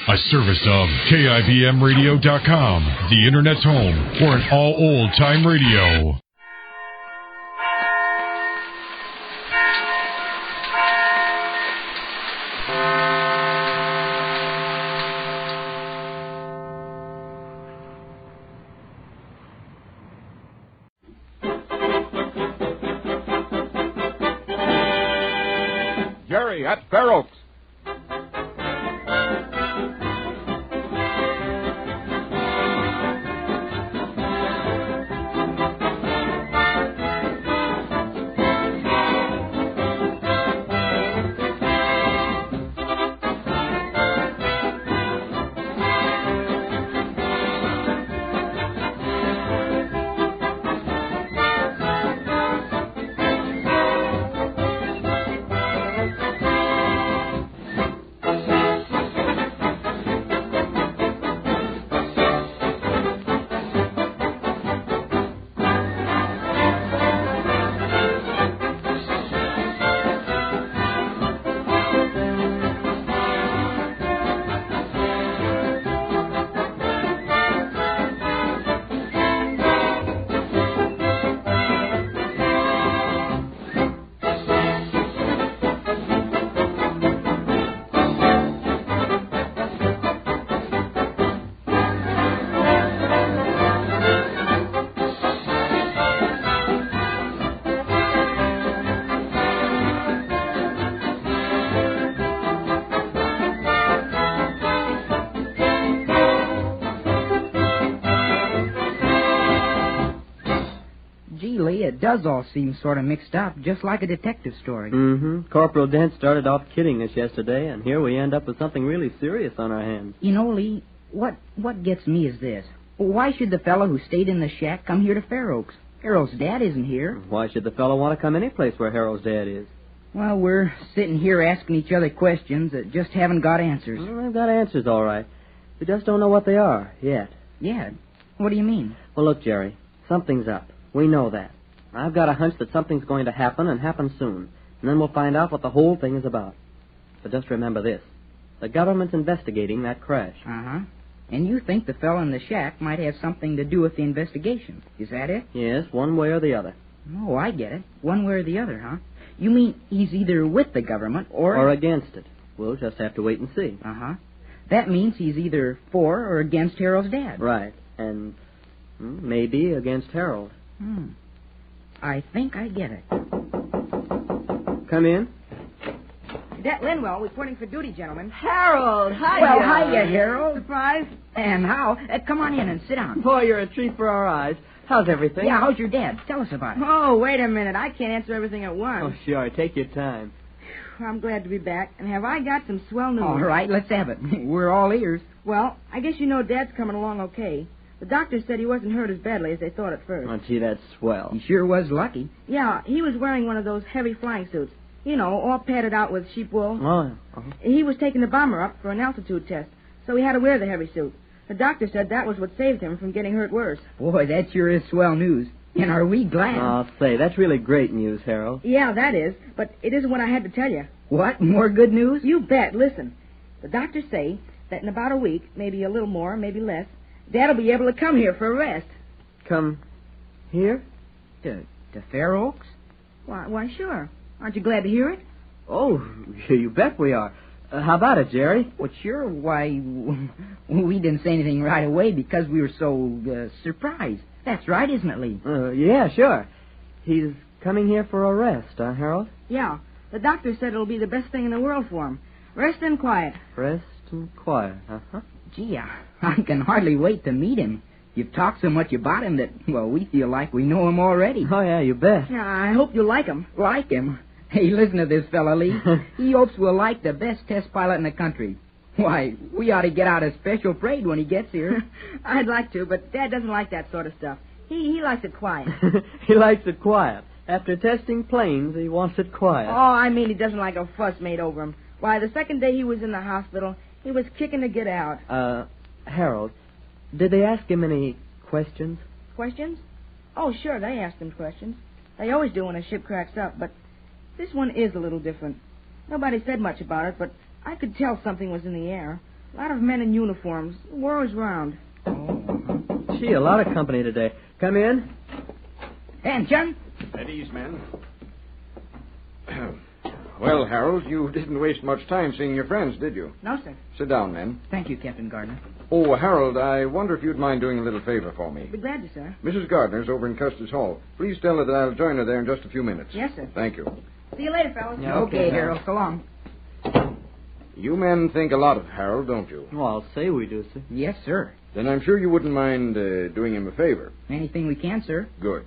A service of KIBMradio.com, the Internet's home for an all old-time radio. Jerry, that's Fair Oaks. It does all seem sort of mixed up, just like a detective story. Mm-hmm. Corporal Dent started off kidding us yesterday, and here we end up with something really serious on our hands. You know, Lee, what gets me is this. Why should the fellow who stayed in the shack come here to Fair Oaks? Harold's dad isn't here. Why should the fellow want to come any place where Harold's dad is? Well, we're sitting here asking each other questions that just haven't got answers. Well, they've got answers, all right. We just don't know what they are, yet. Yeah? What do you mean? Well, look, Jerry, something's up. We know that. I've got a hunch that something's going to happen, and happen soon. And then we'll find out what the whole thing is about. But just remember this. The government's investigating that crash. Uh-huh. And you think the fellow in the shack might have something to do with the investigation. Is that it? Yes, one way or the other. Oh, I get it. One way or the other, huh? You mean he's either with the government or... Or against it. We'll just have to wait and see. Uh-huh. That means he's either for or against Harold's dad. Right. And maybe against Harold. I think I get it. Come in. Cadet Linwell reporting for duty, gentlemen. Harold, hiya. Well, hiya, Harold. Surprise? And how? Come on in and sit down. Boy, you're a treat for our eyes. How's everything? Yeah, how's your dad? Tell us about it. Oh, wait a minute. I can't answer everything at once. Oh, sure. Take your time. I'm glad to be back. And have I got some swell news? All right, let's have it. We're all ears. Well, I guess you know Dad's coming along okay. The doctor said he wasn't hurt as badly as they thought at first. Oh, gee, that's swell. He sure was lucky. Yeah, he was wearing one of those heavy flying suits. You know, all padded out with sheep wool. Oh, uh-huh. He was taking the bomber up for an altitude test, so he had to wear the heavy suit. The doctor said that was what saved him from getting hurt worse. Boy, that sure is swell news. And are we glad? I'll say, that's really great news, Harold. Yeah, that is, but it isn't what I had to tell you. What? More good news? You bet. Listen, the doctors say that in about a week, maybe a little more, maybe less, Dad'll be able to come here for a rest. Come here? To Fair Oaks? Why, sure. Aren't you glad to hear it? Oh, you bet we are. How about it, Jerry? Well, sure. Why, we didn't say anything right away because we were so surprised. That's right, isn't it, Lee? Yeah, sure. He's coming here for a rest, Harold? Yeah. The doctor said it'll be the best thing in the world for him. Rest and quiet. Rest and quiet, uh-huh. Gee, I can hardly wait to meet him. You've talked so much about him that, well, we feel like we know him already. Oh, yeah, you bet. Yeah, I hope you like him. Like him? Hey, listen to this fella, Lee. He hopes we'll like the best test pilot in the country. Why, we ought to get out a special parade when he gets here. I'd like to, but Dad doesn't like that sort of stuff. He likes it quiet. He likes it quiet. After testing planes, he wants it quiet. Oh, I mean he doesn't like a fuss made over him. Why, the second day he was in the hospital, he was kicking to get out. Harold, did they ask him any questions? Questions? Oh, sure, they asked him questions. They always do when a ship cracks up, but this one is a little different. Nobody said much about it, but I could tell something was in the air. A lot of men in uniforms. The war is round. Oh. Gee, a lot of company today. Come in. Attention. At ease, men. Well, Harold, you didn't waste much time seeing your friends, did you? No, sir. Sit down, men. Thank you, Captain Gardner. Oh, Harold, I wonder if you'd mind doing a little favor for me. Be glad to, sir. Mrs. Gardner's over in Custer's Hall. Please tell her that I'll join her there in just a few minutes. Yes, sir. Thank you. See you later, fellas. Yeah, Okay, Harold. So long. You men think a lot of Harold, don't you? Well, I'll say we do, sir. Yes, sir. Then I'm sure you wouldn't mind doing him a favor. Anything we can, sir. Good.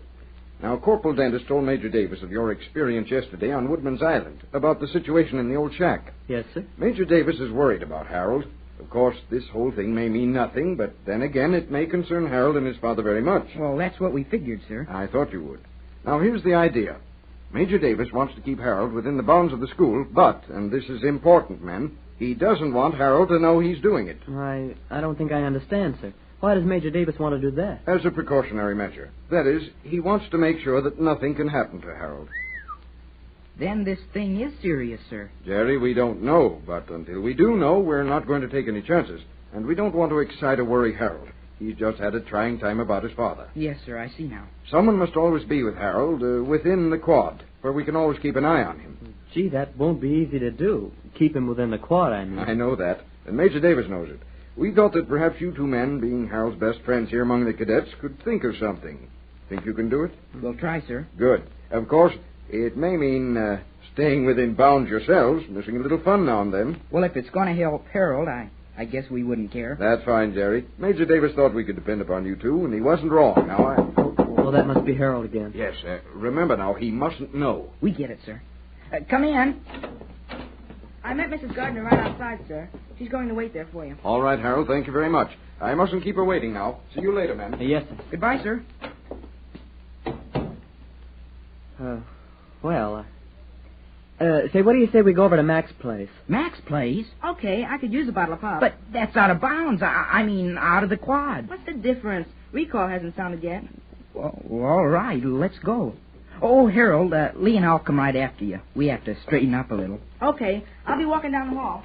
Now, Corporal Dentis told Major Davis of your experience yesterday on Woodman's Island about the situation in the old shack. Yes, sir. Major Davis is worried about Harold. Of course, this whole thing may mean nothing, but then again, it may concern Harold and his father very much. Well, that's what we figured, sir. I thought you would. Now, here's the idea. Major Davis wants to keep Harold within the bounds of the school, but, and this is important, men, he doesn't want Harold to know he's doing it. I don't think I understand, sir. Why does Major Davis want to do that? As a precautionary measure. That is, he wants to make sure that nothing can happen to Harold. Then this thing is serious, sir. Jerry, we don't know, but until we do know, we're not going to take any chances. And we don't want to excite or worry Harold. He's just had a trying time about his father. Yes, sir, I see now. Someone must always be with Harold, within the quad, where we can always keep an eye on him. Gee, that won't be easy to do. Keep him within the quad, I mean. I know that, and Major Davis knows it. We thought that perhaps you two men, being Harold's best friends here among the cadets, could think of something. Think you can do it? We'll try, sir. Good. Of course, it may mean staying within bounds yourselves, missing a little fun now and then. Well, if it's going to help Harold, I guess we wouldn't care. That's fine, Jerry. Major Davis thought we could depend upon you two, and he wasn't wrong. Now, Well, that must be Harold again. Yes, remember now, he mustn't know. We get it, sir. Come in. I met Mrs. Gardner right outside, sir. She's going to wait there for you. All right, Harold, thank you very much. I mustn't keep her waiting now. See you later, men. Yes, sir. Goodbye, sir. Say, what do you say we go over to Mac's place? Mac's place? Okay, I could use a bottle of pop. But that's out of bounds. I mean, out of the quad. What's the difference? Recall hasn't sounded yet. Well, all right, let's go. Oh, Harold, Lee and I'll come right after you. We have to straighten up a little. Okay, I'll be walking down the hall.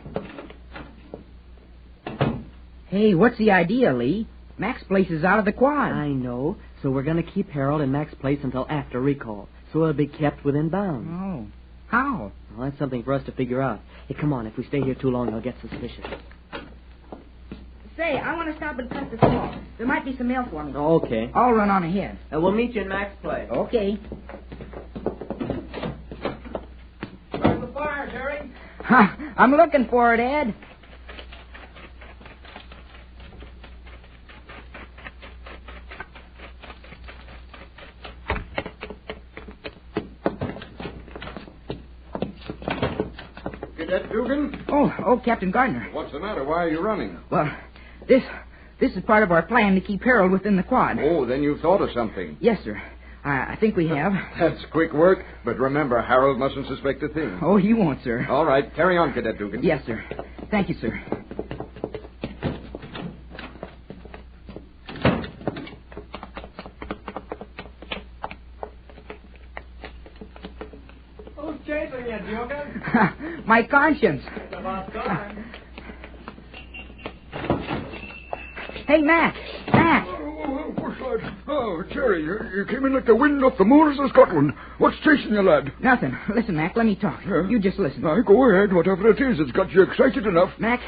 Hey, what's the idea, Lee? Mac's place is out of the quad. I know. So we're going to keep Harold in Mac's place until after recall. So he'll be kept within bounds. Oh. How? Well, that's something for us to figure out. Hey, come on. If we stay here too long, he'll get suspicious. Say, I want to stop and cut this call. There might be some mail for me. Oh, okay. I'll run on ahead. We'll meet you in Mac's place. Okay. Start the fire, Jerry. I'm looking for it, Ed. Cadet Dugan? Oh, Captain Gardner. What's the matter? Why are you running? Well, this is part of our plan to keep Harold within the quad. Oh, then you've thought of something. Yes, sir. I think we have. That's quick work, but remember, Harold mustn't suspect a thing. Oh, you won't, sir. All right, carry on, Cadet Dugan. Yes, sir. Thank you, sir. Who's chasing you, Dugan? My conscience. It's about time. Hey, Mac. Mac. What's that? Oh, Jerry, you came in like the wind off the moors of Scotland. What's chasing you, lad? Nothing. Listen, Mac, let me talk. Yeah? You just listen. Now, go ahead, whatever it is. It's got you excited enough. Mac,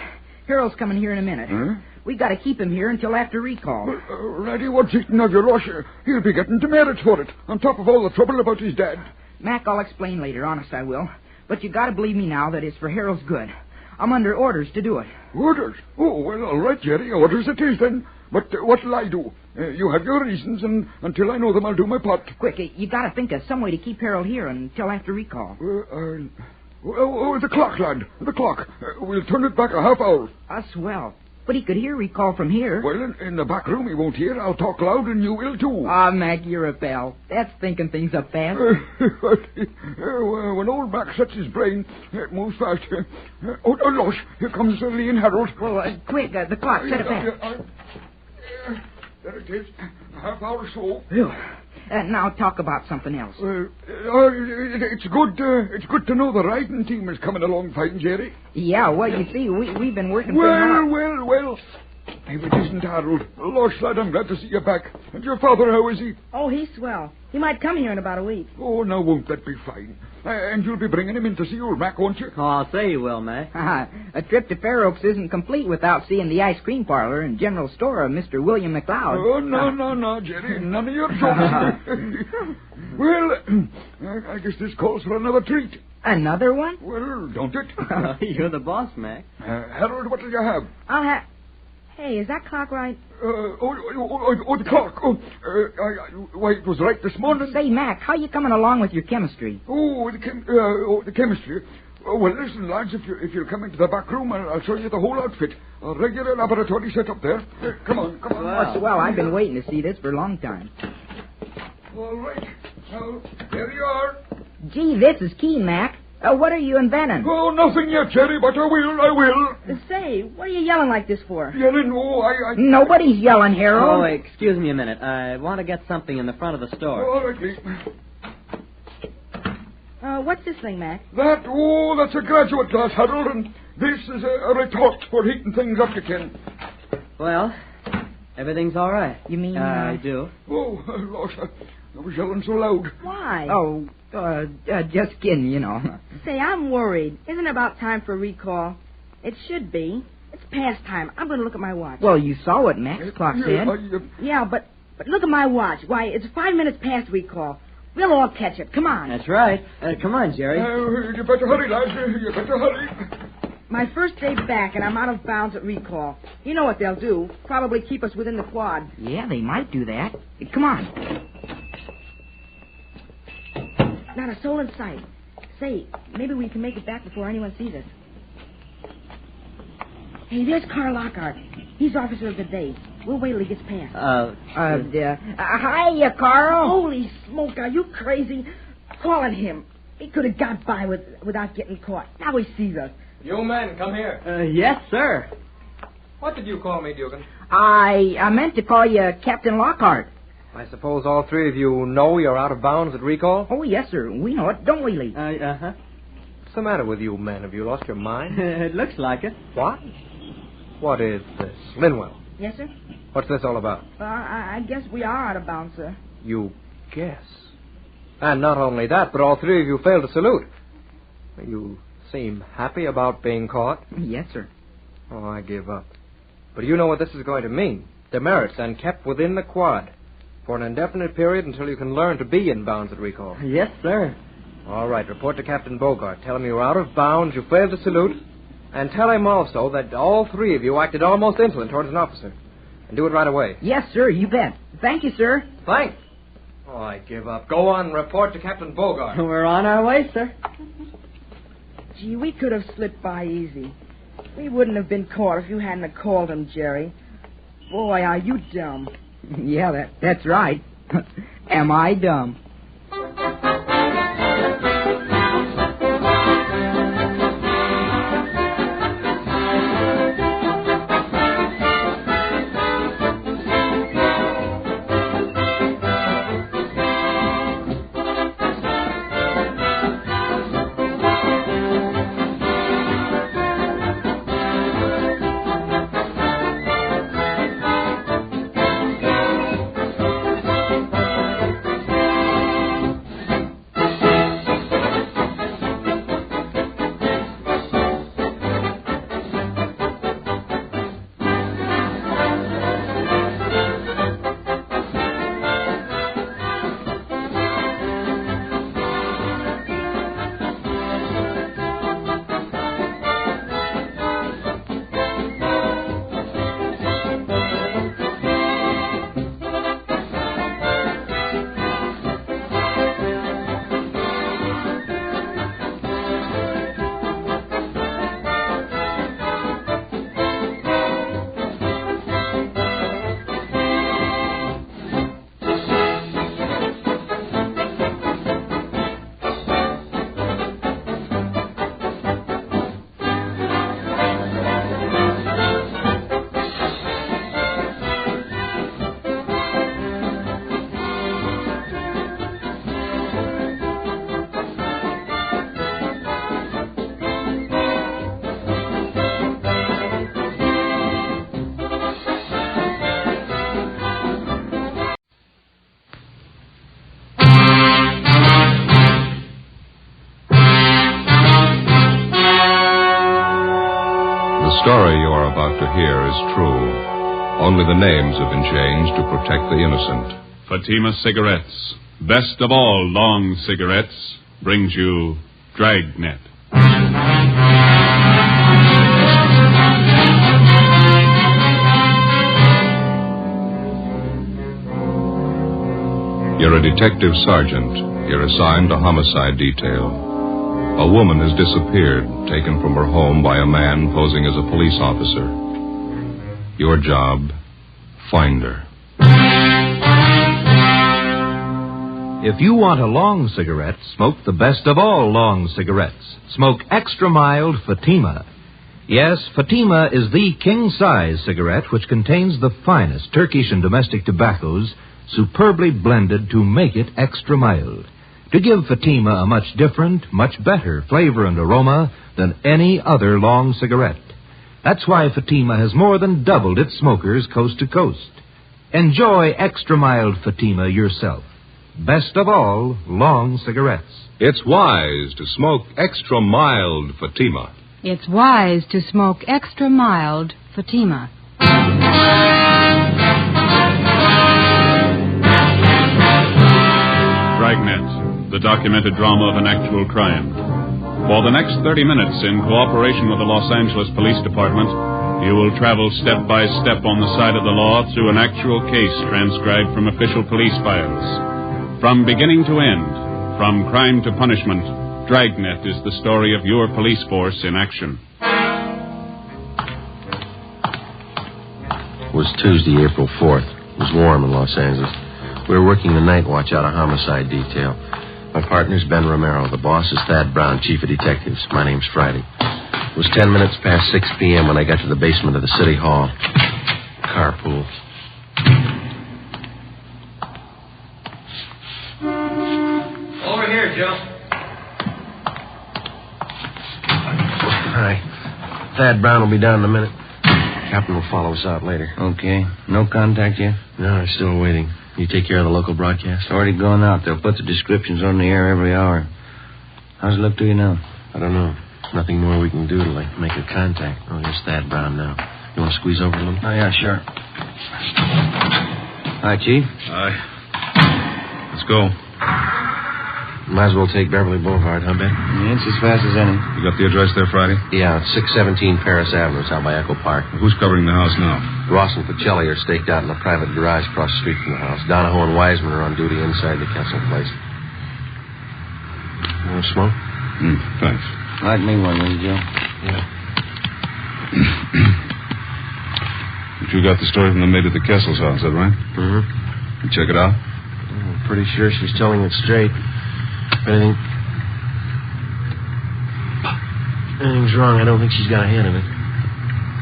Harold's coming here in a minute. Huh? We got to keep him here until after recall. Laddie, what's eating of your rush? He'll be getting demerits for it, on top of all the trouble about his dad. Mac, I'll explain later. Honest, I will. But you got to believe me now that it's for Harold's good. I'm under orders to do it. Orders? Oh, well, all right, Jerry. Orders it is, then. But what'll I do? You have your reasons, and until I know them, I'll do my part. Quick, you got to think of some way to keep Harold here until after recall. The clock, lad. The clock. We'll turn it back a half hour. Swell. But he could hear recall from here. Well, in the back room he won't hear. I'll talk loud, and you will, too. Ah, Mac, you're a pal. That's thinking things up fast. When old Mac sets his brain, it moves fast. Oh, losh, here comes Lee and Harold. Well, quick, the clock, set it back. There it is. A half hour so. Phew. Now talk about something else. It's good to know the riding team is coming along fine, Jerry. Yeah, well, you see, we've been working pretty hard. Well. If it isn't Harold. Losh, lad, I'm glad to see you back. And your father, how is he? Oh, he's swell. He might come here in about a week. Oh, now won't that be fine? And you'll be bringing him in to see old Mac, won't you? Oh, I'll say you will, Mac. A trip to Fair Oaks isn't complete without seeing the ice cream parlor and general store of Mr. William McLeod. Oh, no, Jerry. None of your jokes. Well, I guess this calls for another treat. Another one? Well, don't it? You're the boss, Mac. Harold, what will you have? I'll have... Hey, is that clock right? The clock. Why, it was right this morning. Say, Mac, how you coming along with your chemistry? The chemistry. Well, listen, lads, if you'll come into the back room, I'll show you the whole outfit. A regular laboratory set up there. Come on. Well, I've been waiting to see this for a long time. All right. Now, there you are. Gee, this is keen, Mac. What are you inventing? Oh, nothing yet, Jerry, but I will. Say, what are you yelling like this for? Yelling? Oh, I... Nobody's yelling, Harold. Oh, excuse me a minute. I want to get something in the front of the store. All right, Lee. What's this thing, Mac? That's a graduate glass, Harold, and this is a retort for heating things up, you can. Well, everything's all right. You mean... I do. Oh, Lord, I was yelling so loud. Why? Oh, just kidding, you know. Say, I'm worried. Isn't it about time for a recall? It should be. It's past time. I'm going to look at my watch. Well, you saw what Mac's clock said. Yeah, but look at my watch. Why, it's 5 minutes past recall. We'll all catch it. Come on. That's right. Come on, Jerry. You better hurry, lads. You better hurry. My first day back, and I'm out of bounds at recall. You know what they'll do. Probably keep us within the quad. Yeah, they might do that. Come on. Not a soul in sight. Say, maybe we can make it back before anyone sees us. Hey, there's Carl Lockhart. He's officer of the day. We'll wait till he gets past. Hiya, Carl. Holy smoke, are you crazy? Calling him. He could have got by without getting caught. Now he sees us. You men, come here. Yes, sir. What did you call me, Dugan? I meant to call you Captain Lockhart. I suppose all three of you know you're out of bounds at recall? Oh, yes, sir. We know it, don't we, Lee? What's the matter with you men? Have you lost your mind? It looks like it. What? What is this? Linwell, Yes, sir? what's this all about? I guess we are out of bounds, sir. You guess. And not only that, but all three of you failed to salute. You seem happy about being caught. Yes, sir. Oh, I give up. But you know what this is going to mean. Demerits and kept within the quad for an indefinite period until you can learn to be in bounds at recall. Yes, sir. All right, report to Captain Bogart. Tell him you were out of bounds, you failed to salute, and tell him also that all three of you acted almost insolent towards an officer. And do it right away. Yes, sir, you bet. Thank you, sir. Thanks. Oh, I give up. Go on, report to Captain Bogart. We're on our way, sir. Gee, we could have slipped by easy. We wouldn't have been caught if you hadn't have called him, Jerry. Boy, are you dumb. Yeah, that's right. Am I dumb? story you are about to hear is true. Only the names have been changed to protect the innocent. Fatima Cigarettes, best of all long cigarettes, brings you Dragnet. You're a detective sergeant. You're assigned to homicide detail. A woman has disappeared, taken from her home by a man posing as a police officer. Your job, find her. If you want a long cigarette, smoke the best of all long cigarettes. Smoke extra mild Fatima. Yes, Fatima is the king-size cigarette which contains the finest Turkish and domestic tobaccos superbly blended to make it extra mild, to give Fatima a much different, much better flavor and aroma than any other long cigarette. That's why Fatima has more than doubled its smokers coast to coast. Enjoy extra mild Fatima yourself. Best of all, long cigarettes. It's wise to smoke extra mild Fatima. It's wise to smoke extra mild Fatima. Dragnet, the documented drama of an actual crime. For the next 30 minutes, in cooperation with the Los Angeles Police Department, you will travel step by step on the side of the law through an actual case transcribed from official police files. From beginning to end, from crime to punishment, Dragnet is the story of your police force in action. It was Tuesday, April 4th. It was warm in Los Angeles. We were working the night watch out of homicide detail. My partner's Ben Romero. The boss is Thad Brown, chief of detectives. My name's Friday. It was 10 minutes past 6 p.m. when I got to the basement of the city hall. Carpool. Over here, Joe. Hi. Thad Brown will be down in a minute. Captain will follow us out later. Okay. No contact yet? No, I'm still waiting. You take care of the local broadcast? It's already gone out. They'll put the descriptions on the air every hour. How's it look to you now? I don't know. Nothing more we can do to, make a contact. Oh, here's Thad Brown now. You want to squeeze over a little? Oh, yeah, sure. Hi, Chief. Hi. Let's go. Might as well take Beverly Boulevard, huh, Ben? Yeah, it's as fast as any. You got the address there, Friday? Yeah, it's 617 Paris Avenue. It's out by Echo Park. Who's covering the house now? Ross and Pacelli are staked out in a private garage across the street from the house. Donahoe and Wiseman are on duty inside the Kessel place. You want to smoke? Thanks. Light me one, will you, Joe? Yeah. But you got the story from the maid at the Kessel's house, is that right? Mm-hmm. You check it out? I'm pretty sure she's telling it straight. If anything's wrong, I don't think she's got a hand in it.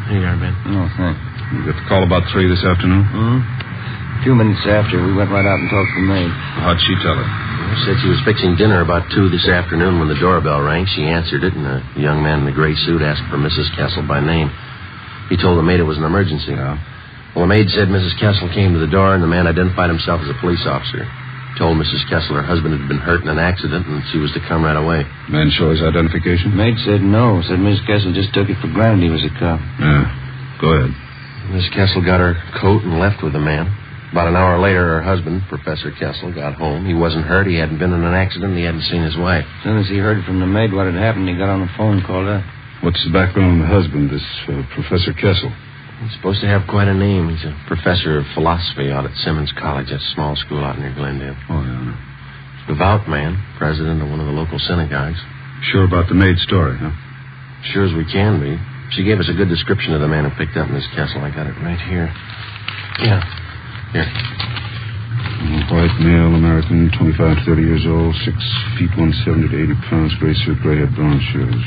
Here you are, Ben. Oh, thanks. You got the call about 3 this afternoon? Mm-hmm. A few minutes after, we went right out and talked to the maid. How'd she tell it? She said she was fixing dinner about 2 this afternoon when the doorbell rang. She answered it, and a young man in a gray suit asked for Mrs. Kessel by name. He told the maid it was an emergency. Yeah. Well, the maid said Mrs. Kessel came to the door, and the man identified himself as a police officer. Told Mrs. Kessel her husband had been hurt in an accident, and she was to come right away. Man show his identification? Maid said no. Said Mrs. Kessel just took it for granted he was a cop. Yeah. Go ahead. Mrs. Kessel got her coat and left with the man. About an hour later, her husband, Professor Kessel, got home. He wasn't hurt. He hadn't been in an accident. He hadn't seen his wife. As soon as he heard from the maid what had happened, he got on the phone and called up. What's the background of the husband, this Professor Kessel? He's supposed to have quite a name. He's a professor of philosophy out at Simmons College, a small school out near Glendale. Oh, yeah. Devout man, president of one of the local synagogues. Sure about the maid story, huh? Sure as we can be. She gave us a good description of the man who picked up Miss Kessel. I got it right here. Yeah. Here. White male, American, 25 to 30 years old, 6 feet 170 to 80 pounds, gray suit, gray hair, brown shoes.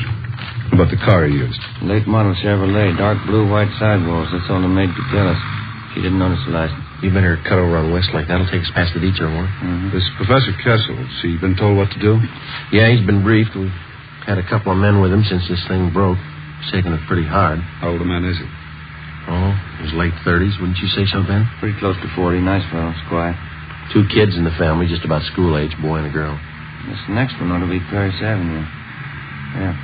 What about the car he used? Late model Chevrolet, dark blue, white sidewalls. That's all the maid could tell us. She didn't notice the license. You better cut over on Westlake. That'll take us past the detour one. Mm-hmm. This Professor Kessel, has he been told what to do? Yeah, he's been briefed. We've had a couple of men with him since this thing broke. He's taken it pretty hard. How old a man is he? Oh, his late 30s, wouldn't you say so, Ben? Pretty close to 40. Nice fellow, quiet. 2 kids in the family, just about school age, boy and a girl. This next one ought to be Paris Avenue. Yeah.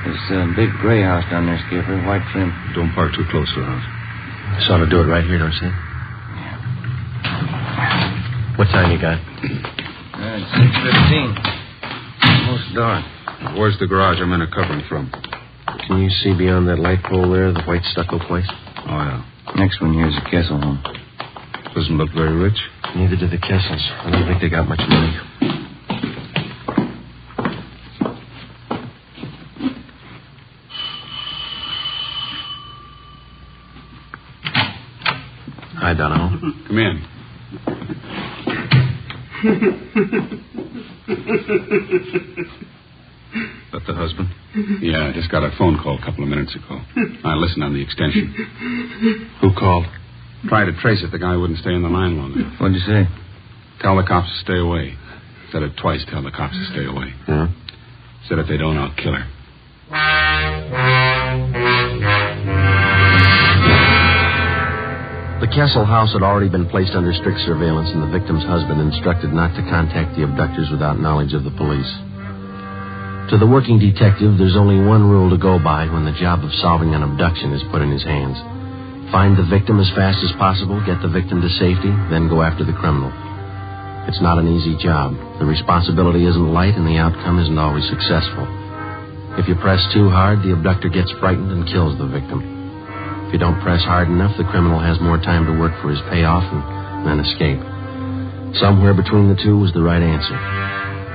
There's a big gray house down there, Skipper, white trim. Don't park too close to the house. Just ought to do it right here, don't you? What time you got? It's 6:15. Almost dark. Where's the garage our men are covering from? Can you see beyond that light pole there, the white stucco place? Oh, yeah. Next one here's a Kessel home. Doesn't look very rich. Neither do the Kessels. I don't think they got much money. Hi, Donahoe. Come in. That the husband? Yeah, I just got a phone call a couple of minutes ago. I listened on the extension. Who called? Tried to trace it. The guy wouldn't stay in the line long enough. What'd you say? Tell the cops to stay away. Said it twice, tell the cops to stay away. Yeah? Said if they don't, I'll kill her. The Kessel house had already been placed under strict surveillance, and the victim's husband instructed not to contact the abductors without knowledge of the police. To the working detective, there's only one rule to go by when the job of solving an abduction is put in his hands. Find the victim as fast as possible, get the victim to safety, then go after the criminal. It's not an easy job. The responsibility isn't light, and the outcome isn't always successful. If you press too hard, the abductor gets frightened and kills the victim. If you don't press hard enough, the criminal has more time to work for his payoff and then escape. Somewhere between the two was the right answer.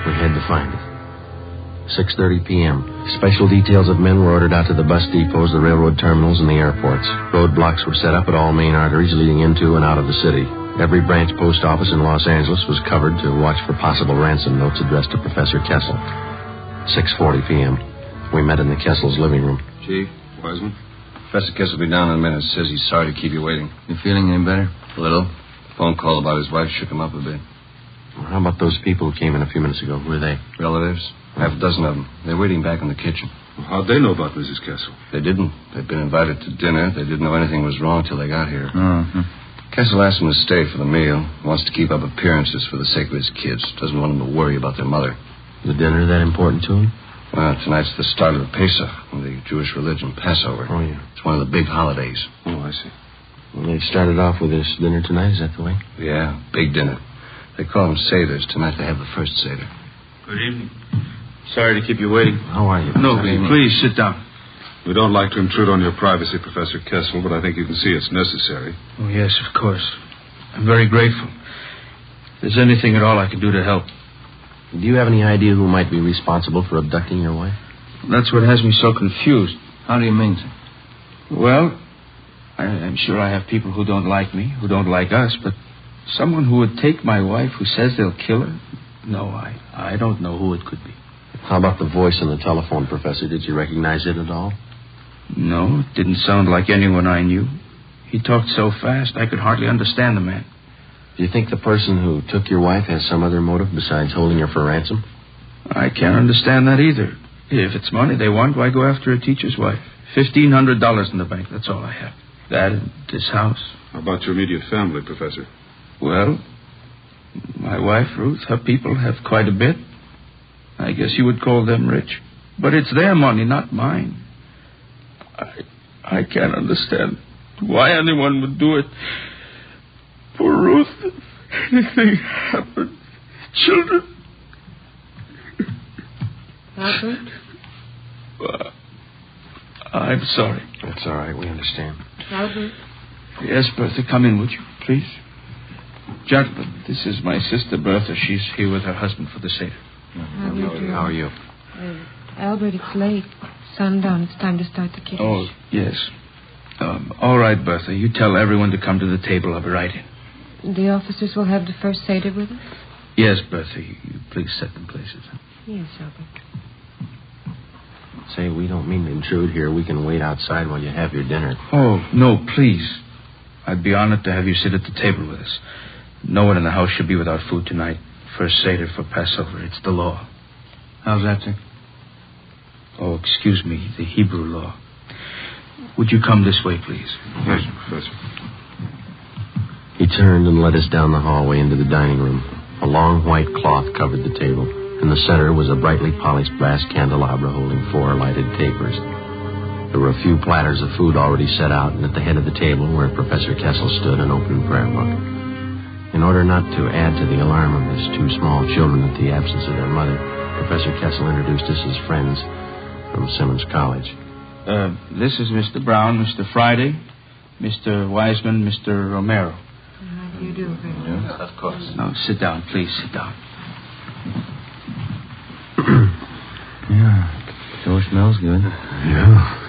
We had to find it. 6:30 p.m. Special details of men were ordered out to the bus depots, the railroad terminals, and the airports. Roadblocks were set up at all main arteries leading into and out of the city. Every branch post office in Los Angeles was covered to watch for possible ransom notes addressed to Professor Kessel. 6:40 p.m. We met in the Kessel's living room. Chief, Wiseman. Professor Kessel will be down in a minute. Says he's sorry to keep you waiting. You feeling any better? A little. Phone call about his wife shook him up a bit. Well, how about those people who came in a few minutes ago? Who are they? Relatives. Half a dozen of them. They're waiting back in the kitchen. Well, how'd they know about Mrs. Kessel? They didn't. They'd been invited to dinner. They didn't know anything was wrong till they got here. Mm-hmm. Kessel asked them to stay for the meal. Wants to keep up appearances for the sake of his kids. Doesn't want them to worry about their mother. The dinner that important to him? Well, tonight's the start of the Pesach, the Jewish religion, Passover. Oh, yeah. It's one of the big holidays. Oh, I see. Well, they started off with this dinner tonight, is that the way? Yeah, big dinner. They call them Seders. Tonight they have the first Seder. Good evening. Sorry to keep you waiting. How are you? No, please sit down. We don't like to intrude on your privacy, Professor Kessel, but I think you can see it's necessary. Oh, yes, of course. I'm very grateful. If there's anything at all I can do to help. Do you have any idea who might be responsible for abducting your wife? That's what has me so confused. How do you mean, sir? Well, I'm sure I have people who don't like me, who don't like us, but someone who would take my wife who says they'll kill her? No, I don't know who it could be. How about the voice on the telephone, Professor? Did you recognize it at all? No, it didn't sound like anyone I knew. He talked so fast I could hardly understand the man. Do you think the person who took your wife has some other motive besides holding her for ransom? I can't understand that either. If it's money they want, why go after a teacher's wife? $1,500 in the bank, that's all I have. That and this house. How about your immediate family, Professor? Well, my wife, Ruth, her people have quite a bit. I guess you would call them rich. But it's their money, not mine. I can't understand why anyone would do it. For Ruth, if anything happened. Children. Albert? I'm sorry. That's all right. We understand. Albert? Yes, Bertha, come in, would you, please? Gentlemen, this is my sister, Bertha. She's here with her husband for the Seder. How do you do? How are you? Albert, it's late. Sundown. It's time to start the kiddies. Oh, yes. All right, Bertha. You tell everyone to come to the table. I'll be right in. The officers will have the first Seder with us? Yes, Bertha. You please set them places. Yes, Albert. Say, we don't mean to intrude here. We can wait outside while you have your dinner. Oh, no, please. I'd be honored to have you sit at the table with us. No one in the house should be without food tonight. First Seder for Passover. It's the law. How's that, sir? Oh, excuse me, the Hebrew law. Would you come this way, please? Yes, Professor. He turned and led us down the hallway into the dining room. A long white cloth covered the table. In the center was a brightly polished brass candelabra holding 4 lighted tapers. There were a few platters of food already set out, and at the head of the table, where Professor Kessel stood, an open prayer book. In order not to add to the alarm of his 2 small children at the absence of their mother, Professor Kessel introduced us as friends from Simmons College. This is Mr. Brown, Mr. Friday, Mr. Wiseman, Mr. Romero. How do you do, Regan? Yeah, of course. Now, sit down, please, sit down. Yeah, sure smells good. Yeah.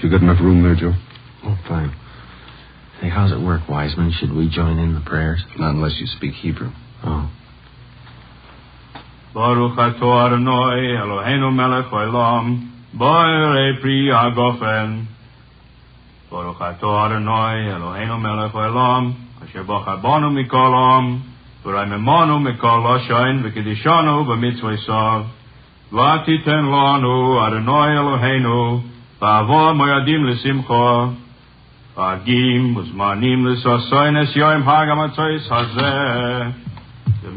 You got enough room there, Joe? Oh, fine. Hey, how's it work, Wiseman? Should we join in the prayers? Not unless you speak Hebrew. Oh. Baruch atah Adonai Eloheinu melech haolam, bo'erei pri hagofen. Baruch atah Adonai Eloheinu melech haolam, asher bocha banu mikol am, v'raimemanu mikol lashain v'kedishanu b'mitzvosav. V'atiten lanu Adonai Eloheinu, v'avo moyadim l'simcha, v'agim v'zmanim l'sasoin es yoim hagamatzois hazeh. Yeah.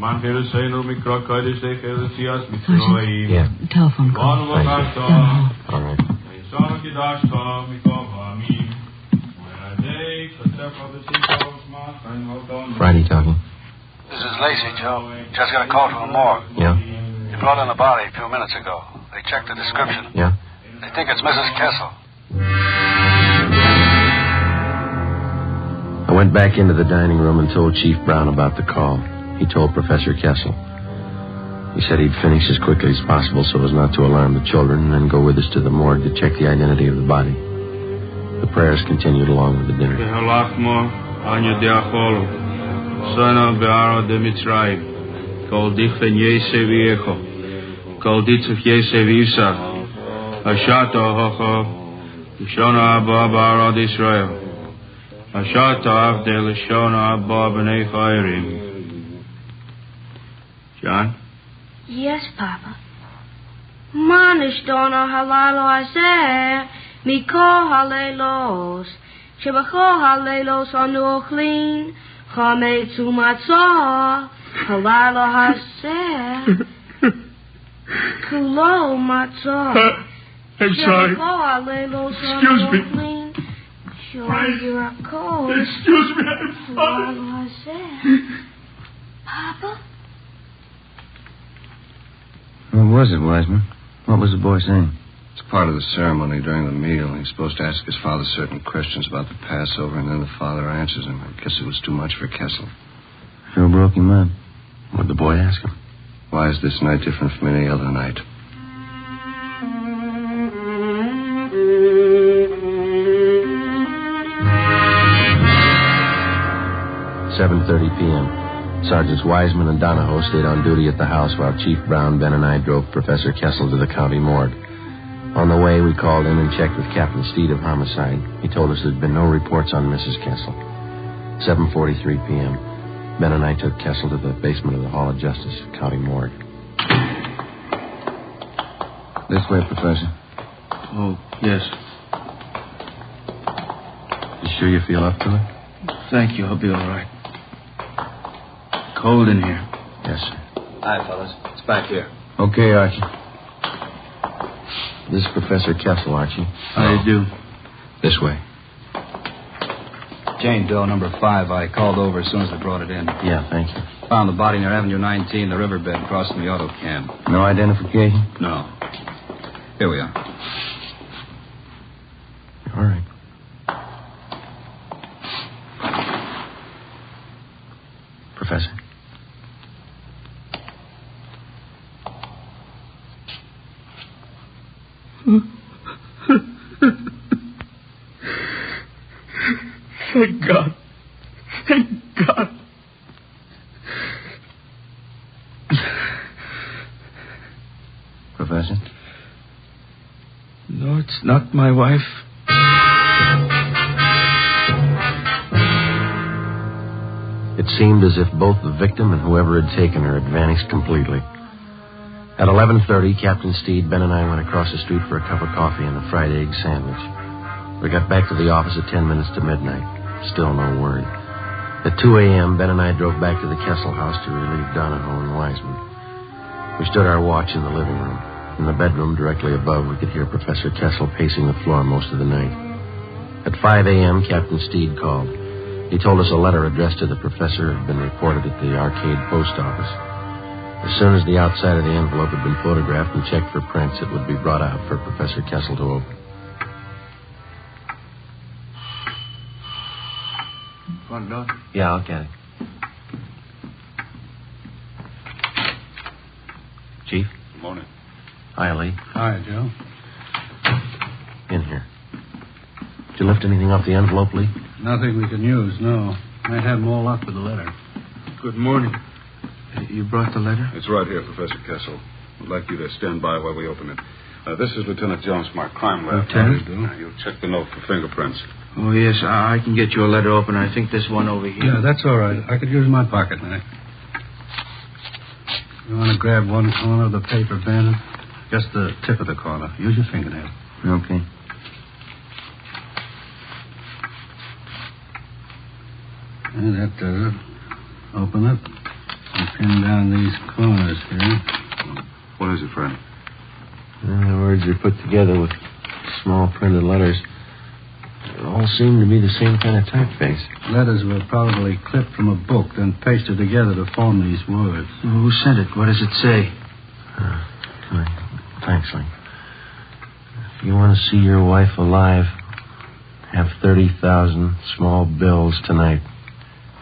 Telephone call. All right. Friday talking. This is Lacey, Joe. Just got a call from the morgue. Yeah? They brought in the body a few minutes ago. They checked the description. Yeah? They think it's Mrs. Kessel. I went back into the dining room and told Chief Brown about the call. He told Professor Kessel. He said he'd finish as quickly as possible so as not to alarm the children and then go with us to the morgue to check the identity of the body. The prayers continued along with the dinner. John? Yes, Papa. Manishdono halalo azer, mikol halelos, shebachol halelos anu ochlin, chametzu matzah, halalo hazer, kulo matzah. I'm sorry. Excuse me. Excuse me, I'm sorry. Papa? What was it, Wiseman? What was the boy saying? It's part of the ceremony during the meal. He's supposed to ask his father certain questions about the Passover, and then the father answers him. I guess it was too much for Kessel. Sure broke him up. What'd the boy ask him? Why is this night different from any other night? .30 p.m. Sergeants Wiseman and Donahoe stayed on duty at the house while Chief Brown, Ben, and I drove Professor Kessel to the county morgue. On the way, we called in and checked with Captain Steed of Homicide. He told us there'd been no reports on Mrs. Kessel. 7:43 p.m. Ben and I took Kessel to the basement of the Hall of Justice, county morgue. This way, Professor. Oh, yes. You sure you feel up to it? Thank you. I'll be all right. Cold in here. Yes, sir. Hi, fellas. It's back here. Okay, Archie. This is Professor Kessel, Archie. How do you do? This way. Jane Doe, number 5. I called over as soon as they brought it in. Yeah, thank you. Found the body near Avenue 19, the riverbed, crossing the auto camp. No identification? No. Here we are. All right. Professor. Thank God. Thank God. Professor? No, it's not my wife. It seemed as if both the victim and whoever had taken her had vanished completely. At 11:30, Captain Steed, Ben, and I went across the street for a cup of coffee and a fried egg sandwich. We got back to the office at 10 minutes to midnight. Still no word. At 2 a.m., Ben and I drove back to the Kessel house to relieve Donahoe and Wiseman. We stood our watch in the living room. In the bedroom directly above, we could hear Professor Kessel pacing the floor most of the night. At 5 a.m., Captain Steed called. He told us a letter addressed to the professor had been reported at the Arcade Post Office. As soon as the outside of the envelope had been photographed and checked for prints, it would be brought out for Professor Kessel to open. Front door? Yeah, I'll get it. Chief? Good morning. Hi, Lee. Hi, Joe. In here. Did you lift anything off the envelope, Lee? Nothing we can use, no. Might have more luck with the letter. Good morning. You brought the letter? It's right here, Professor Kessel. I'd like you to stand by while we open it. This is Lieutenant Jones from our crime lab. Lieutenant? You'll check the note for fingerprints. Oh, yes. I can get you a letter open. I think this one over here. Yeah, that's all right. I could use my pocket knife. You want to grab one corner of the paper, Bandit? Just the tip of the corner. Use your fingernail. Okay. And that does it. Open it and pin down these corners here. What is it, Fred? The words are put together with small printed letters. They all seem to be the same kind of typeface. Letters were probably clipped from a book, then pasted together to form these words. Who sent it? What does it say? Thanks, Lee. If you want to see your wife alive, have 30,000 small bills tonight.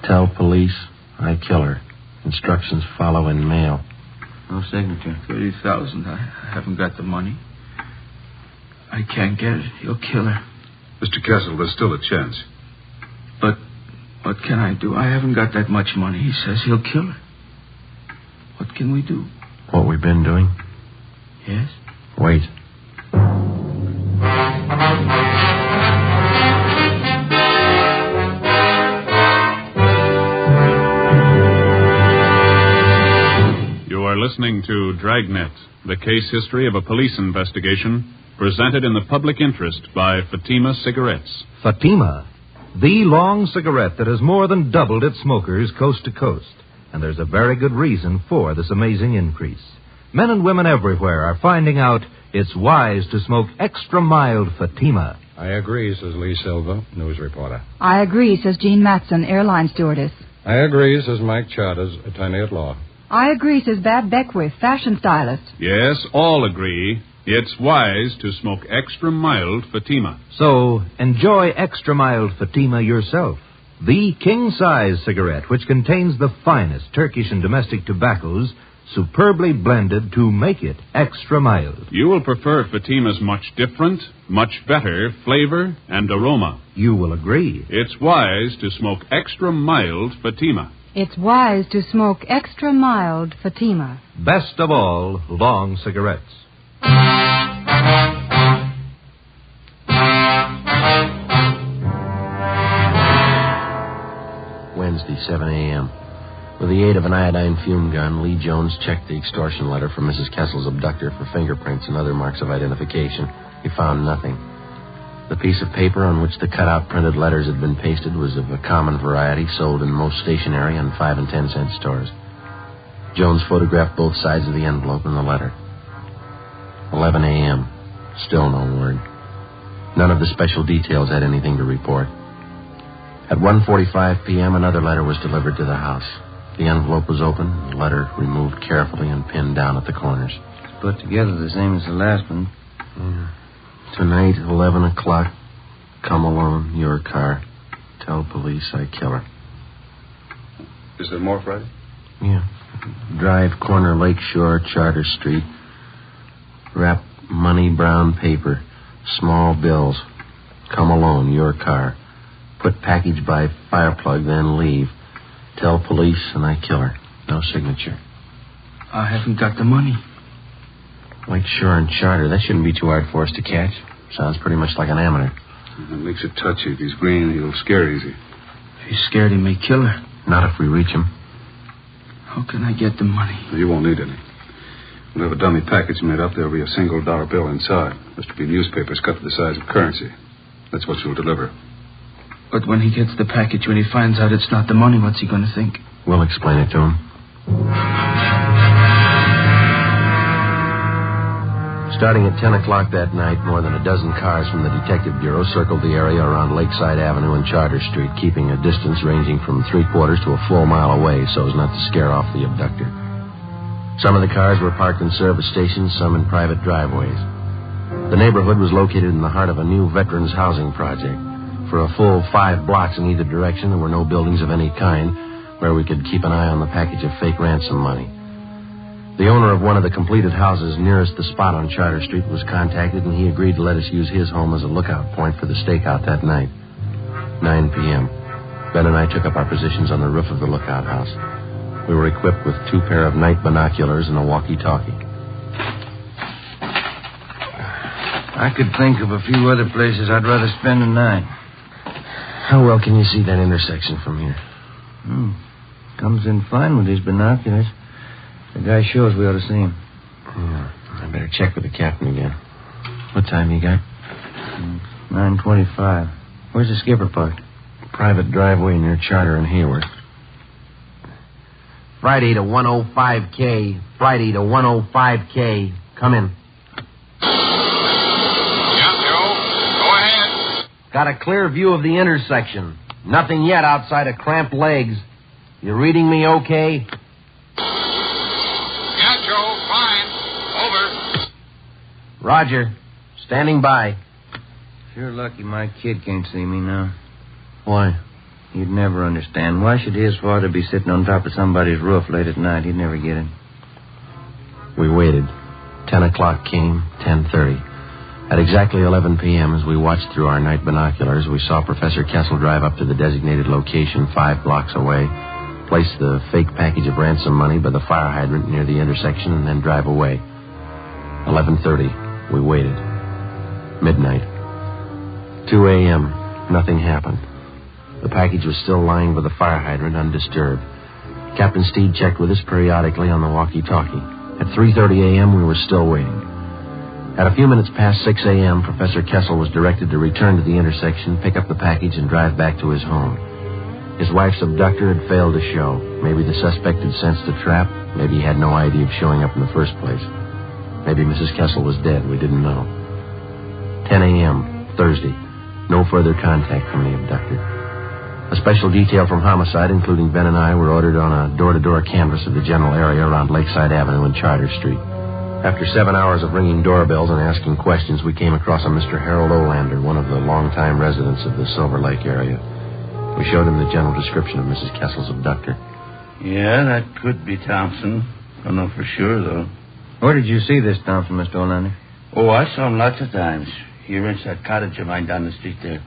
Tell police I kill her. Instructions follow in mail. No signature. 30,000. I haven't got the money. I can't get it. He'll kill her. Mr. Kessel, there's still a chance. But what can I do? I haven't got that much money. He says he'll kill her. What can we do? What we've been doing? Yes? Wait. You are listening to Dragnet, the case history of a police investigation, presented in the public interest by Fatima Cigarettes. Fatima, the long cigarette that has more than doubled its smokers coast to coast. And there's a very good reason for this amazing increase. Men and women everywhere are finding out it's wise to smoke extra mild Fatima. I agree, says Lee Silva, news reporter. I agree, says Jean Matson, airline stewardess. I agree, says Mike Charters, attorney at law. I agree, says Bab Beckwith, fashion stylist. Yes, all agree. It's wise to smoke extra mild Fatima. So, enjoy extra mild Fatima yourself. The king-size cigarette, which contains the finest Turkish and domestic tobaccos, superbly blended to make it extra mild. You will prefer Fatima's much different, much better flavor and aroma. You will agree. It's wise to smoke extra mild Fatima. It's wise to smoke extra mild Fatima. Best of all, long cigarettes. Wednesday, 7 a.m. With the aid of an iodine fume gun, Lee Jones checked the extortion letter from Mrs. Kessel's abductor for fingerprints and other marks of identification. He found nothing. The piece of paper on which the cut-out printed letters had been pasted was of a common variety sold in most stationery and 5 and 10 cent stores. Jones photographed both sides of the envelope and the letter. 11 a.m. Still no word. None of the special details had anything to report. At 1:45 p.m., another letter was delivered to the house. The envelope was open, the letter removed carefully and pinned down at the corners. It's put together the same as the last one. Yeah. Tonight, 11 o'clock. Come alone, your car. Tell police I kill her. Is there more, Friday? Yeah. Drive corner Lakeshore, Charter Street. Wrap money brown paper. Small bills. Come alone, your car. Put package by fireplug, then leave. Tell police and I kill her. No signature. I haven't got the money. Lakeshore and Charter. That shouldn't be too hard for us to catch. Sounds pretty much like an amateur. That makes it touchy. If he's green, he'll scare easy. If he's scared, he may kill her. Not if we reach him. How can I get the money? You won't need any. We'll have a dummy package made up. There'll be a single dollar bill inside. There's to be newspapers cut to the size of currency. That's what you'll deliver. But when he gets the package, when he finds out it's not the money, what's he going to think? We'll explain it to him. Starting at 10 o'clock that night, more than a dozen cars from the Detective Bureau circled the area around Lakeside Avenue and Charter Street, keeping a distance ranging from 3/4 to a full mile away so as not to scare off the abductor. Some of the cars were parked in service stations, some in private driveways. The neighborhood was located in the heart of a new veterans housing project. For a full 5 blocks in either direction, there were no buildings of any kind where we could keep an eye on the package of fake ransom money. The owner of one of the completed houses nearest the spot on Charter Street was contacted, and he agreed to let us use his home as a lookout point for the stakeout that night. 9 p.m. Ben and I took up our positions on the roof of the lookout house. We were equipped with 2 pair of night binoculars and a walkie-talkie. I could think of a few other places I'd rather spend the night. How well can you see that intersection from here? Comes in fine with these binoculars. The guy shows we ought to see him. Yeah, I better check with the captain again. What time you got? 9:25. Where's the skipper parked? Private driveway near Charter and Hayward. Friday to 105K. Friday to 105K. Come in. Yeah, Joe. Go ahead. Got a clear view of the intersection. Nothing yet outside of cramped legs. You reading me okay? Yeah, Joe. Fine. Over. Roger. Standing by. Sure lucky my kid can't see me now. Why? He'd never understand. Why should his father be sitting on top of somebody's roof late at night? He'd never get it. We waited. 10 o'clock came, 10:30. At exactly 11 p.m., as we watched through our night binoculars, we saw Professor Kessel drive up to the designated location 5 blocks away, place the fake package of ransom money by the fire hydrant near the intersection, and then drive away. 11:30, we waited. Midnight. 2 a.m., nothing happened. The package was still lying by the fire hydrant undisturbed. Captain Steed checked with us periodically on the walkie-talkie. At 3:30 a.m., we were still waiting. At a few minutes past 6 a.m., Professor Kessel was directed to return to the intersection, pick up the package, and drive back to his home. His wife's abductor had failed to show. Maybe the suspect had sensed a trap. Maybe he had no idea of showing up in the first place. Maybe Mrs. Kessel was dead. We didn't know. 10 a.m., Thursday. No further contact from the abductor. A special detail from Homicide, including Ben and I, were ordered on a door-to-door canvass of the general area around Lakeside Avenue and Charter Street. After 7 hours of ringing doorbells and asking questions, we came across a Mr. Harold Olander, one of the longtime residents of the Silver Lake area. We showed him the general description of Mrs. Kessel's abductor. Yeah, that could be Thompson. Don't know for sure, though. Where did you see this Thompson, Mr. Olander? Oh, I saw him lots of times. He rents that cottage of mine down the street there.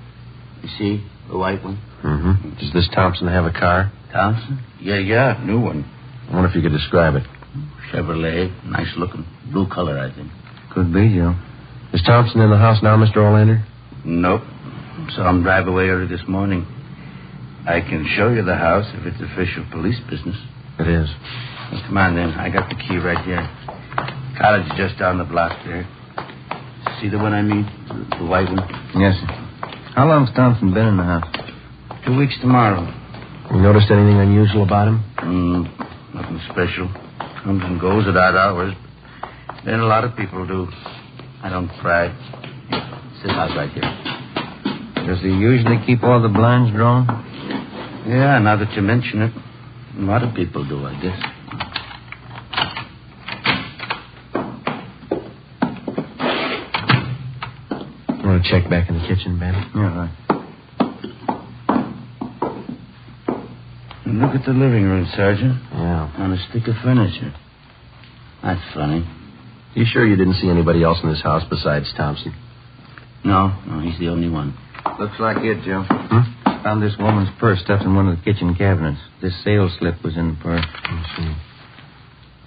You see? The white one? Mm-hmm. Does this Thompson have a car? Thompson? Yeah, new one. I wonder if you could describe it. Chevrolet. Nice looking. Blue color, I think. Could be, Joe. Is Thompson in the house now, Mr. Olander? Nope. Saw him drive away early this morning. I can show you the house if it's official police business. It is. Well, come on, then. I got the key right here. Cottage is just down the block there. See the one I mean? The white one? Yes, sir. How long's Thompson been in the house? 2 weeks tomorrow. You noticed anything unusual about him? Nothing special. Comes and goes at odd hours. Then a lot of people do. I don't pry. Sit out right here. Does he usually keep all the blinds drawn? Yeah, now that you mention it. A lot of people do, I guess. You want to check back in the kitchen, Ben? Yeah, right. And look at the living room, Sergeant. Yeah. On a stick of furniture. That's funny. You sure you didn't see anybody else in this house besides Thompson? No, he's the only one. Looks like it, Joe. Found this woman's purse stuffed in one of the kitchen cabinets. This sales slip was in the purse. Let's see.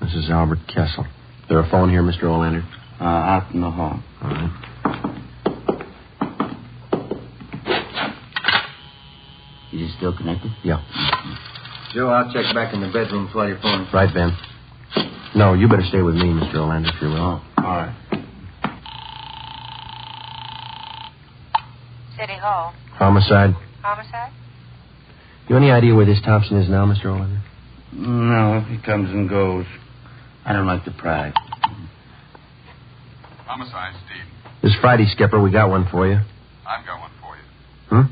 This is Albert Kessel. There a phone here, Mr. Olander? Out in the hall. All right. Is it still connected? Yeah. Joe, I'll check back in the bedroom while you're phoning. Right, Ben. No, you better stay with me, Mr. Olander, if you will. Oh, all right. City Hall. Homicide? Homicide? You any idea where this Thompson is now, Mr. Olander? No, he comes and goes. I don't like to pry. Homicide, Steve. This Friday, Skipper, we got one for you. I've got one for you. Huh?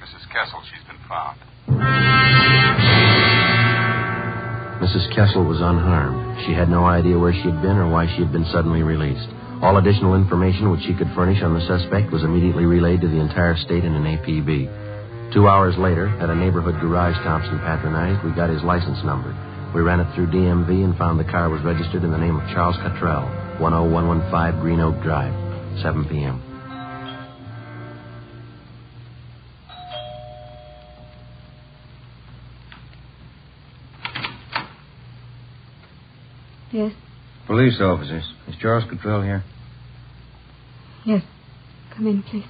Mrs. Kessel, she's been found. Mrs. Kessel was unharmed. She had no idea where she had been or why she had been suddenly released. All additional information which she could furnish on the suspect was immediately relayed to the entire state in an APB. 2 hours later, at a neighborhood garage Thompson patronized, we got his license number. We ran it through DMV and found the car was registered in the name of Charles Cottrell, 10115 Green Oak Drive, 7 p.m. Yes? Police officers. Is Charles Cottrell here? Yes. Come in, please.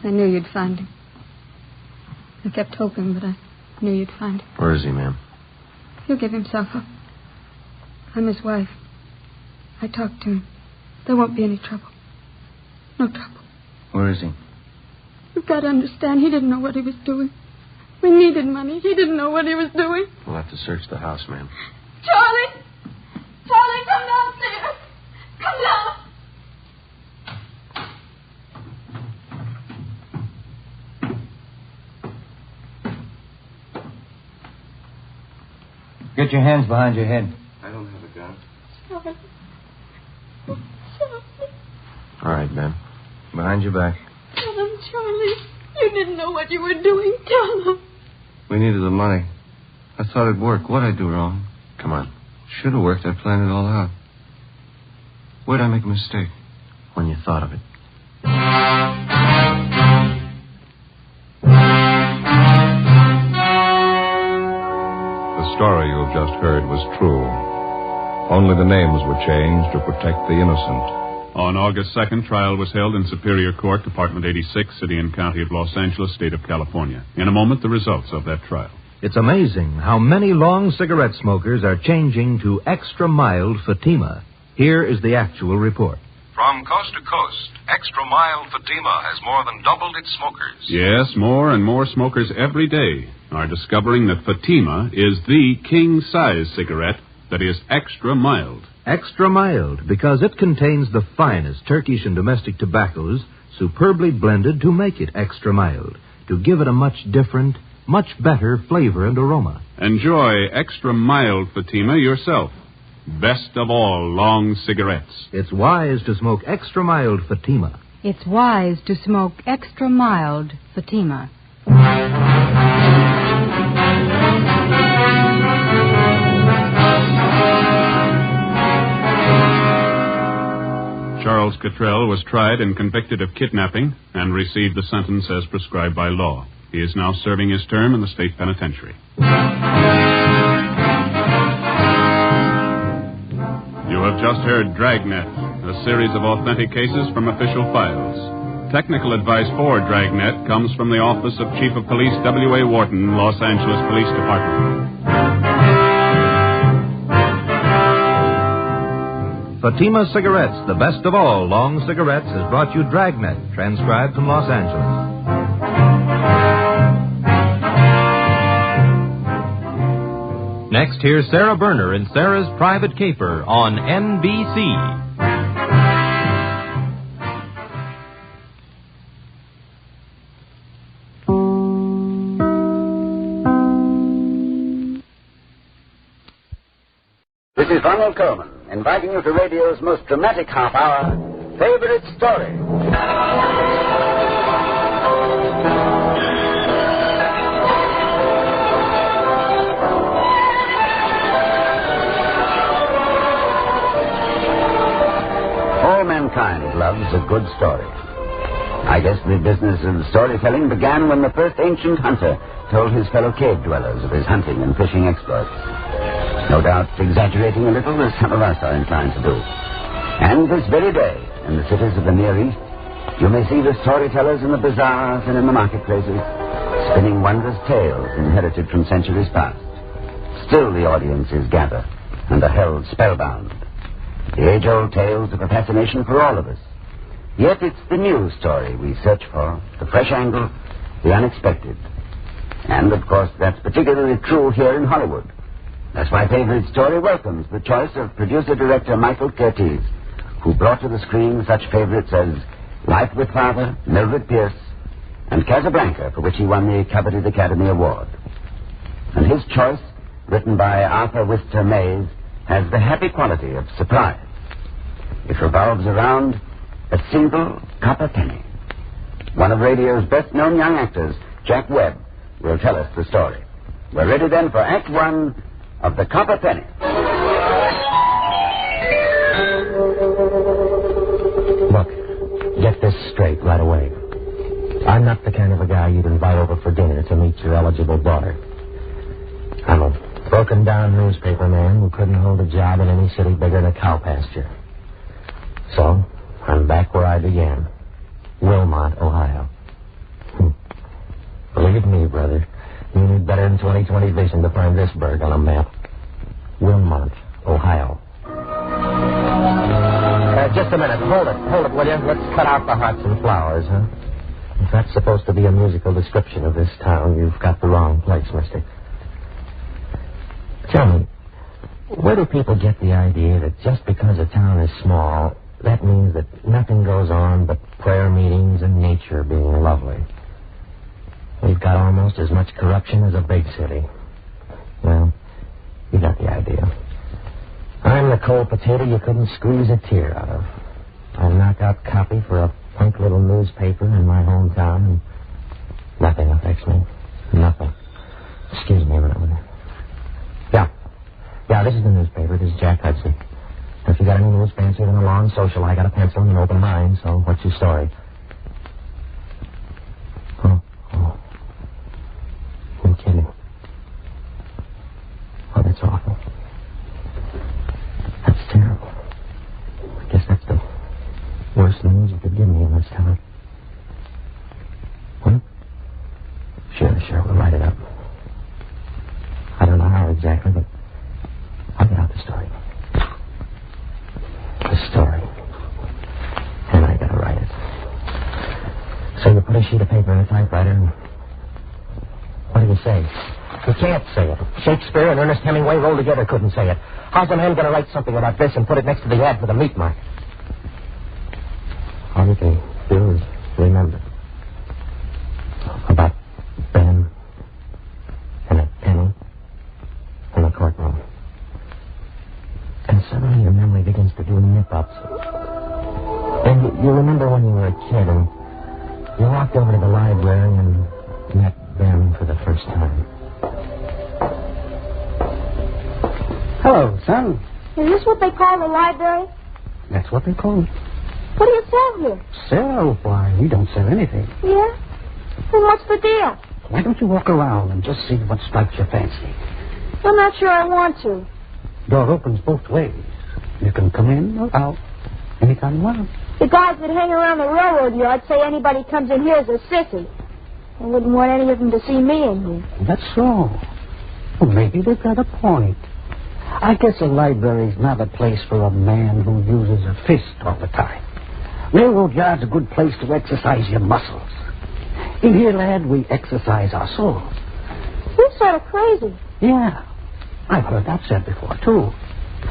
I knew you'd find him. I kept hoping, but I knew you'd find him. Where is he, ma'am? He'll give himself up. I'm his wife. I talked to him. There won't be any trouble. No trouble. Where is he? You've got to understand, he didn't know what he was doing. We needed money. He didn't know what he was doing. We'll have to search the house, ma'am. Charlie! Charlie, come downstairs! Come down! Get your hands behind your head. I don't have a gun. Charlie. All right, ma'am. Behind your back. Tell him, Charlie. You didn't know what you were doing. Tell him. We needed the money. I thought it'd work. What'd I do wrong? Come on. Should have worked. I planned it all out. Where'd I make a mistake? When you thought of it. The story you have just heard was true. Only the names were changed to protect the innocent. On August 2nd, trial was held in Superior Court, Department 86, City and County of Los Angeles, State of California. In a moment, the results of that trial. It's amazing how many long cigarette smokers are changing to extra mild Fatima. Here is the actual report. From coast to coast, Extra Mild Fatima has more than doubled its smokers. Yes, more and more smokers every day are discovering that Fatima is the king-size cigarette that is extra mild. Extra mild because it contains the finest Turkish and domestic tobaccos superbly blended to make it extra mild, to give it a much different, much better flavor and aroma. Enjoy extra mild Fatima yourself. Best of all long cigarettes. It's wise to smoke extra mild Fatima. It's wise to smoke extra mild Fatima. Charles Cottrell was tried and convicted of kidnapping and received the sentence as prescribed by law. He is now serving his term in the state penitentiary. You have just heard Dragnet, a series of authentic cases from official files. Technical advice for Dragnet comes from the Office of Chief of Police W.A. Wharton, Los Angeles Police Department. Fatima Cigarettes, the best of all long cigarettes, has brought you Dragnet, transcribed from Los Angeles. Next, here's Sarah Berner in Sarah's Private Caper on NBC. This is Ronald Coleman, inviting you to radio's most dramatic half hour, Favorite Story. All mankind loves a good story. I guess the business of storytelling began when the first ancient hunter told his fellow cave dwellers of his hunting and fishing exploits. No doubt exaggerating a little, as some of us are inclined to do. And this very day, in the cities of the Near East, you may see the storytellers in the bazaars and in the marketplaces, spinning wondrous tales inherited from centuries past. Still the audiences gather and are held spellbound. The age-old tales of a fascination for all of us. Yet it's the new story we search for, the fresh angle, the unexpected. And, of course, that's particularly true here in Hollywood. That's My Favorite Story welcomes the choice of producer-director Michael Curtiz, who brought to the screen such favorites as Life with Father, Mildred Pierce, and Casablanca, for which he won the coveted Academy Award. And his choice, written by Arthur Wister Mays, has the happy quality of surprise. It revolves around a single copper penny. One of radio's best-known young actors, Jack Webb, will tell us the story. We're ready then for Act One of The Copper Penny. Look, get this straight right away. I'm not the kind of a guy you'd invite over for dinner to meet your eligible daughter. I'm a broken-down newspaper man who couldn't hold a job in any city bigger than a cow pasture. So, I'm back where I began. Wilmot, Ohio. Believe me, brother, you need better than 20/20 vision to find this burg on a map. Wilmot, Ohio. Just a minute. Hold it, will you? Let's cut out the hearts and flowers, huh? If that's supposed to be a musical description of this town, you've got the wrong place, mister. Tell me, where do people get the idea that just because a town is small, that means that nothing goes on but prayer meetings and nature being lovely? We've got almost as much corruption as a big city. Well, you got the idea. I'm the cold potato you couldn't squeeze a tear out of. I knock out copy for a punk little newspaper in my hometown, and nothing affects me. Nothing. Excuse me a minute. Yeah, this is the newspaper. This is Jack Hudson. If you got any news fancier than a long social, I got a pencil and an open mind, so what's your story? Oh. You're kidding. Oh, that's awful. That's terrible. I guess that's the worst news you could give me in this town. What? Sure, we'll write it up. I don't know how exactly, but I'll get out the story. The story. And I gotta write it. So you put a sheet of paper in a typewriter and... What do you say? You can't say it. Shakespeare and Ernest Hemingway rolled together couldn't say it. How's a man gonna write something about this and put it next to the ad for the meat market? All you can do is remember. About Ben and a penny and a courtroom. And suddenly your memory begins to do nip-ups. And you remember when you were a kid and you walked over to the library and met Ben for the first time. Hello, son. Is this what they call the library? That's what they call it. What do you sell here? Sell? Why, we don't sell anything. Yeah? Well, what's the deal? Why don't you walk around and just see what strikes your fancy? I'm not sure I want to. Door opens both ways. You can come in or out anytime you want. The guys that hang around the railroad yard say anybody comes in here is a sissy. I wouldn't want any of them to see me in here. That's so. Well, maybe they've got a point. I guess a library's not a place for a man who uses a fist all the time. Railroad yard's a good place to exercise your muscles. In here, lad, we exercise our souls. You're sort of crazy. Yeah, I've heard that said before, too.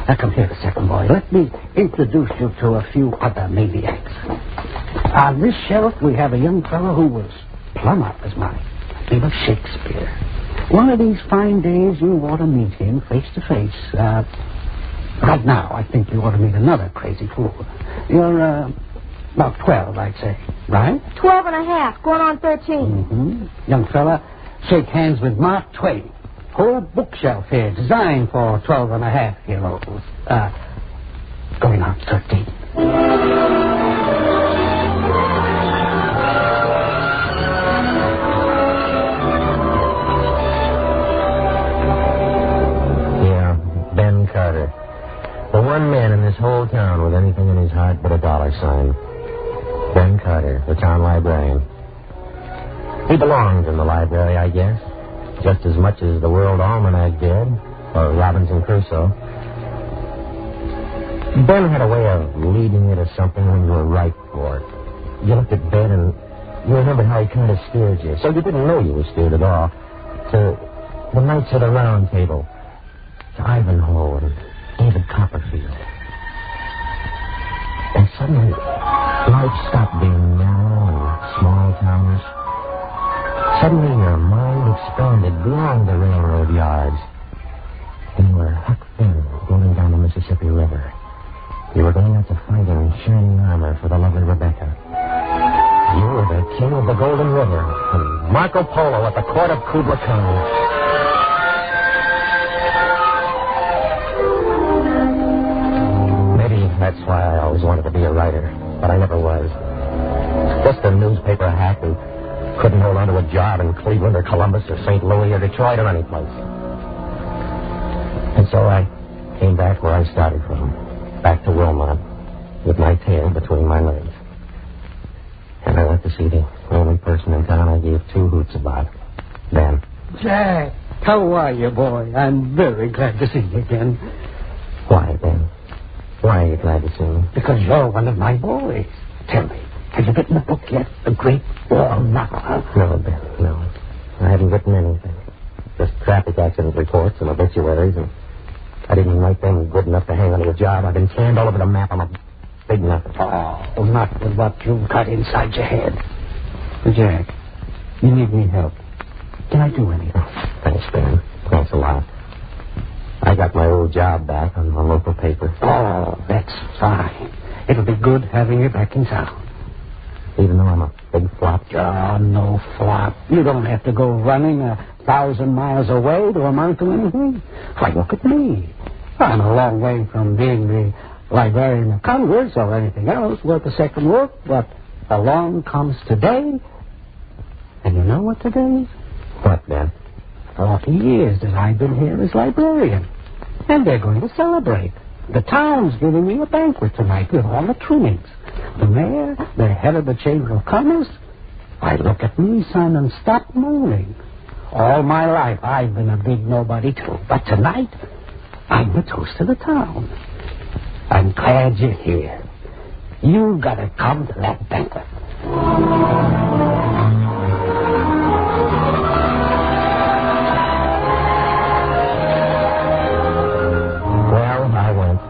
Now, come here a second, boy. Let me introduce you to a few other maniacs. On this shelf, we have a young fellow who was plumb out of his mind. He was Shakespeare. One of these fine days, you ought to meet him face to face. Right now, I think you ought to meet another crazy fool. You're, about 12, I'd say. Right? 12 and a half, going on 13. Mm-hmm. Young fella, shake hands with Mark Twain. Whole bookshelf here, designed for 12-and-a-half-year-olds. Going on 13. Yeah, Ben Carter. The one man in this whole town with anything in his heart but a dollar sign. Ben Carter, the town librarian. He belonged in the library, I guess. Just as much as the World Almanac did, or Robinson Crusoe. Ben had a way of leading you to something when you were ripe for it. You looked at Ben and you remembered how he kind of steered you. So you didn't know you were steered at all. To the Knights of the Round Table. Ivanhoe and David Copperfield. And suddenly, life stopped being narrow and small-towners. Suddenly, your mind expanded beyond the railroad yards. And you were Huck Finn, rolling down the Mississippi River. You were going out to fight in shining armor for the lovely Rebecca. You were the king of the Golden River, and Marco Polo at the court of Kubla Khan. Maybe that's why I always wanted to be a writer, but I never was. Just a newspaper hack who couldn't hold on to a job in Cleveland or Columbus or St. Louis or Detroit or any place. And so I came back where I started from, back to Wilmot, with my tail between my legs. And I went to see the only person in town I gave two hoots about, Ben. Jack, how are you, boy? I'm very glad to see you again. Why, Ben? Why are you glad to see me? Because you're one of my boys. Tell me, have you written a book yet? A great war novel? No, Ben, no. I haven't written anything. Just traffic accident reports and obituaries, and I didn't write them good enough to hang onto a job. I've been canned all over the map. I'm a big nothing. Oh, not with what you've got inside your head. Jack, you need me help. Can I do anything? Thanks, Ben. Thanks a lot. I got my old job back on my local paper. Oh, that's fine. It'll be good having you back in town. Even though I'm a big flop? Oh, no flop. You don't have to go running 1,000 miles away to amount to anything. Why, look at me. I'm a long way from being the Librarian of Congress or anything else worth a second look, but along comes today. And you know what today is? What, Ben? 40 years that I've been here as librarian. And they're going to celebrate. The town's giving me a banquet tonight with all the trimmings. The mayor, the head of the Chamber of Commerce. Why, look at me, son, and stop moaning. All my life I've been a big nobody, too. But tonight, I'm the toast of the town. I'm glad you're here. You've got to come to that banquet. Well, I went.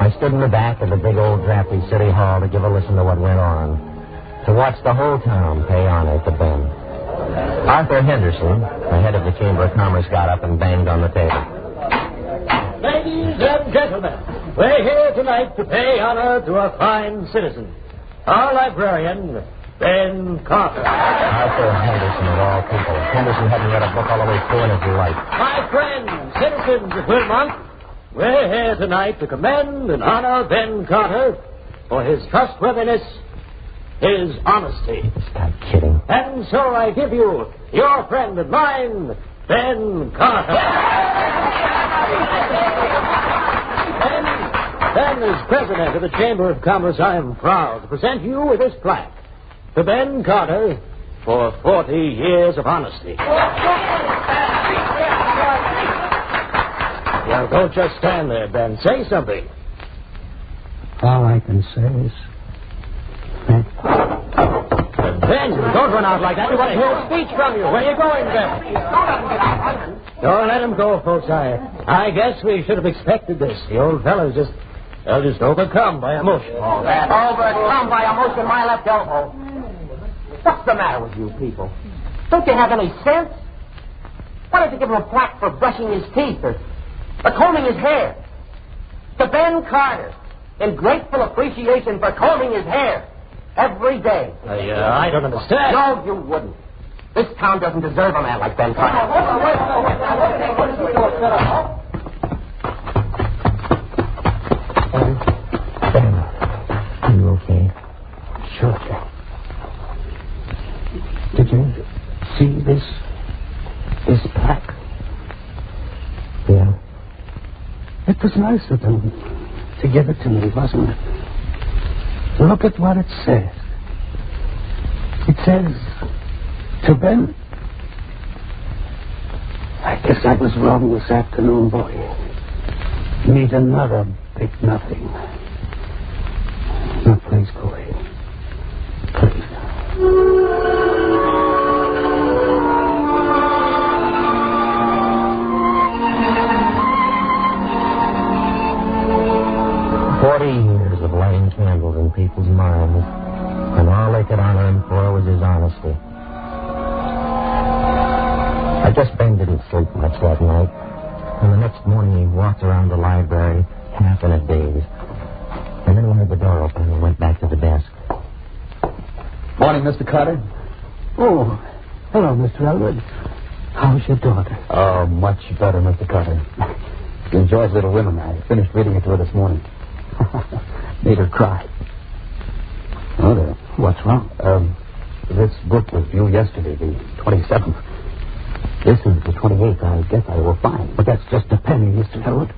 I stood in the back of the big old drafty city hall to give a listen to what went on. To watch the whole town pay honor to Ben. Arthur Henderson, the head of the Chamber of Commerce, got up and banged on the table. Ladies and gentlemen, we're here tonight to pay honor to a fine citizen, our librarian, Ben Carter. Arthur Henderson, of all people. Henderson hadn't read a book all the way through in his life. My friends, citizens of Wilmot, we're here tonight to commend and honor Ben Carter for his trustworthiness, his honesty. Stop kidding. And so I give you your friend and mine, Ben Carter. Ben, as president of the Chamber of Commerce, I am proud to present you with this plaque to Ben Carter for 40 years of honesty. Now, don't just stand there, Ben. Say something. All I can say is... Ben, don't run out like that. We want to hear a speech from you. Where are you going, Ben? Don't let him go, folks. I guess we should have expected this. The old fellow's just overcome by emotion. Overcome by emotion, my left elbow. What's the matter with you people? Don't you have any sense? Why don't you give him a plaque for brushing his teeth or combing his hair? To Ben Carter, in grateful appreciation for combing his hair every day. I don't understand. No, you wouldn't. This town doesn't deserve a man like Ben Carter. Ben, are you okay? Sure, Jack. Did you see this plaque? Yeah. It was nice of them to give it to me, wasn't it? Look at what it says. It says, to Ben... I guess I was wrong this afternoon, boy. Meet another big nothing. Now, please go ahead. Please. honesty. I guess Ben didn't sleep much that night. And the next morning he walked around the library half in a daze. And then he heard the door open and went back to the desk. Morning, Mr. Carter. Oh, hello, Mr. Elwood. How's your daughter? Oh, much better, Mr. Carter. She enjoys Little Women. I finished reading it to her this morning. Made her cry. Oh, there. What's wrong? This book was due yesterday, the 27th. This is the 28th. I guess I will find. But that's just a penny, Mr. Elwood.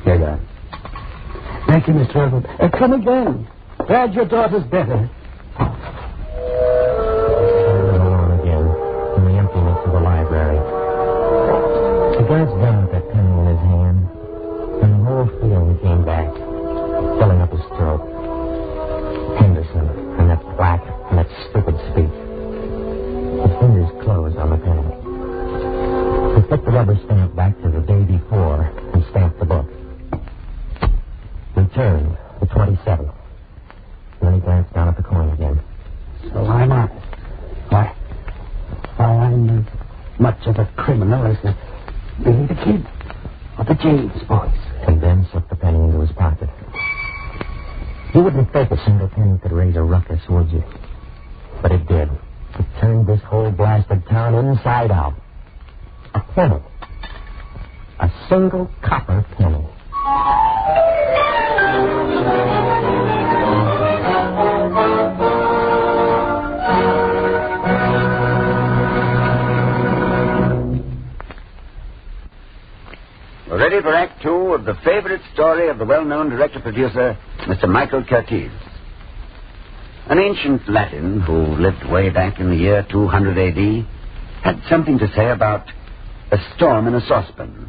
Here you are. Thank you, Mr. Elwood. Come again. Glad your daughter's better. Alone again in the emptiness of the library. He glanced down at that penny in his hand, and the whole feeling came back, filling up his throat. Henderson, and that plaque, and that stupid speech. His fingers closed on the penny. He put the rubber stamp back to the day before and stamped the book. Returned the 27th. Then he glanced down at the coin again. So I'm honest. Why, I'm as much of a criminal as the Billy the Kid or the James boys. And Ben slipped the penny into his pocket. You wouldn't think a single penny could raise a ruckus, would you? But it did. It turned this whole blasted town inside out. A penny. A single copper penny. We're ready for Act Two of the favorite story of the well-known director-producer, Mr. Michael Curtiz. An ancient Latin who lived way back in the year 200 A.D. had something to say about a storm in a saucepan,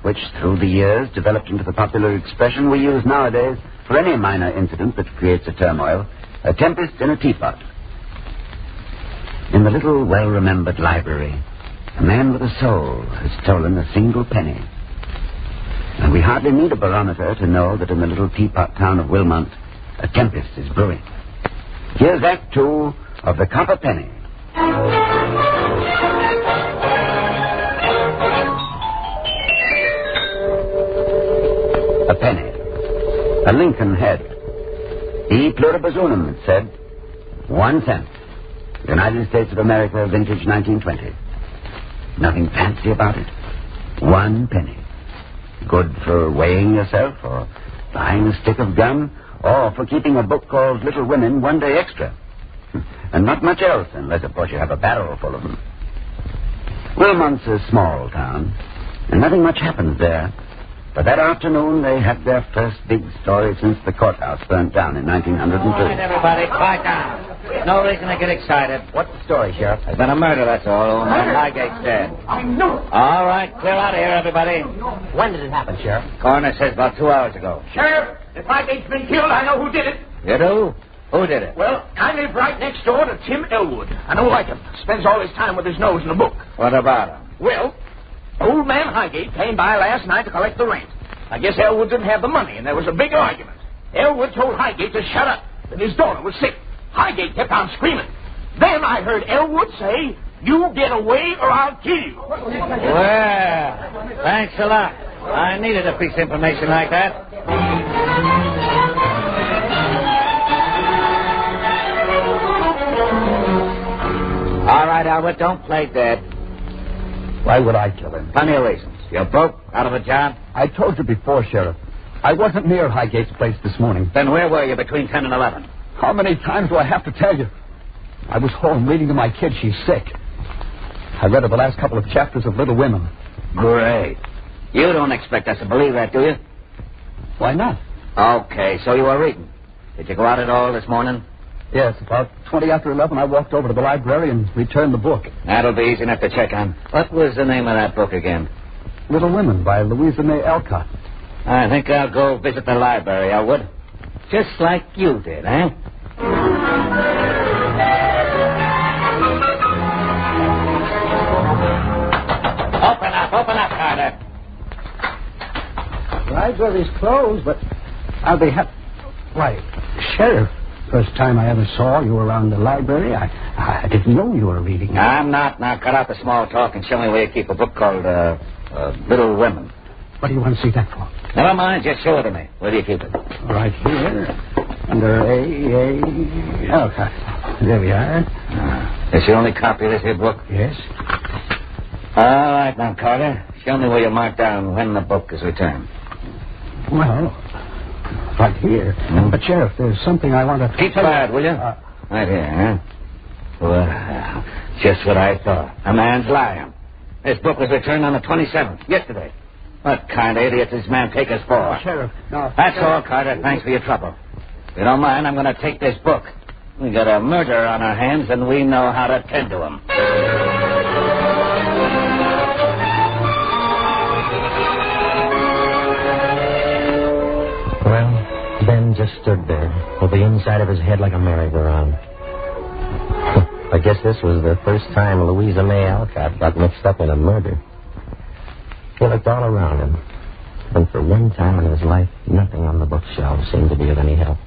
which through the years developed into the popular expression we use nowadays for any minor incident that creates a turmoil, a tempest in a teapot. In the little well-remembered library, a man with a soul has stolen a single penny. And we hardly need a barometer to know that in the little teapot town of Wilmont, a tempest is brewing. Here's Act Two of The Copper Penny. A penny. A Lincoln head. E pluribus unum, it said. 1 cent. United States of America, vintage 1920. Nothing fancy about it. 1 penny. Good for weighing yourself, or buying a stick of gum, or for keeping a book called Little Women 1 day extra. And not much else, unless, of course, you have a barrel full of them. Wilmont's a small town, and nothing much happens there. But that afternoon, they had their first big story since the courthouse burnt down in 1902. All right, everybody, quiet down. No reason to get excited. What's the story, Sheriff? There's been a murder, that's all. Old man Highgate's dead. I knew it. All right, clear out of here, everybody. When did it happen, Sheriff? Coroner says about 2 hours ago. Sheriff, if Highgate's been killed, I know who did it. You do? Who did it? Well, I live right next door to Tim Elwood. I don't like him. Spends all his time with his nose in a book. What about him? Well, old man Highgate came by last night to collect the rent. I guess Elwood didn't have the money, and there was a big argument. Elwood told Highgate to shut up, that his daughter was sick. Highgate kept on screaming. Then I heard Elwood say, "You get away or I'll kill you." Well, thanks a lot. I needed a piece of information like that. All right, Albert, don't play dead. Why would I kill him? Plenty of reasons. You're broke, out of a job. I told you before, Sheriff. I wasn't near Highgate's place this morning. Then where were you between 10 and 11? How many times do I have to tell you? I was home reading to my kid. She's sick. I read her the last couple of chapters of Little Women. Great. You don't expect us to believe that, do you? Why not? Okay, so you were reading. Did you go out at all this morning? Yes, about 20 after 11, I walked over to the library and returned the book. That'll be easy enough to check on. What was the name of that book again? Little Women by Louisa May Alcott. I think I'll go visit the library, Elwood. Just like you did, eh? Open up, Carter. The library's closed, but I'll be happy. Why, Sheriff, First time I ever saw you around the library, I didn't know you were reading. I'm not. Now, cut out the small talk and show me where you keep a book called Little Women. What do you want to see that for? Never mind, just show it to me. Where do you keep it? Right here, under A. Okay, there we are. Is your only copy of this here book? Yes. All right, now, Carter, show me where you mark down when the book is returned. Well, right here. But, Sheriff, there's something I want to... Keep quiet, will you? Right here, huh? Well, just what I thought. A man's lying. This book was returned on the 27th, yesterday. What kind of idiot does this man take us for? Sheriff, no. That's all, Carter. Thanks for your trouble. If you don't mind, I'm going to take this book. We got a murderer on our hands, and we know how to tend to him. Well, Ben just stood there, with the inside of his head like a merry-go-round. I guess this was the first time Louisa May Alcott got mixed up in a murder. He looked all around him, and for one time in his life, nothing on the bookshelf seemed to be of any help.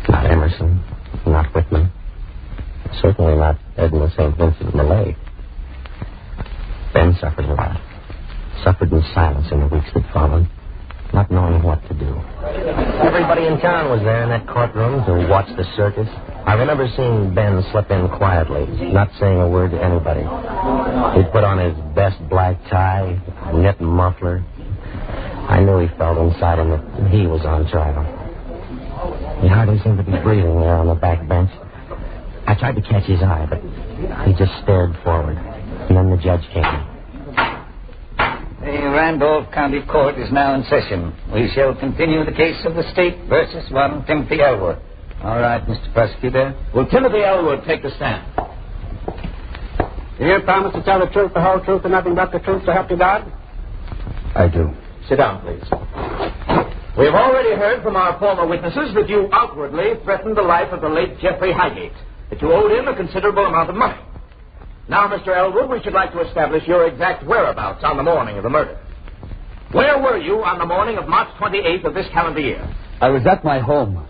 Not Emerson, not Whitman, certainly not Edna St. Vincent Millay. Ben suffered a lot, suffered in silence in the weeks that followed, not knowing what to do. Everybody in town was there in that courtroom to watch the circus. I remember seeing Ben slip in quietly, not saying a word to anybody. He'd put on his best black tie, knit muffler. I knew he felt inside him that he was on trial. He hardly seemed to be breathing there on the back bench. I tried to catch his eye, but he just stared forward. And then the judge came. The Randolph County Court is now in session. We shall continue the case of the state versus one Timothy Elwood. All right, Mr. Prosecutor. Will Timothy Elwood take the stand? Do you promise to tell the truth, the whole truth, and nothing but the truth to help you God? I do. Sit down, please. We have already heard from our former witnesses that you outwardly threatened the life of the late Jeffrey Highgate, that you owed him a considerable amount of money. Now, Mr. Elwood, we should like to establish your exact whereabouts on the morning of the murder. Where were you on the morning of March 28th of this calendar year? I was at my home,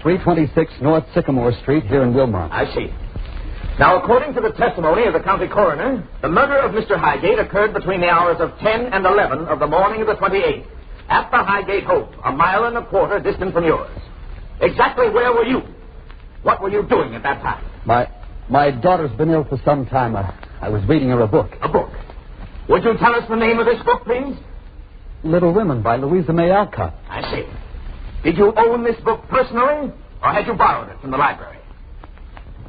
326 North Sycamore Street here in Wilmot. I see. Now, according to the testimony of the county coroner, the murder of Mr. Highgate occurred between the hours of 10 and 11 of the morning of the 28th at the Highgate home, a mile and a quarter distant from yours. Exactly where were you? What were you doing at that time? My daughter's been ill for some time. I was reading her a book. A book? Would you tell us the name of this book, please? Little Women by Louisa May Alcott. I see. Did you own this book personally, or had you borrowed it from the library?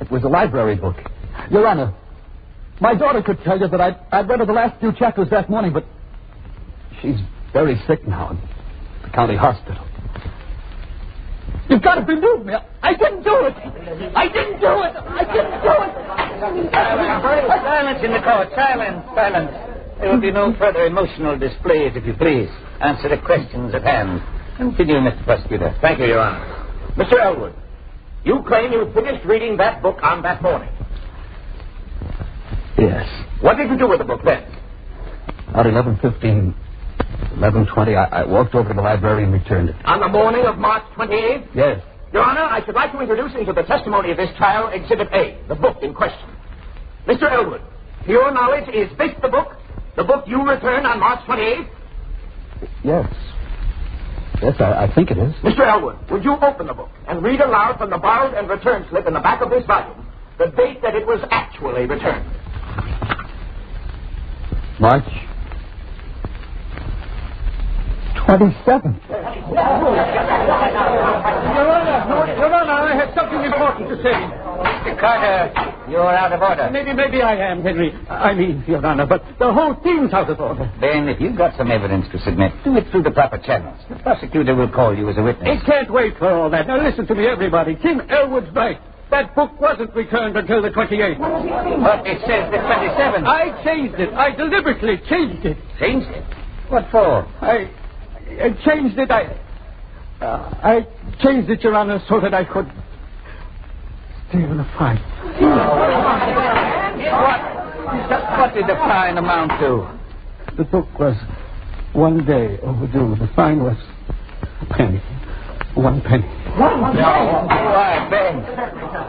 It was a library book. Your Honor, my daughter could tell you that I'd read her the last few chapters that morning, but she's very sick now in the county hospital. You've got to believe me. I didn't do it. I didn't do it. I didn't do it. Silence in the court. Silence. Silence. There will be no further emotional displays, if you please. Answer the questions at hand. Continue, Mr. Prosecutor. Thank you, Your Honor. Mr. Elwood, you claim you finished reading that book on that morning. Yes. What did you do with the book then? About 11:15, 11:20, I walked over to the library and returned it. On the morning of March 28th? Yes. Your Honor, I should like to introduce into the testimony of this trial Exhibit A, the book in question. Mr. Elwood, to your knowledge, is this the book? The book you returned on March 28th? Yes. Yes, I think it is. Mr. Elwood, would you open the book and read aloud from the borrowed and return slip in the back of this volume the date that it was actually returned? March 27th. Your Honor, I have something important to say. Mr. Carter, you're out of order. Maybe I am, Henry. I mean, Your Honor, but the whole thing's out of order. Ben, if you've got some evidence to submit, do it through the proper channels. The prosecutor will call you as a witness. It can't wait for all that. Now listen to me, everybody. Tim Elwood's right. That book wasn't returned until the 28th. But it says the 27th. I changed it. I deliberately changed it. Changed it? What for? I changed it. I changed it, Your Honor, so that I could stay in the fight. What did the fine amount to? The book was 1 day overdue. The fine was a penny. 1 penny. Why, Ben,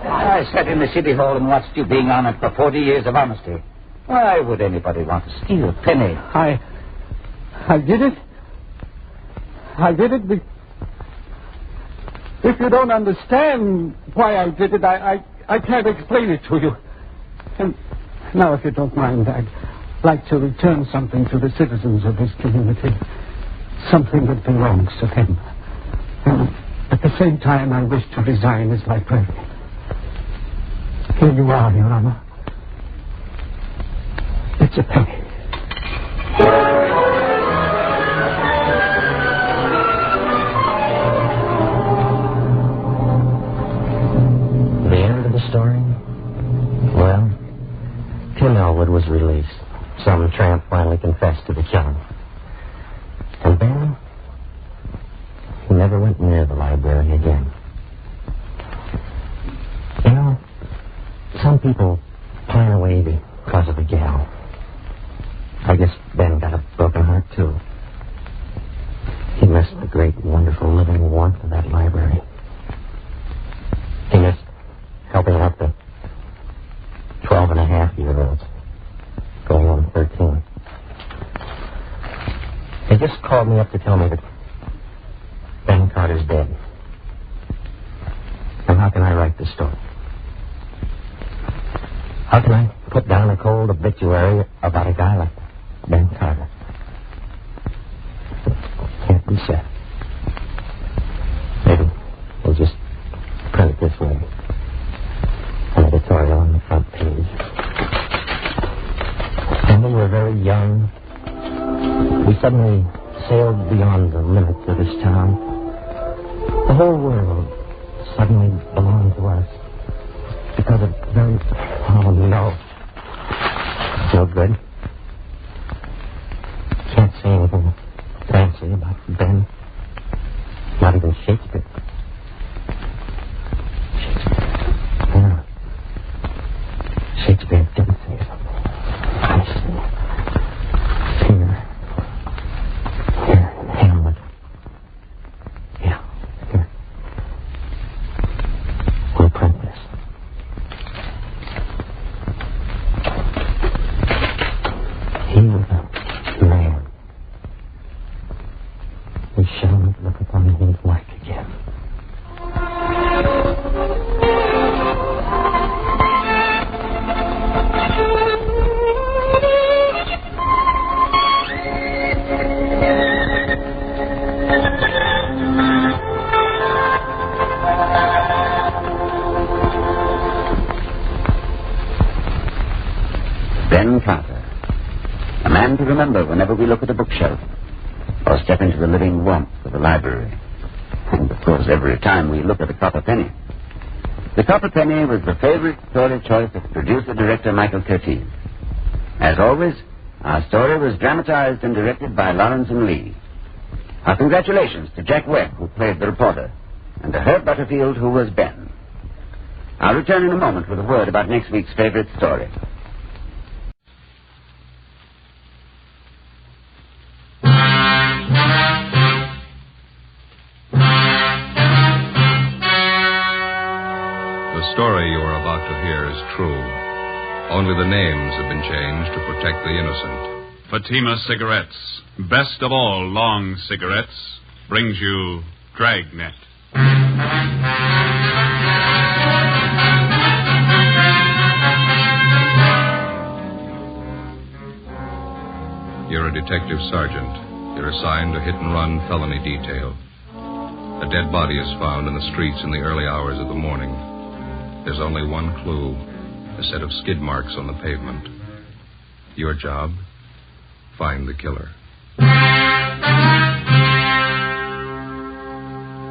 I sat in the city hall and watched you being honored for 40 years of honesty. Why would anybody want to steal a penny? I did it. I did it. If you don't understand why I did it, I can't explain it to you. And now, if you don't mind, I'd like to return something to the citizens of this community. Something that belongs to them. And at the same time, I wish to resign as librarian. Here you are, Your Honor. It's a penny. The end of the story? Well, Tim Elwood was released. Some tramp finally confessed to the killing. And Ben, he never went near the library again. You know, some people pine away because of a gal. I guess Ben got a broken heart, too. He missed the great, wonderful living warmth of that library. He missed helping out the 12-and-a-half-year-olds, going on 13. They just called me up to tell me that Ben Carter's dead. And how can I write this story? How can I put down a cold obituary about a guy like Ben Carter? It can't be said. Maybe we'll just print it this way. An editorial on the front page. When we were very young, we suddenly sailed beyond the limits of this town. The whole world suddenly belonged to us because of very... Oh, no. It's no good. Can't say anything fancy about Ben. Not even Shakespeare. Yeah. Shakespeare didn't say something. I see. Here in Hamlet. Yeah, here. We'll print this. He was a man. We shall not look upon his like again. Ben Carter. A man to remember whenever we look at a bookshelf or step into the living warmth of the library. And, of course, every time we look at the copper penny. The copper penny was the favorite story choice of producer-director Michael Curtiz. As always, our story was dramatized and directed by Lawrence and Lee. Our congratulations to Jack Webb, who played the reporter, and to Herb Butterfield, who was Ben. I'll return in a moment with a word about next week's favorite story. The story you are about to hear is true. Only the names have been changed to protect the innocent. Fatima Cigarettes, best of all long cigarettes, brings you Dragnet. You're a detective sergeant. You're assigned to hit-and-run felony detail. A dead body is found in the streets in the early hours of the morning. There's only one clue, a set of skid marks on the pavement. Your job, find the killer.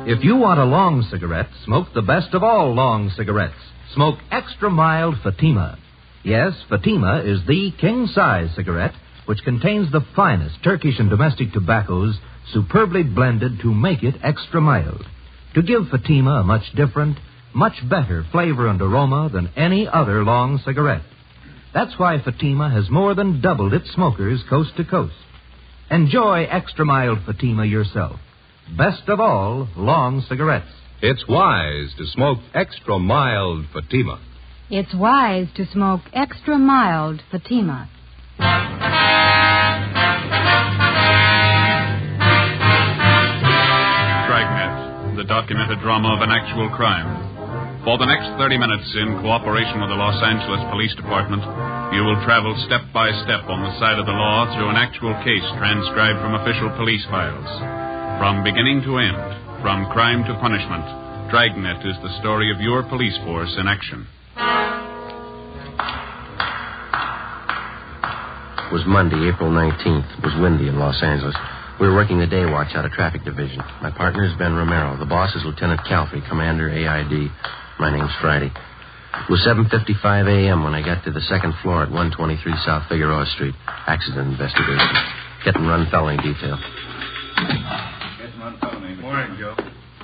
If you want a long cigarette, smoke the best of all long cigarettes. Smoke extra mild Fatima. Yes, Fatima is the king-size cigarette which contains the finest Turkish and domestic tobaccos superbly blended to make it extra mild. To give Fatima a much different, much better flavor and aroma than any other long cigarette. That's why Fatima has more than doubled its smokers coast to coast. Enjoy extra mild Fatima yourself. Best of all long cigarettes. It's wise to smoke extra mild Fatima. It's wise to smoke extra mild Fatima. Dragnet, the documented drama of an actual crime. For the next 30 minutes, in cooperation with the Los Angeles Police Department, you will travel step by step on the side of the law through an actual case transcribed from official police files. From beginning to end, from crime to punishment, Dragnet is the story of your police force in action. It was Monday, April 19th. It was windy in Los Angeles. We were working the day watch out of traffic division. My partner is Ben Romero. The boss is Lieutenant Calfee, Commander AID. My name's Friday. It was 7:55 a.m. when I got to the second floor at 123 South Figueroa Street. Accident investigation. Hit and run felony detail. Hit and run felony. Morning, Joe.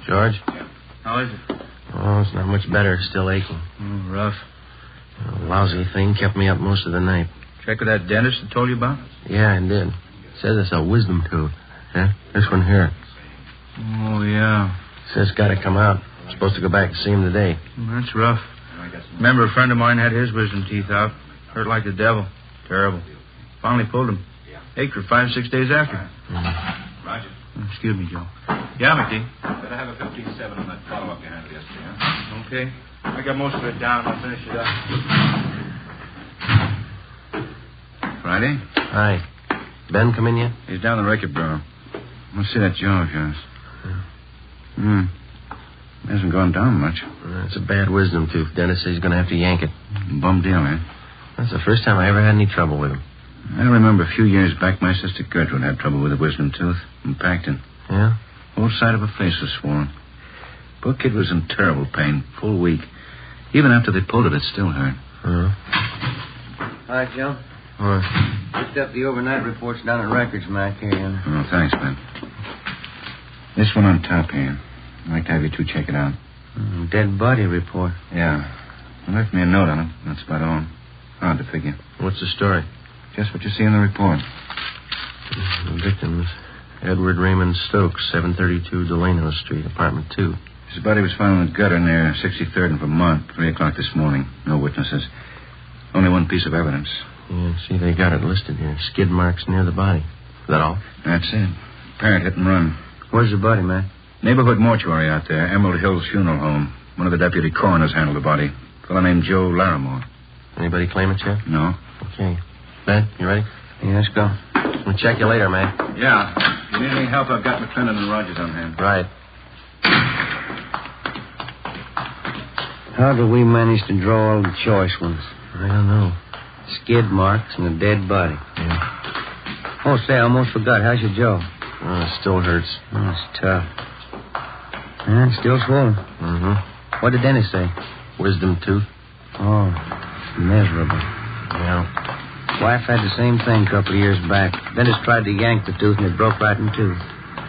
George? Yeah. How is it? Oh, it's not much better. Still aching. Rough. A lousy thing kept me up most of the night. Check with that dentist I told you about? Yeah, I did. Says it's a wisdom tooth. Yeah? This one here. Oh, yeah. Says it's got to come out. I'm supposed to go back to see him today. That's rough. Remember, a friend of mine had his wisdom teeth out. Hurt like the devil. Terrible. Finally pulled him. Ached for 5-6 days after. Roger. Excuse me, Joe. Yeah, McGee. Better have a 57 on that follow-up you handled yesterday, huh? Okay. I got most of it down. I'll finish it up. Friday? Hi. Ben come in yet? He's down the record bureau. Let's see that jaw of yours. Hasn't gone down much. It's a bad wisdom tooth. Dentist says he's going to have to yank it. Bum deal, eh? That's the first time I ever had any trouble with him. I remember a few years back, my sister Gertrude had trouble with a wisdom tooth in Packton. Yeah? Whole side of her face was swollen. Poor kid was in terrible pain, full week. Even after they pulled it, it still hurt. Hi, Joe. Picked up the overnight reports down at Records, Mac, here. Oh, thanks, Ben. This one on top here. I'd like to have you two check it out. Dead body report. Yeah. They left me a note on it. That's about all. Hard to figure. What's the story? Just what you see in the report. The victim is Edward Raymond Stokes, 732 Delano Street, apartment 2. His body was found in the gutter near 63rd and Vermont, 3 o'clock this morning. No witnesses. Only one piece of evidence. Yeah, see, they got it listed here. Skid marks near the body. Is that all? That's it. Apparent hit and run. Where's the body, man? Neighborhood mortuary out there. Emerald Hills Funeral Home. One of the deputy coroners handled the body. A fellow named Joe Larimore. Anybody claim it yet? No. Okay. Ben, you ready? Yeah, let's go. We'll check you later, man. Yeah. If you need any help, I've got McClendon and Rogers on hand. Right. How do we manage to draw all the choice ones? I don't know. Skid marks and a dead body. Yeah. Oh, say, I almost forgot. How's your jaw? Oh, it still hurts. Oh, it's tough. And still swollen. Mm-hmm. What did Dennis say? Wisdom tooth. Oh, it's miserable. Yeah. Wife had the same thing a couple of years back. Dennis tried to yank the tooth and it broke right in two.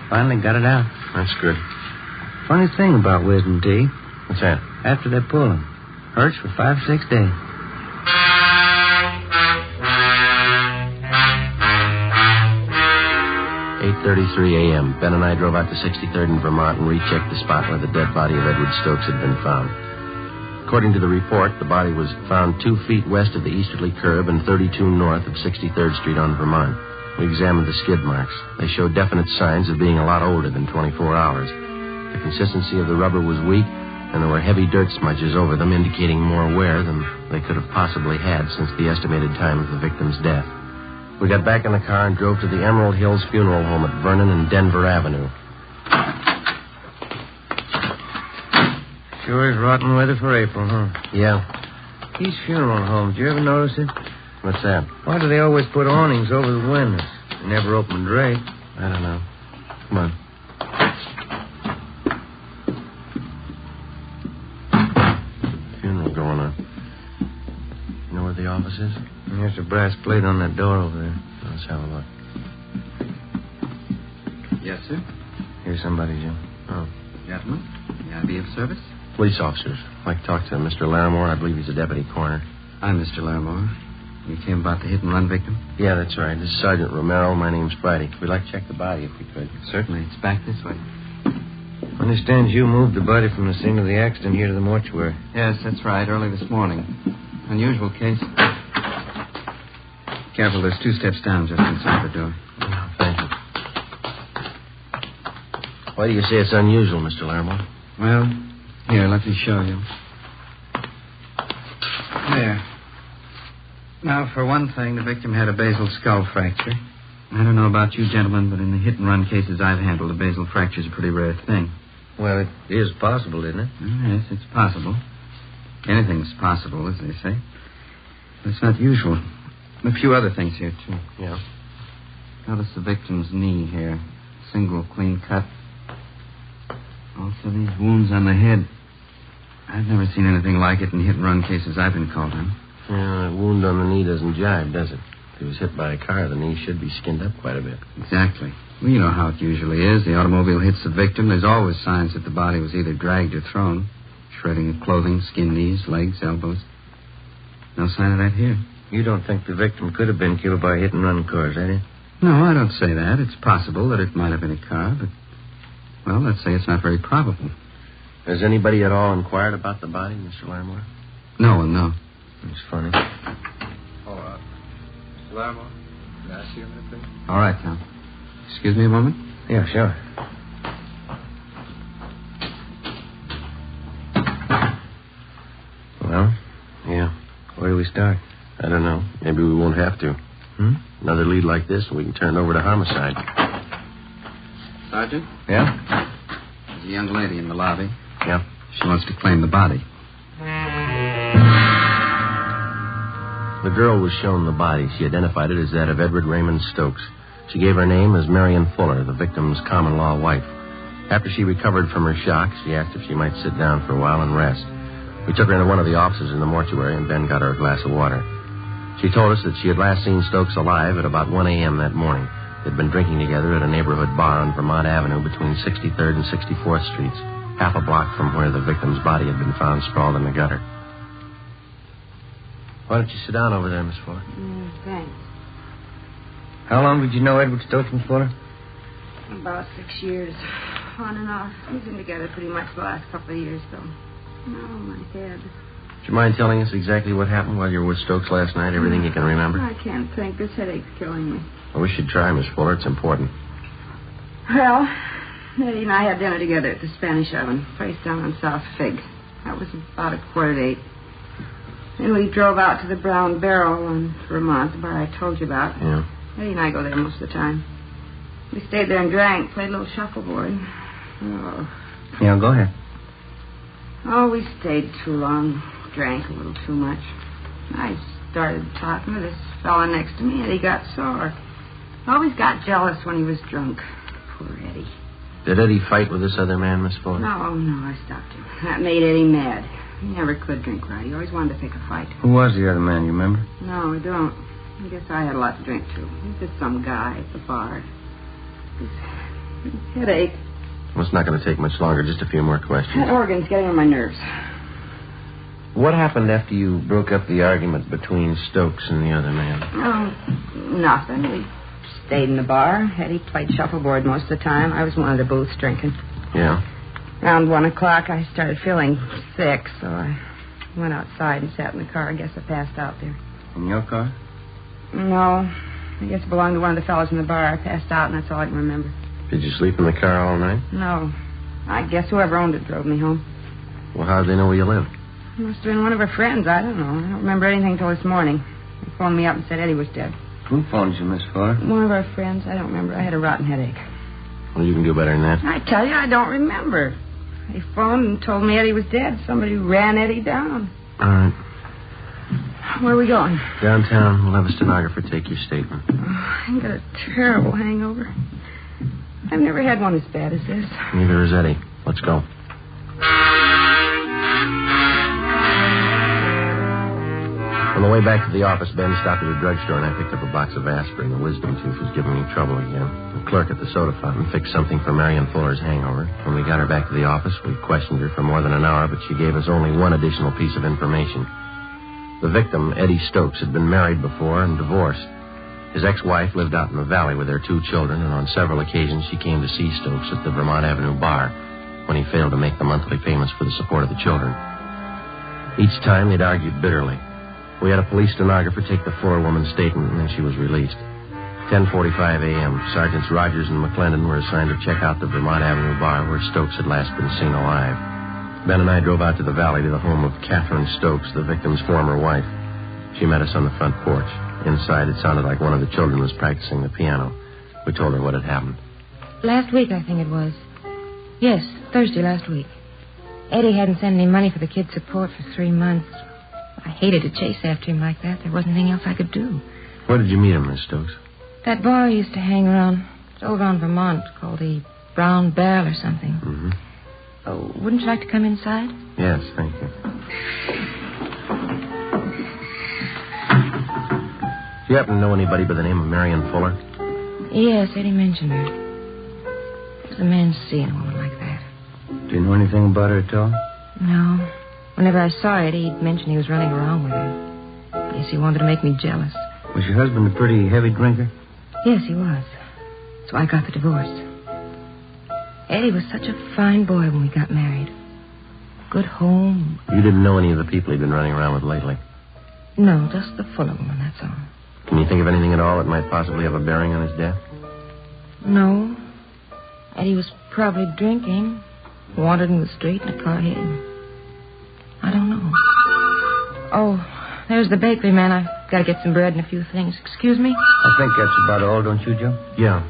Finally got it out. That's good. Funny thing about wisdom teeth. What's that? After they pull them. Hurts for 5-6 days. .33 a.m. Ben and I drove out to 63rd and Vermont and rechecked the spot where the dead body of Edward Stokes had been found. According to the report, the body was found 2 feet west of the easterly curb and 32 north of 63rd Street on Vermont. We examined the skid marks. They showed definite signs of being a lot older than 24 hours. The consistency of the rubber was weak, and there were heavy dirt smudges over them, indicating more wear than they could have possibly had since the estimated time of the victim's death. We got back in the car and drove to the Emerald Hills Funeral Home at Vernon and Denver Avenue. Sure is rotten weather for April, huh? Yeah. These funeral homes, you ever notice it? What's that? Why do they always put awnings over the windows? They never open the drape. I don't know. Come on. Funeral going on. You know where the office is? There's a brass plate on that door over there. Let's have a look. Yes, sir. Here's somebody, Jim. Oh. Gentlemen, may I be of service? Police officers. I'd like to talk to Mr. Larimore. I believe he's a deputy coroner. I'm Mr. Larimore. You came about the hit-and-run victim? Yeah, that's right. This is Sergeant Romero. My name's Friday. We'd like to check the body if we could. Certainly. It's back this way. I understand you moved the body from the scene of the accident here to the mortuary. Yes, that's right. Early this morning. Unusual case. Careful, there's 2 steps down just inside the door. Oh, thank you. Why do you say it's unusual, Mr. Larimore? Well, here, let me show you. There. Now, for one thing, the victim had a basal skull fracture. I don't know about you gentlemen, but in the hit-and-run cases I've handled, a basal fracture is a pretty rare thing. Well, it is possible, isn't it? Yes, it's possible. Anything's possible, as they say. But it's not usual. A few other things here, too. Yeah. Notice the victim's knee here. Single clean cut. Also these wounds on the head. I've never seen anything like it in hit-and-run cases I've been called on. Yeah, that wound on the knee doesn't jibe, does it? If he was hit by a car, the knee should be skinned up quite a bit. Exactly. Well, you know how it usually is. The automobile hits the victim. There's always signs that the body was either dragged or thrown. Shredding of clothing, skinned knees, legs, elbows. No sign of that here. You don't think the victim could have been killed by hit-and-run cars, eh? No, I don't say that. It's possible that it might have been a car, but, well, let's say it's not very probable. Has anybody at all inquired about the body, Mr. Larimore? No one, no. It's funny. Hold on. Mr. Larimore, can I see you a minute, please? All right, Tom. Excuse me a moment? Yeah, sure. Well, yeah. Where do we start? I don't know. Maybe we won't have to. Another lead like this, and we can turn it over to homicide. Sergeant? Yeah? There's a young lady in the lobby. Yeah? She wants to claim the body. The girl was shown the body. She identified it as that of Edward Raymond Stokes. She gave her name as Marion Fuller, the victim's common-law wife. After she recovered from her shock, she asked if she might sit down for a while and rest. We took her into one of the offices in the mortuary, and Ben got her a glass of water. She told us that she had last seen Stokes alive at about 1 a.m. that morning. They'd been drinking together at a neighborhood bar on Vermont Avenue between 63rd and 64th Streets, half a block from where the victim's body had been found sprawled in the gutter. Why don't you sit down over there, Miss Fuller? Thanks. How long did you know Edward Stokes, Miss Fuller? About 6 years. On and off. We've been together pretty much the last couple of years, though. Oh, my head. Would you mind telling us exactly what happened while you were with Stokes last night? Everything you can remember? I can't think. This headache's killing me. Well, we should try, Miss Fuller. It's important. Well, Eddie and I had dinner together at the Spanish Oven, place down on South Fig. That was about 7:45. Then we drove out to the Brown Barrel on Vermont, the bar I told you about. Yeah. Eddie and I go there most of the time. We stayed there and drank, played a little shuffleboard. Oh. Yeah, go ahead. Oh, we stayed too long. Drank a little too much. I started talking to this fella next to me, and he got sore. Always got jealous when he was drunk. Poor Eddie. Did Eddie fight with this other man, Miss Fuller? No, I stopped him. That made Eddie mad. He never could drink right. He always wanted to pick a fight. Who was the other man, you remember? No, I don't. I guess I had a lot to drink, too. He was just some guy at the bar. His headache. Well, it's not going to take much longer. Just a few more questions. That organ's getting on my nerves. What happened after you broke up the argument between Stokes and the other man? Oh, nothing. We stayed in the bar. Eddie played shuffleboard most of the time. I was one of the booths drinking. Yeah? Around 1 o'clock, I started feeling sick, so I went outside and sat in the car. I guess I passed out there. In your car? No. I guess it belonged to one of the fellows in the bar. I passed out, and that's all I can remember. Did you sleep in the car all night? No. I guess whoever owned it drove me home. Well, how did they know where you lived? It must have been one of her friends. I don't know. I don't remember anything until this morning. They phoned me up and said Eddie was dead. Who phoned you, Miss Fuller? One of our friends. I don't remember. I had a rotten headache. Well, you can do better than that. I tell you, I don't remember. They phoned and told me Eddie was dead. Somebody ran Eddie down. All right. Where are we going? Downtown. We'll have a stenographer take your statement. Oh, I've got a terrible hangover. I've never had one as bad as this. Neither has Eddie. Let's go. On the way back to the office, Ben stopped at a drugstore, and I picked up a box of aspirin. The wisdom tooth was giving me trouble again. The clerk at the soda fountain fixed something for Marion Fuller's hangover. When we got her back to the office, we questioned her for more than an hour, but she gave us only one additional piece of information. The victim, Eddie Stokes, had been married before and divorced. His ex-wife lived out in the valley with their 2 children, and on several occasions she came to see Stokes at the Vermont Avenue bar. when he failed to make the monthly payments for the support of the children. Each time, they'd argued bitterly. We had a police stenographer take the forewoman's statement, and then she was released. 10:45 a.m., Sergeants Rogers and McClendon were assigned to check out the Vermont Avenue bar where Stokes had last been seen alive. Ben and I drove out to the valley to the home of Catherine Stokes, the victim's former wife. She met us on the front porch. Inside, it sounded like one of the children was practicing the piano. We told her what had happened. Last week, I think it was. Yes, Thursday last week. Eddie hadn't sent any money for the kid's support for 3 months. I hated to chase after him like that. There wasn't anything else I could do. Where did you meet him, Miss Stokes? That bar he used to hang around. It's over on Vermont, called the Brown Barrel or something. Mm-hmm. Oh, wouldn't you like to come inside? Yes, thank you. Do you happen to know anybody by the name of Marion Fuller? Yes, Eddie mentioned her. It was a man seeing a woman like that. Do you know anything about her at all? No. Whenever I saw Eddie, he'd mention he was running around with her. I guess he wanted to make me jealous. Was your husband a pretty heavy drinker? Yes, he was. So I got the divorce. Eddie was such a fine boy when we got married. Good home. You didn't know any of the people he'd been running around with lately? No, just the Fuller woman, that's all. Can you think of anything at all that might possibly have a bearing on his death? No. Eddie was probably drinking, wandered in the street, and a car hit him. I don't know. Oh, there's the bakery man. I've got to get some bread and a few things. Excuse me? I think that's about all, don't you, Joe? Yeah.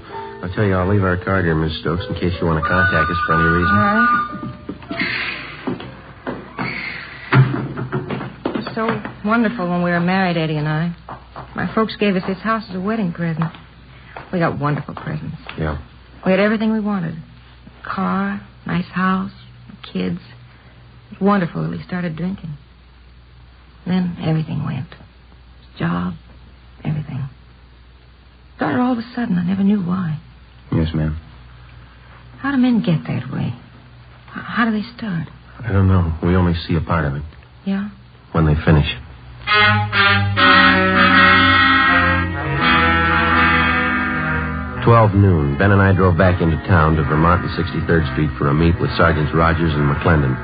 I'll tell you, I'll leave our card here, Miss Stokes, in case you want to contact us for any reason. All right. It was so wonderful when we were married, Eddie and I. My folks gave us this house as a wedding present. We got wonderful presents. Yeah. We had everything we wanted. A car, nice house, kids. It was wonderful till we started drinking. Then everything went. Job, everything. Started all of a sudden. I never knew why. Yes, ma'am. How do men get that way? How do they start? I don't know. We only see a part of it. Yeah? When they finish. 12 noon. Ben and I drove back into town to Vermont and 63rd Street for a meet with Sergeants Rogers and McClendon.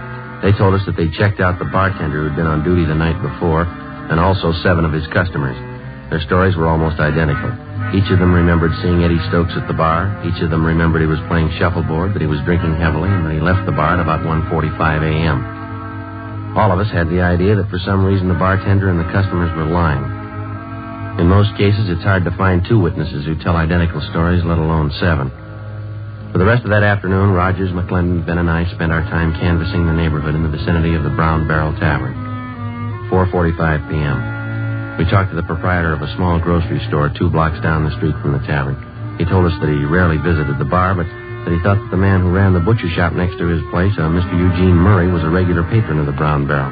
They told us that they checked out the bartender who'd been on duty the night before and also 7 of his customers. Their stories were almost identical. Each of them remembered seeing Eddie Stokes at the bar. Each of them remembered he was playing shuffleboard, that he was drinking heavily, and that he left the bar at about 1:45 a.m. All of us had the idea that for some reason the bartender and the customers were lying. In most cases, it's hard to find 2 witnesses who tell identical stories, let alone 7. For the rest of that afternoon, Rogers, McClendon, Ben, and I spent our time canvassing the neighborhood in the vicinity of the Brown Barrel Tavern. 4:45 p.m. We talked to the proprietor of a small grocery store 2 blocks down the street from the tavern. He told us that he rarely visited the bar, but that he thought that the man who ran the butcher shop next to his place, Mr. Eugene Murray, was a regular patron of the Brown Barrel.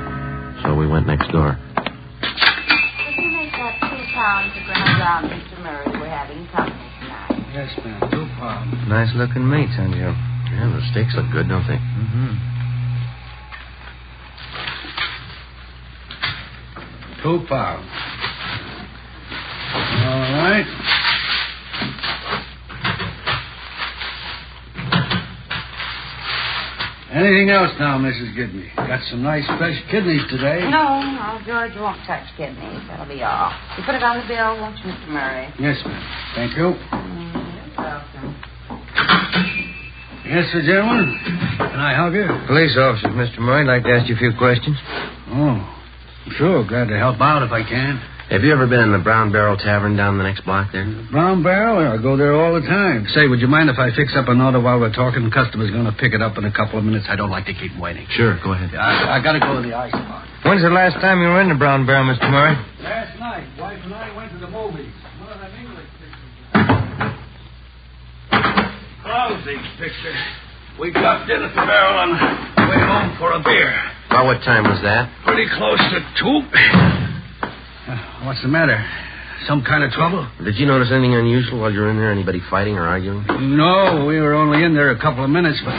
So we went next door. Could you make that 2 pounds of ground round, Mr. Murray? We're having company tonight. Yes, ma'am. 2 pounds. Nice-looking meat, son, Joe. Yeah, the steaks look good, don't they? Mm-hmm. 2 pounds. All right. Anything else now, Mrs. Gidney? Got some nice fresh kidneys today. No, George won't touch kidneys. That'll be all. You put it on the bill, won't you, Mr. Murray? Yes, ma'am. Thank you. You're welcome. Yes, sir, gentlemen. Can I help you? Police officers, Mr. Murray. I'd like to ask you a few questions. Oh, sure. Glad to help out if I can. Have you ever been in the Brown Barrel Tavern down the next block there? Brown Barrel? I go there all the time. Say, would you mind if I fix up an order while we're talking? The customer's going to pick it up in a couple of minutes. I don't like to keep him waiting. Sure, go ahead. I got to go to the ice box. When's the last time you were in the Brown Barrel, Mr. Murray? Last night. Wife and I went to the movies. One of them English pictures. Lousy picture. We dropped in at the barrel on the way home for a beer. About what time was that? Pretty close to 2. What's the matter? Some kind of trouble? Did you notice anything unusual while you were in there? Anybody fighting or arguing? No, we were only in there a couple of minutes, but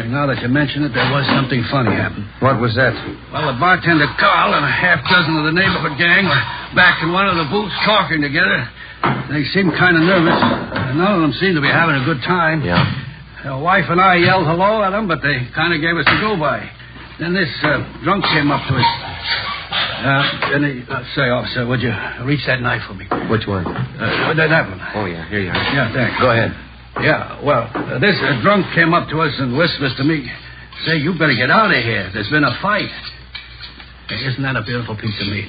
now that you mention it, there was something funny happen. What was that? Well, the bartender, Carl, and a half dozen of the neighborhood gang were back in one of the booths talking together. They seemed kind of nervous. None of them seemed to be having a good time. Yeah? The wife and I yelled hello at them, but they kind of gave us a go-by. Then this drunk came up to us. And he... say, officer, would you reach that knife for me? Which one? That one. Oh, yeah, here you are. Yeah, thanks. Go ahead. Yeah, well, this drunk came up to us and whispers to me, say, you better get out of here. There's been a fight. Hey, isn't that a beautiful piece of meat?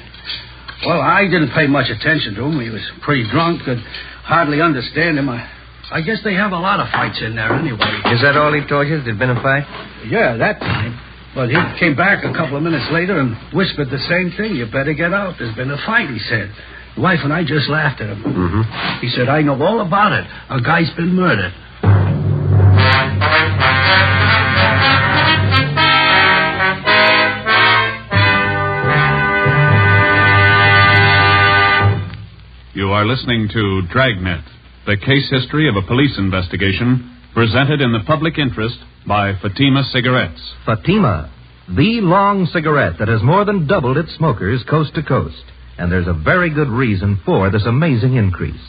Well, I didn't pay much attention to him. He was pretty drunk, could hardly understand him. I guess they have a lot of fights in there anyway. Is that all he told you? There'd been a fight? Yeah, that time. But he came back a couple of minutes later and whispered the same thing. You better get out. There's been a fight, he said. The wife and I just laughed at him. Mm-hmm. He said, I know all about it. A guy's been murdered. You are listening to Dragnet, the case history of a police investigation, presented in the public interest by Fatima Cigarettes. Fatima, the long cigarette that has more than doubled its smokers coast to coast. And there's a very good reason for this amazing increase.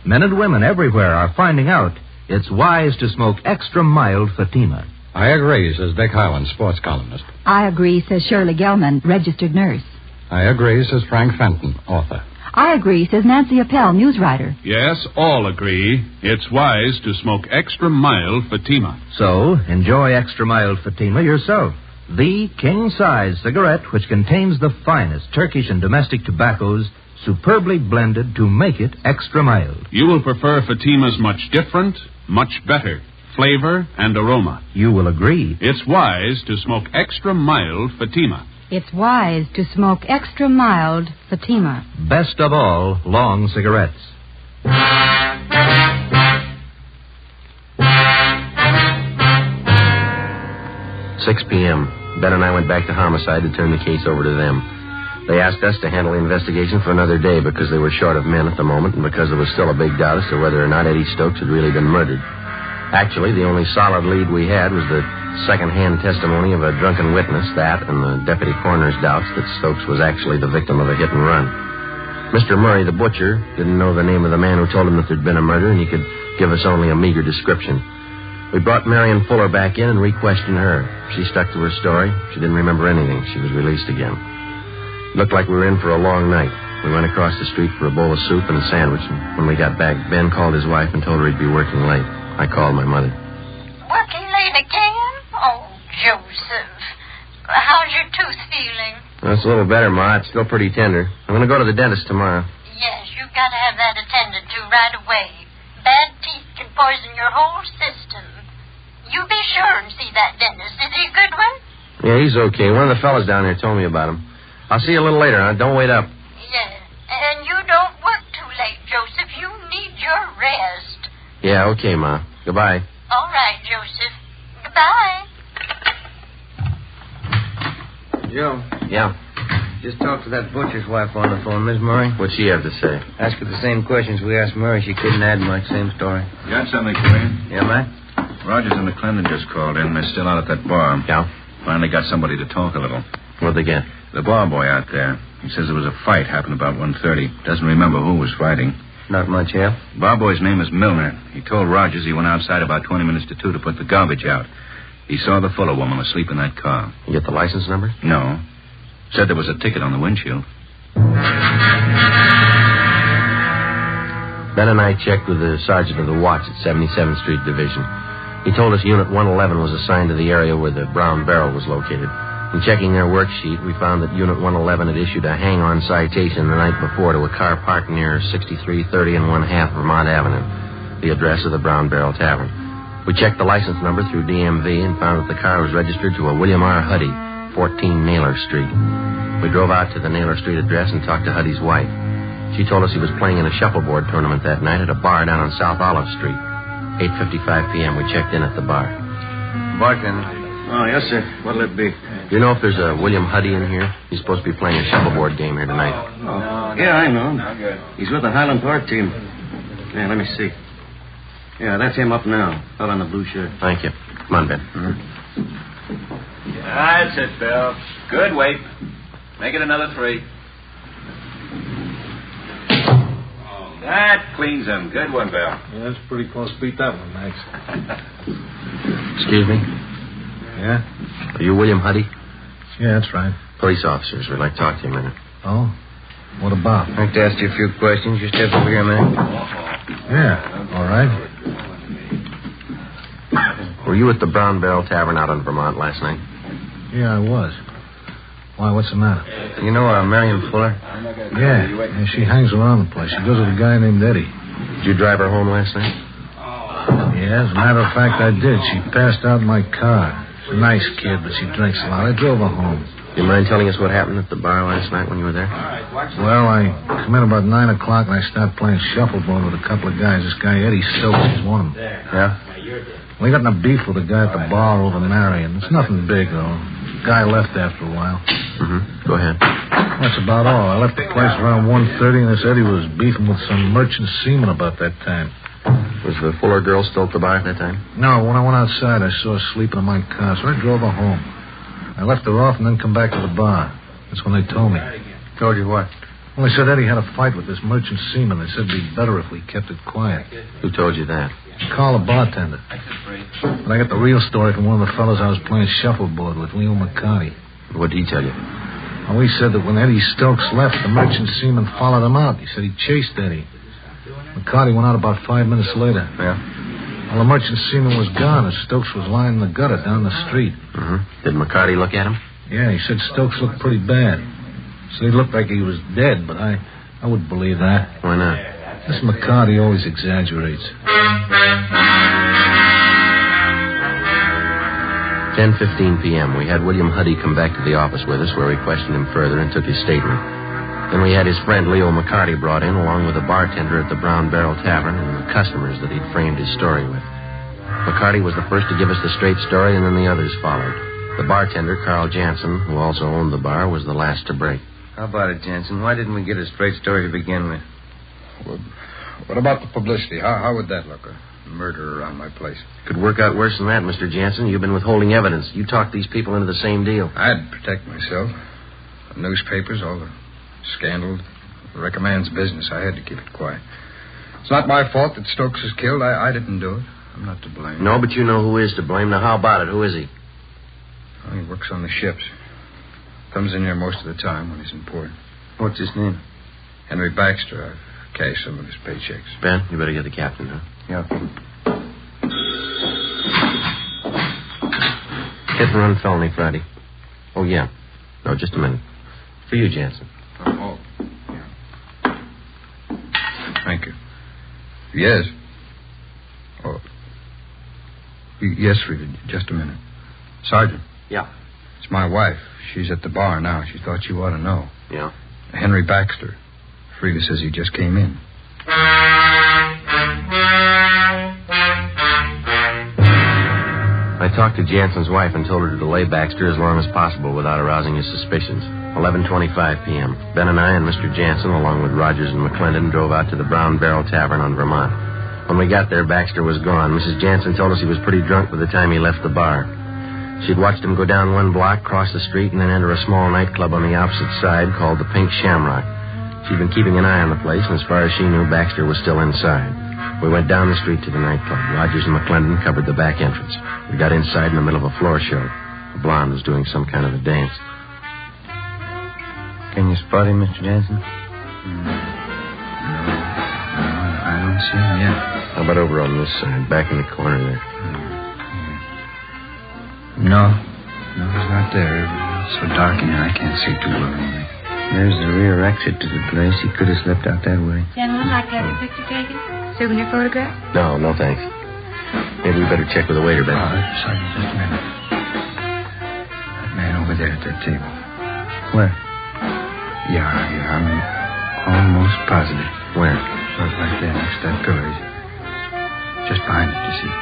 Men and women everywhere are finding out it's wise to smoke extra mild Fatima. I agree, says Dick Hyland, sports columnist. I agree, says Shirley Gelman, registered nurse. I agree, says Frank Fenton, author. I agree, says Nancy Appel, news writer. Yes, all agree. It's wise to smoke extra mild Fatima. So, enjoy extra mild Fatima yourself. The king-size cigarette which contains the finest Turkish and domestic tobaccos superbly blended to make it extra mild. You will prefer Fatima's much different, much better flavor and aroma. You will agree. It's wise to smoke extra mild Fatima. It's wise to smoke extra mild Fatima. Best of all, long cigarettes. 6 p.m. Ben and I went back to homicide to turn the case over to them. They asked us to handle the investigation for another day because they were short of men at the moment and because there was still a big doubt as to whether or not Eddie Stokes had really been murdered. Actually, the only solid lead we had was the second-hand testimony of a drunken witness, that and the deputy coroner's doubts that Stokes was actually the victim of a hit and run. Mr. Murray, the butcher, didn't know the name of the man who told him that there'd been a murder, and he could give us only a meager description. We brought Marion Fuller back in and re-questioned her. She stuck to her story. She didn't remember anything. She was released again. It looked like we were in for a long night. We went across the street for a bowl of soup and a sandwich, and when we got back, Ben called his wife and told her he'd be working late. I called my mother. Working late again? Oh, Joseph. How's your tooth feeling? Well, it's a little better, Ma. It's still pretty tender. I'm going to go to the dentist tomorrow. Yes, you've got to have that attended to right away. Bad teeth can poison your whole system. You be sure and see that dentist. Is he a good one? Yeah, he's okay. One of the fellas down there told me about him. I'll see you a little later, huh? Don't wait up. Yes. And you don't work too late, Joseph. You need your rest. Yeah, okay, Ma. Goodbye. All right, Joseph. Goodbye. Joe. Yeah? Just talked to that butcher's wife on the phone, Miss Murray. What'd she have to say? Asked her the same questions we asked Murray. She couldn't add much. Same story. You got something for me? Yeah, Matt? Rogers and McClendon just called in. They're still out at that bar. Yeah? Finally got somebody to talk a little. What'd they get? The bar boy out there. He says there was a fight happened about 1:30. Doesn't remember who was fighting. Not much help. Bar boy's name is Milner. He told Rogers he went outside about 20 minutes to 2 to put the garbage out. He saw the Fuller woman asleep in that car. You get the license number? No. Said there was a ticket on the windshield. Ben and I checked with the sergeant of the watch at 77th Street Division. He told us Unit 111 was assigned to the area where the brown barrel was located. In checking their worksheet, we found that Unit 111 had issued a hang-on citation the night before to a car parked near 6330 and 1/2 Vermont Avenue, the address of the Brown Barrel Tavern. We checked the license number through DMV and found that the car was registered to a William R. Huddy, 14 Naylor Street. We drove out to the Naylor Street address and talked to Huddy's wife. She told us he was playing in a shuffleboard tournament that night at a bar down on South Olive Street. 8:55 p.m. we checked in at the bar. Bartender. Oh, yes, sir. What'll it be? Do you know if there's a William Huddy in here? He's supposed to be playing a shuffleboard game here tonight. Oh, yeah, I know. He's with the Highland Park team. Yeah, let me see. Yeah, that's him up now, out on the blue shirt. Thank you. Come on, Ben. That's it, Bill. Good weight. Make it another 3. That cleans him. Good one, Bill. Yeah, that's pretty close. Beat that one, Max. Excuse me? Yeah? Are you William Huddy? Yeah, that's right. Police officers. We'd like to talk to you a minute. Oh? What about? I'd like to ask you a few questions. You step over here a minute. Yeah, all right. Were you at the Brown Barrel Tavern out on Vermont last night? Yeah, I was. Why, what's the matter? You know Marion Fuller? Yeah, she hangs around the place. She goes with a guy named Eddie. Did you drive her home last night? Yeah, as a matter of fact, I did. She passed out in my car. She's a nice kid, but she drinks a lot. I drove her home. Do you mind telling us what happened at the bar last night when you were there? Well, I come in about 9 o'clock and I start playing shuffleboard with a couple of guys. This guy, Eddie Stokes, is one of them. Yeah? We got in a beef with a guy at the bar over Marion. It's nothing big, though. Guy left after a while. Mm-hmm. Go ahead. That's about all. I left the place around 1:30, and this Eddie was beefing with some merchant seaman about that time. Was the Fuller girl still at the bar at that time? No, when I went outside, I saw her sleeping in my car, so I drove her home. I left her off and then come back to the bar. That's when they told me. Told you what? Well, they said Eddie had a fight with this merchant seaman. They said it'd be better if we kept it quiet. Who told you that? Call the bartender. But I got the real story from one of the fellows I was playing shuffleboard with, Leo McCarty. What did he tell you? Well, he said that when Eddie Stokes left, the merchant seaman followed him out. He said he chased Eddie. McCarty went out about 5 minutes later. Yeah? Well, the merchant seaman was gone, and Stokes was lying in the gutter down the street. Mm-hmm. Did McCarty look at him? Yeah, he said Stokes looked pretty bad. So he looked like he was dead, but I wouldn't believe that. Why not? This McCarty always exaggerates. 10:15 p.m. We had William Huddy come back to the office with us, where we questioned him further and took his statement. Then we had his friend Leo McCarty brought in, along with the bartender at the Brown Barrel Tavern and the customers that he'd framed his story with. McCarty was the first to give us the straight story, and then the others followed. The bartender, Carl Jansen, who also owned the bar, was the last to break. How about it, Jansen? Why didn't we get a straight story to begin with? Well, what about the publicity? How would that look? A murder around my place. Could work out worse than that, Mr. Jansen. You've been withholding evidence. You talked these people into the same deal. I'd protect myself. The newspapers, all the scandal, the recommends business. I had to keep it quiet. It's not my fault that Stokes is killed. I didn't do it. I'm not to blame. No, but you know who is to blame. Now, how about it? Who is he? Well, he works on the ships. Comes in here most of the time when he's in port. What's his name? Henry Baxter. I've cashed some of his paychecks. Ben, you better get the captain, huh? Yeah. Hit and run felony Friday. Oh, yeah. No, just a minute. For you, Jansen. Oh, yeah. Thank you. Yes. Oh. Yes, Rita. Just a minute. Sergeant. Yeah. It's my wife. She's at the bar now. She thought you ought to know. Yeah? Henry Baxter. Frida says he just came in. I talked to Jansen's wife and told her to delay Baxter as long as possible without arousing his suspicions. 11:25 p.m. Ben and I and Mr. Jansen, along with Rogers and McClendon, drove out to the Brown Barrel Tavern on Vermont. When we got there, Baxter was gone. Mrs. Jansen told us he was pretty drunk by the time he left the bar. She'd watched him go down one block, cross the street, and then enter a small nightclub on the opposite side called the Pink Shamrock. She'd been keeping an eye on the place, and as far as she knew, Baxter was still inside. We went down the street to the nightclub. Rogers and McClendon covered the back entrance. We got inside in the middle of a floor show. A blonde was doing some kind of a dance. Can you spot him, Mr. Jansen? No, I don't see him yet. How about over on this side, back in the corner there? No, he's not there. It's so dark in here, I can't see too well. There's the rear exit to the place. He could have slipped out that way. Gentlemen, like to have your picture taken? Souvenir photograph? No, thanks. Maybe we better check with the waiter, Ben. Sergeant, just a minute. That man over there at that table. Where? Yeah, I'm almost positive. Where? Right there, next to that pillar. He's just behind it, you see.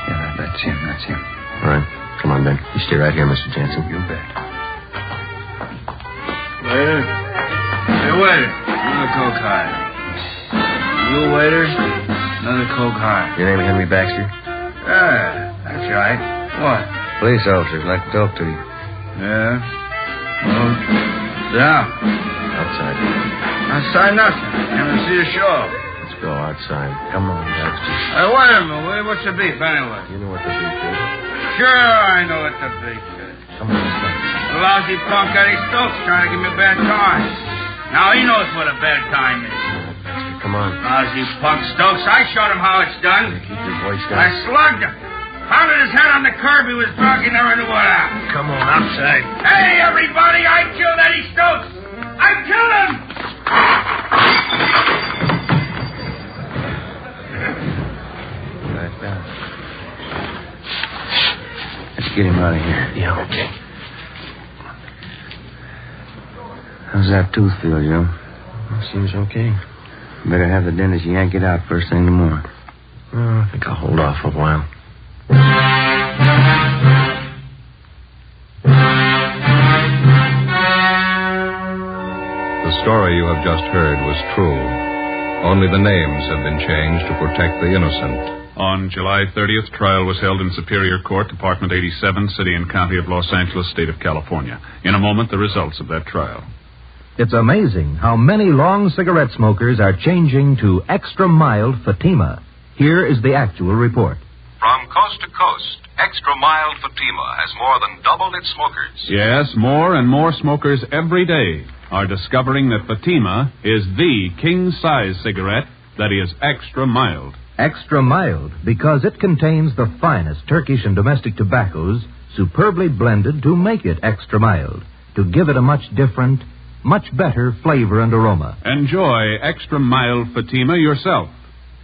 Yeah, that's him. All right. Come on, Ben. You stay right here, Mr. Jansen. You bet. Waiter. Hey, waiter. Another Coke high. You waiter? Another Coke high. Your name is Henry Baxter? Yeah, that's right. What? Police officers like to talk to you. Yeah? Well, sit down. Outside. I saw nothing. Never see a show. Let's go outside. Come on, Dexter. Hey, wait a minute, Willie. What's the beef, anyway? You know what the beef is. Sure, I know what the beef is. Come on, let's go. The lousy punk Eddie Stokes trying to give me a bad time. Now he knows what a bad time is. Dexter, come on. Lousy punk Stokes. I showed him how it's done. Keep your voice down. I slugged him. Pounded his head on the curb. He was drunk. He never knew what happened. Come on, outside. Hey, everybody, I killed Eddie Stokes. I killed him. Right down. Let's get him out of here. Yeah, okay. How's that tooth feel, Joe? Seems okay. Better have the dentist yank it out first thing tomorrow. I think I'll hold off for a while. The story you have just heard was true. Only the names have been changed to protect the innocent. On July 30th, trial was held in Superior Court, Department 87, City and County of Los Angeles, State of California. In a moment, the results of that trial. It's amazing how many long cigarette smokers are changing to extra mild Fatima. Here is the actual report. From coast to coast, Extra Mild Fatima has more than doubled its smokers. Yes, more and more smokers every day are discovering that Fatima is the king-size cigarette that is extra mild. Extra mild because it contains the finest Turkish and domestic tobaccos superbly blended to make it extra mild, to give it a much different, much better flavor and aroma. Enjoy extra mild Fatima yourself.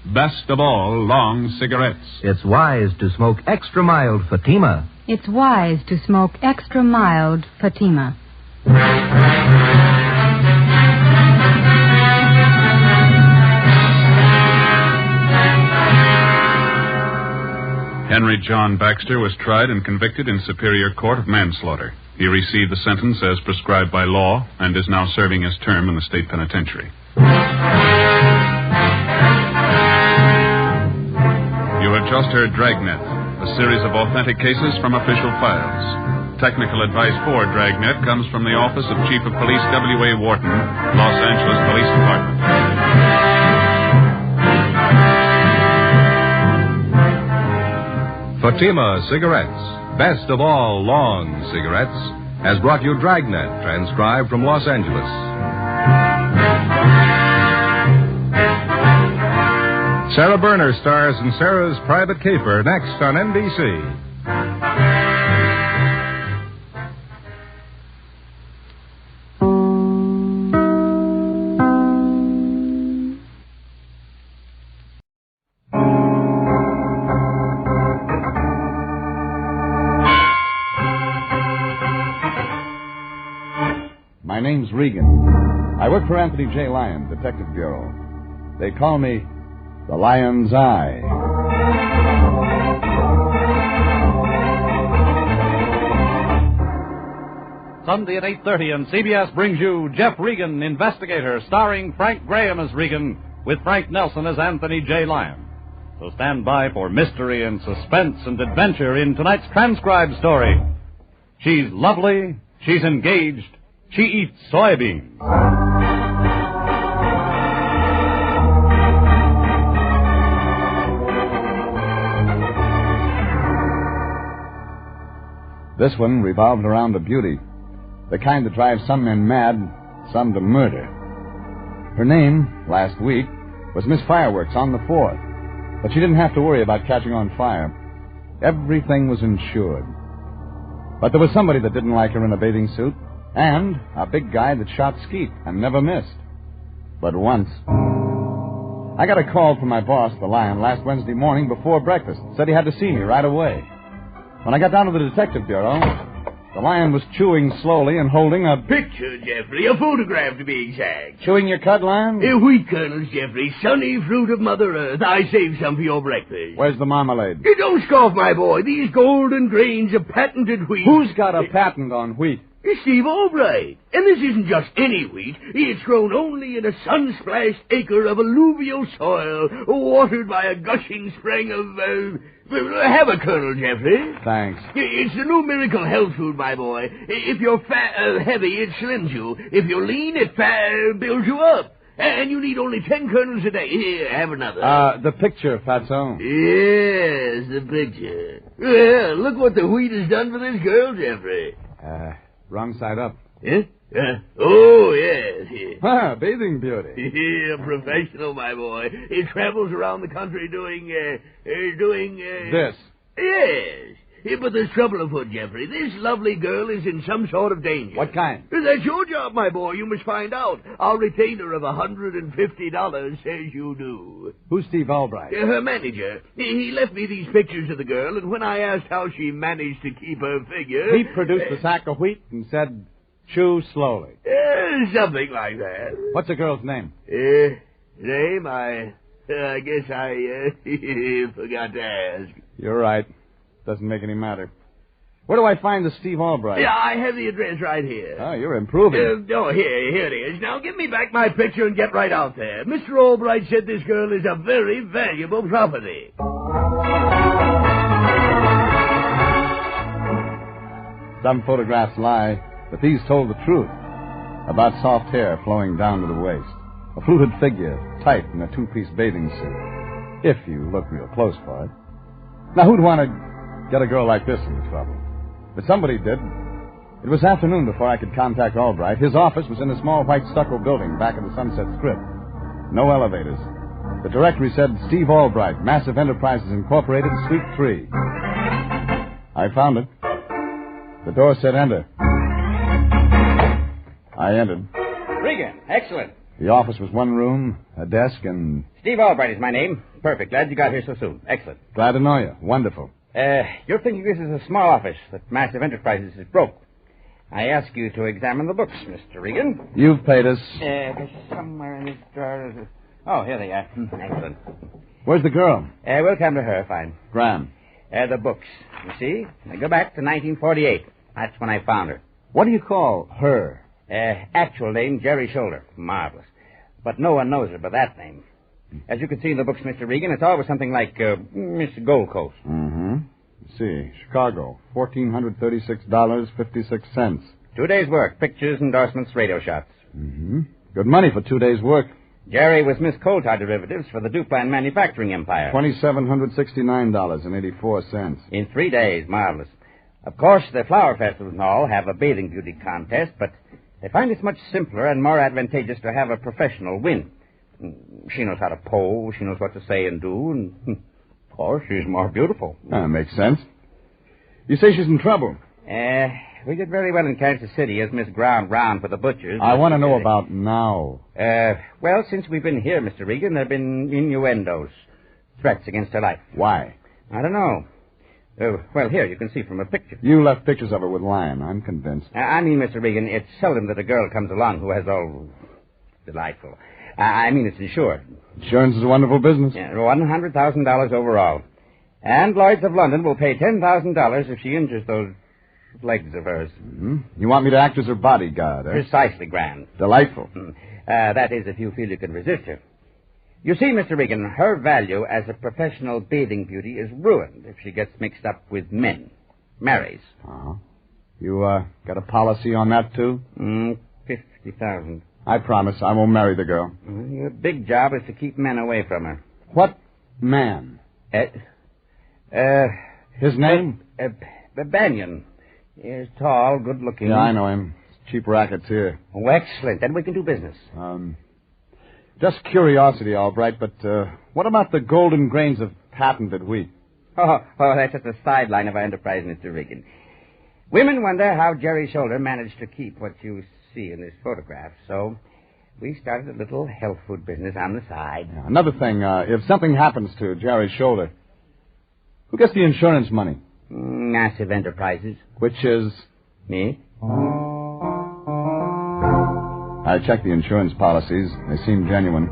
Best of all long cigarettes. It's wise to smoke extra mild Fatima. It's wise to smoke extra mild Fatima. Henry John Baxter was tried and convicted in Superior Court of manslaughter. He received the sentence as prescribed by law and is now serving his term in the state penitentiary. You have just heard Dragnet, a series of authentic cases from official files. Technical advice for Dragnet comes from the Office of Chief of Police W.A. Wharton, Los Angeles Police Department. Fatima Cigarettes, best of all long cigarettes, has brought you Dragnet, transcribed from Los Angeles. Sarah Berner stars in Sarah's Private Caper next on NBC. My name's Regan. I work for Anthony J. Lyon, Detective Bureau. They call me the Lion's Eye. Sunday at 8:30, and CBS brings you Jeff Regan, Investigator, starring Frank Graham as Regan, with Frank Nelson as Anthony J. Lyon. So stand by for mystery and suspense and adventure in tonight's transcribed story. She's lovely, she's engaged, she eats soybeans. This one revolved around a beauty, the kind that drives some men mad, some to murder. Her name, last week, was Miss Fireworks on the 4th, but she didn't have to worry about catching on fire. Everything was insured. But there was somebody that didn't like her in a bathing suit, and a big guy that shot skeet and never missed. But once. I got a call from my boss, the Lion, last Wednesday morning before breakfast. Said he had to see me right away. When I got down to the Detective Bureau, the Lion was chewing slowly and holding a picture, Jeffrey. A photograph, to be exact. Chewing your cud, Lion? Wheat kernels, Jeffrey. Sunny fruit of Mother Earth. I saved some for your breakfast. Where's the marmalade? You don't scoff, my boy. These golden grains of patented wheat. Who's got a patent on wheat? It's Steve Albright. And this isn't just any wheat. It's grown only in a sun-splashed acre of alluvial soil, watered by a gushing spring of, have a kernel, Jeffrey. Thanks. It's the new miracle health food, my boy. If you're heavy, it slims you. If you're lean, it builds you up. And you need only 10 kernels a day. Here, have another. The picture, Fatso. Yes, the picture. Well, look what the wheat has done for this girl, Jeffrey. Wrong side up. Huh? Oh, yes. Ah, bathing beauty. Yeah, professional, my boy. He travels around the country doing This. Yes. Yeah, but there's trouble afoot, Jeffrey. This lovely girl is in some sort of danger. What kind? That's your job, my boy. You must find out. Our retainer of $150 says you do. Who's Steve Albright? Her manager. He left me these pictures of the girl, and when I asked how she managed to keep her figure... He produced a sack of wheat and said, chew slowly. Something like that. What's the girl's name? Name? I guess I forgot to ask. You're right. Doesn't make any matter. Where do I find the Steve Albright? Yeah, I have the address right here. Oh, you're improving. Here it is. Now give me back my picture and get right out there. Mr. Albright said this girl is a very valuable property. Some photographs lie, but these told the truth. About soft hair flowing down to the waist. A fluted figure, tight in a two-piece bathing suit. If you look real close for it. Now, who'd want to get a girl like this into trouble? But somebody did. It was afternoon before I could contact Albright. His office was in a small white stucco building back of the Sunset Strip. No elevators. The directory said Steve Albright, Massive Enterprises Incorporated, Suite 3. I found it. The door said enter. I entered. Regan, excellent. The office was one room, a desk, and... Steve Albright is my name. Perfect. Glad you got here so soon. Excellent. Glad to know you. Wonderful. You're thinking this is a small office, that Massive Enterprises is broke. I ask you to examine the books, Mr. Regan. You've paid us. There's somewhere in this drawer. Oh, here they are. Excellent. Where's the girl? We'll come to her, fine. Graham. The books. You see? They go back to 1948. That's when I found her. What do you call her? Actual name, Jerry Shoulder. Marvelous. But no one knows her by that name. As you can see in the books, Mr. Regan, it's always something like Miss Gold Coast. Mm-hmm. Let's see. Chicago, $1,436.56. 2 days' work. Pictures, endorsements, radio shots. Mm-hmm. Good money for 2 days' work. Jerry was Miss Coal Tar Derivatives for the Duplan Manufacturing Empire. $2,769.84. In 3 days. Marvelous. Of course, the flower festivals and all have a bathing beauty contest, but they find it much simpler and more advantageous to have a professional win. She knows how to pose, she knows what to say and do, and, of course, she's more beautiful. Makes sense. You say she's in trouble? We did very well in Kansas City as Miss Ground Round for the butchers. I want to know about now. Well, since we've been here, Mr. Regan, there have been innuendos, threats against her life. Why? I don't know. Well, here, you can see from a picture. You left pictures of her with Lion, I'm convinced. I mean, Mr. Regan, it's seldom that a girl comes along who has all... delightful. I mean, it's insured. Insurance is a wonderful business. Yeah, $100,000 overall. And Lloyd's of London will pay $10,000 if she injures those legs of hers. Mm-hmm. You want me to act as her bodyguard, eh? Precisely, Grand. Delightful. That is, if you feel you can resist her. You see, Mr. Regan, her value as a professional bathing beauty is ruined if she gets mixed up with men. Marries. Uh-huh. You, got a policy on that, too? $50,000. I promise I won't marry the girl. Your big job is to keep men away from her. What man? His name? Banyan. He's tall, good-looking. Yeah, I know him. Cheap rackets here. Oh, excellent. Then we can do business. Just curiosity, Albright, but what about the golden grains of patented wheat? Oh, that's just a sideline of our enterprise, Mr. Regan. Women wonder how Jerry Shoulder managed to keep what you see in this photograph, so we started a little health food business on the side. Yeah, another thing, if something happens to Jerry Shoulder, who gets the insurance money? Massive Enterprises. Which is? Me. I checked the insurance policies. They seemed genuine.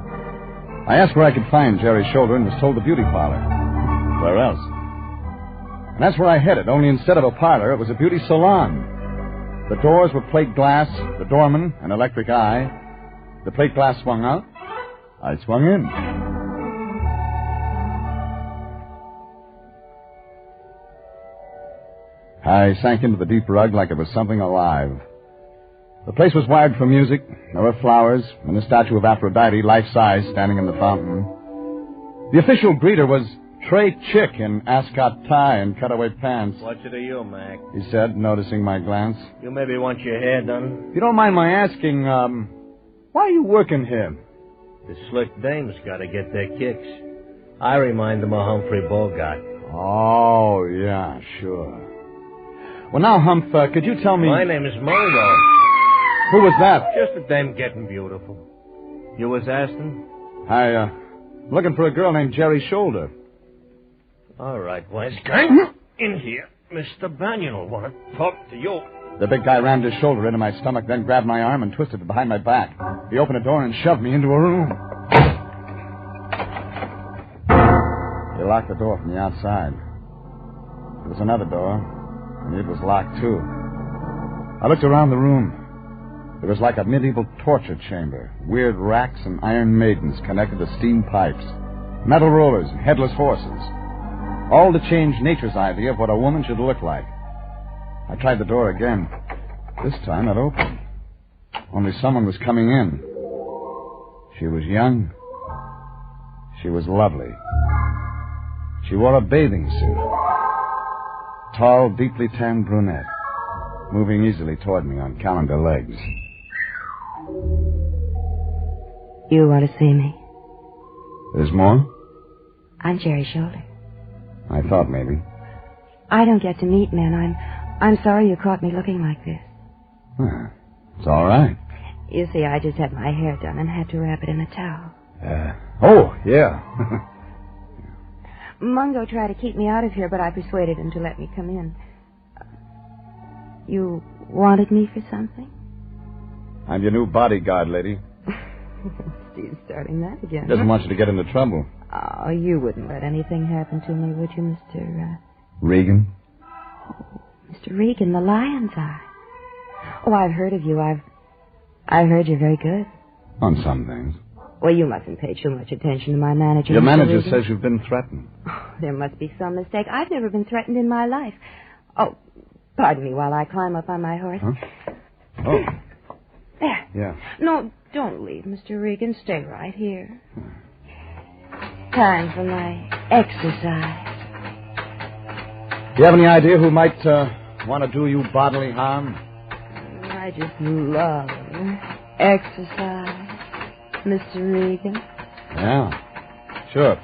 I asked where I could find Jerry Shoulder and was told the beauty parlor. Where else? And that's where I headed, only instead of a parlor, it was a beauty salon. The doors were plate glass, the doorman, an electric eye. The plate glass swung out. I swung in. I sank into the deep rug like it was something alive. The place was wired for music. There were flowers and a statue of Aphrodite, life-size, standing in the fountain. The official greeter was Trey Chick in ascot tie and cutaway pants. What's it to you, Mac? He said, noticing my glance. You maybe want your hair done? If you don't mind my asking, why are you working here? The slick dames gotta get their kicks. I remind them of Humphrey Bogart. Oh, yeah, sure. Well, now, Humph, could you tell me... My name is Mungo. Who was that? Just a dame getting beautiful. You was asking? I'm looking for a girl named Jerry Shoulder. All right, wise guy. In here. Mr. Banyan will want to talk to you. The big guy rammed his shoulder into my stomach, then grabbed my arm and twisted it behind my back. He opened a door and shoved me into a room. He locked the door from the outside. There was another door, and it was locked, too. I looked around the room. It was like a medieval torture chamber. Weird racks and iron maidens connected to steam pipes. Metal rollers and headless horses. All to change nature's idea of what a woman should look like. I tried the door again. This time it opened. Only someone was coming in. She was young. She was lovely. She wore a bathing suit. Tall, deeply tanned brunette. Moving easily toward me on calendar legs. You want to see me? There's more? I'm Jerry Shoulder. I thought maybe. I don't get to meet men. I'm sorry you caught me looking like this. It's all right. You see, I just had my hair done and had to wrap it in a towel. Oh, yeah. Mungo tried to keep me out of here, but I persuaded him to let me come in. You wanted me for something? I'm your new bodyguard, lady. Steve's starting that again. He doesn't want you to get into trouble. Oh, you wouldn't let anything happen to me, would you, Mr. Regan? Oh, Mr. Regan, the Lion's Eye. Oh, I've heard of you. I've heard you're very good. On some things. Well, you mustn't pay too much attention to my manager. Your Mr. manager Regan. says you've been threatened. Oh, there must be some mistake. I've never been threatened in my life. Oh, pardon me while I climb up on my horse. Huh? Oh. There. Yeah. No, don't leave, Mr. Regan. Stay right here. Time for my exercise. Do you have any idea who might want to do you bodily harm? I just love exercise, Mr. Regan. Yeah, sure.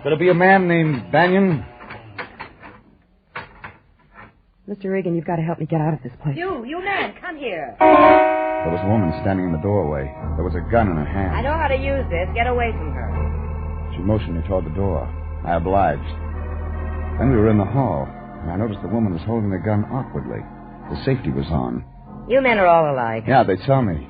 Could it be a man named Banyan? Mr. Regan, you've got to help me get out of this place. You man, come here. There was a woman standing in the doorway. There was a gun in her hand. I know how to use this. Get away from her. She motioned me toward the door. I obliged. Then we were in the hall, and I noticed the woman was holding the gun awkwardly. The safety was on. You men are all alike. Yeah, they tell me.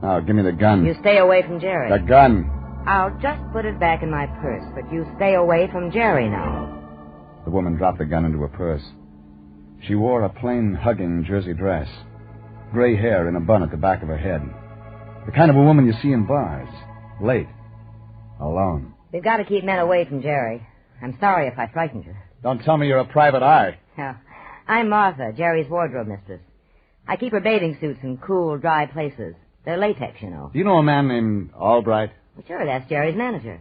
Now, give me the gun. You stay away from Jerry. The gun. I'll just put it back in my purse, but you stay away from Jerry now. The woman dropped the gun into her purse. She wore a plain, hugging jersey dress. Gray hair in a bun at the back of her head. The kind of a woman you see in bars. Late. Alone. We've got to keep men away from Jerry. I'm sorry if I frightened you. Don't tell me you're a private eye. No. I'm Martha, Jerry's wardrobe mistress. I keep her bathing suits in cool, dry places. They're latex, you know. Do you know a man named Albright? Well, sure, that's Jerry's manager.